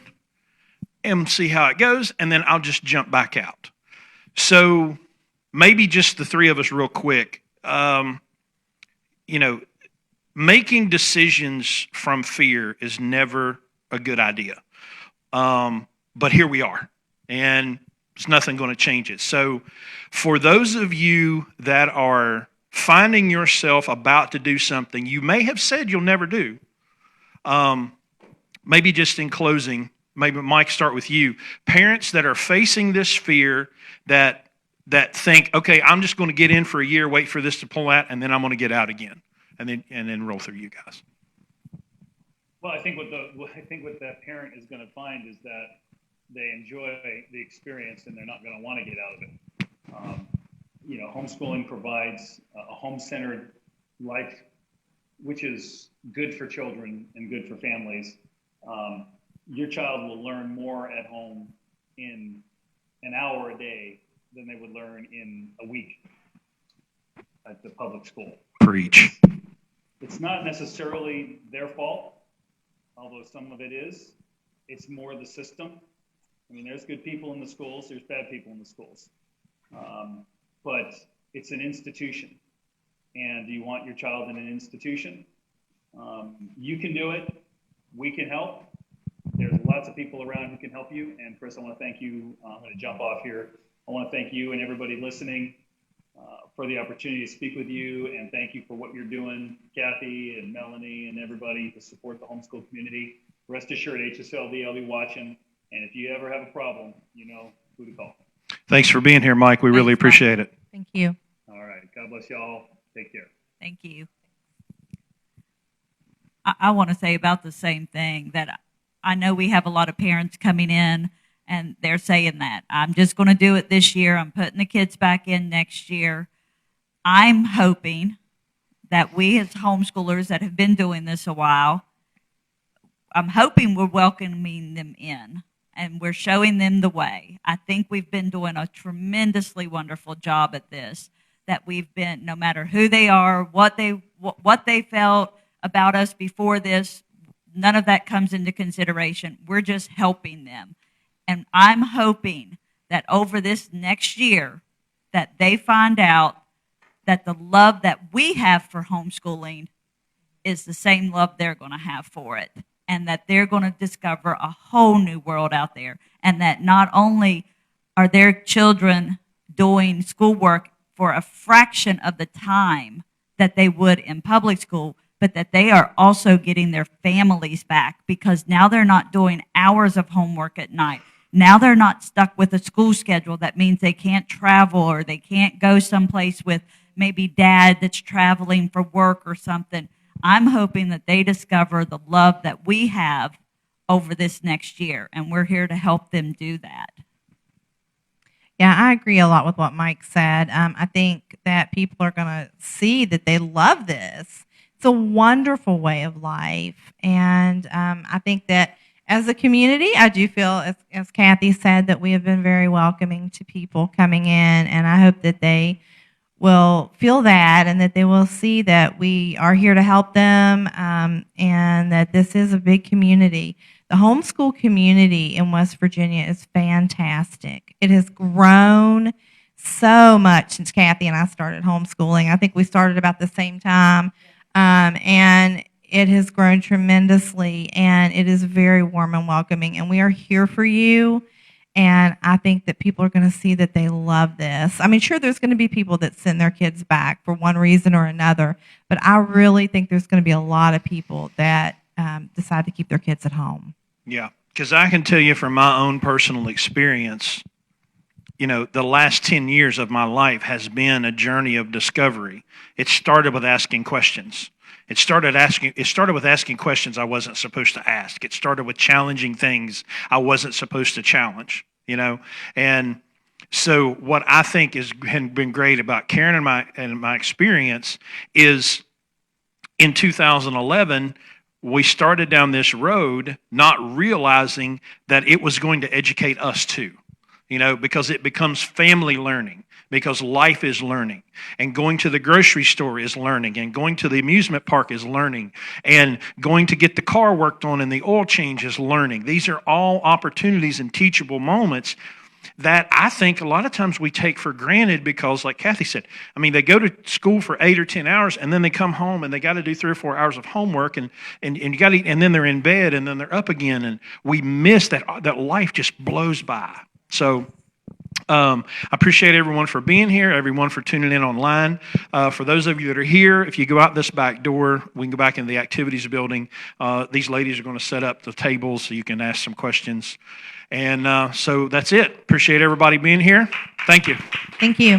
Speaker 1: and see how it goes, and then I'll just jump back out. So maybe just the 3 of us real quick. Making decisions from fear is never a good idea. But here we are, and there's nothing going to change it. So for those of you that are finding yourself about to do something you may have said you'll never do, maybe just in closing, maybe Mike, start with you. Parents that are facing this fear that think, okay, I'm just going to get in for a year, wait for this to pull out, and then I'm going to get out again, and then roll through you guys.
Speaker 6: Well, I think what that parent is going to find is that they enjoy the experience and they're not going to want to get out of it. Homeschooling provides a home-centered life, which is good for children and good for families. Your child will learn more at home in an hour a day than they would learn in a week at the public school.
Speaker 1: Preach.
Speaker 6: It's not necessarily their fault, although some of it is. It's more the system. I mean, there's good people in the schools, there's bad people in the schools. But it's an institution. And do you want your child in an institution? You can do it. We can help. There's lots of people around who can help you. And Chris, I want to thank you. I'm going to jump off here. I want to thank you and everybody listening for the opportunity to speak with you. And thank you for what you're doing, Kathy and Melanie and everybody to support the homeschool community. Rest assured, HSLDA will be watching. And if you ever have a problem, you know who to call.
Speaker 1: Thanks for being here, Mike. We really appreciate it.
Speaker 5: Thank you.
Speaker 6: All right. God bless y'all. Take care.
Speaker 3: Thank you. I want to say about the same thing, that I know we have a lot of parents coming in and they're saying that I'm just going to do it this year. I'm putting the kids back in next year. I'm hoping that we as homeschoolers that have been doing this a while, I'm hoping we're welcoming them in and we're showing them the way. I think we've been doing a tremendously wonderful job at this, that we've been, no matter who they are, what they felt about us before this, none of that comes into consideration. We're just helping them. And I'm hoping that over this next year that they find out that the love that we have for homeschooling is the same love they're going to have for it, and that they're going to discover a whole new world out there, and that not only are their children doing schoolwork for a fraction of the time that they would in public school, but that they are also getting their families back, because now they're not doing hours of homework at night. Now they're not stuck with a school schedule that means they can't travel or they can't go someplace with maybe dad that's traveling for work or something. I'm hoping that they discover the love that we have over this next year, and we're here to help them do that.
Speaker 5: Yeah, I agree a lot with what Mike said. I think that people are going to see that they love this. It's a wonderful way of life. And I think that as a community, I do feel, as Kathy said, that we have been very welcoming to people coming in. And I hope that they will feel that, and that they will see that we are here to help them, and that this is a big community. The homeschool community in West Virginia is fantastic. It has grown so much since Kathy and I started homeschooling. I think we started about the same time, and it has grown tremendously, and it is very warm and welcoming, and we are here for you. And I think that people are going to see that they love this. I mean, sure, there's going to be people that send their kids back for one reason or another, but I really think there's going to be a lot of people that decide to keep their kids at home.
Speaker 1: Yeah, because I can tell you from my own personal experience, the last 10 years of my life has been a journey of discovery. It started with asking questions. It started with asking questions I wasn't supposed to ask. It started with challenging things I wasn't supposed to challenge, And so what I think has been great about Karen and my experience is in 2011, we started down this road not realizing that it was going to educate us too, because it becomes family learning, because life is learning, and going to the grocery store is learning, and going to the amusement park is learning, and going to get the car worked on and the oil change is learning. These are all opportunities and teachable moments that I think a lot of times we take for granted, because like Kathy said, they go to school for 8 or 10 hours and then they come home and they got to do 3 or 4 hours of homework and you got to, and then they're in bed and then they're up again, and we miss that life just blows by. So I appreciate everyone for being here, everyone for tuning in online. For those of you that are here, if you go out this back door, we can go back into the activities building. These ladies are going to set up the tables so you can ask some questions. And so that's it. Appreciate everybody being here. Thank you.
Speaker 5: Thank you.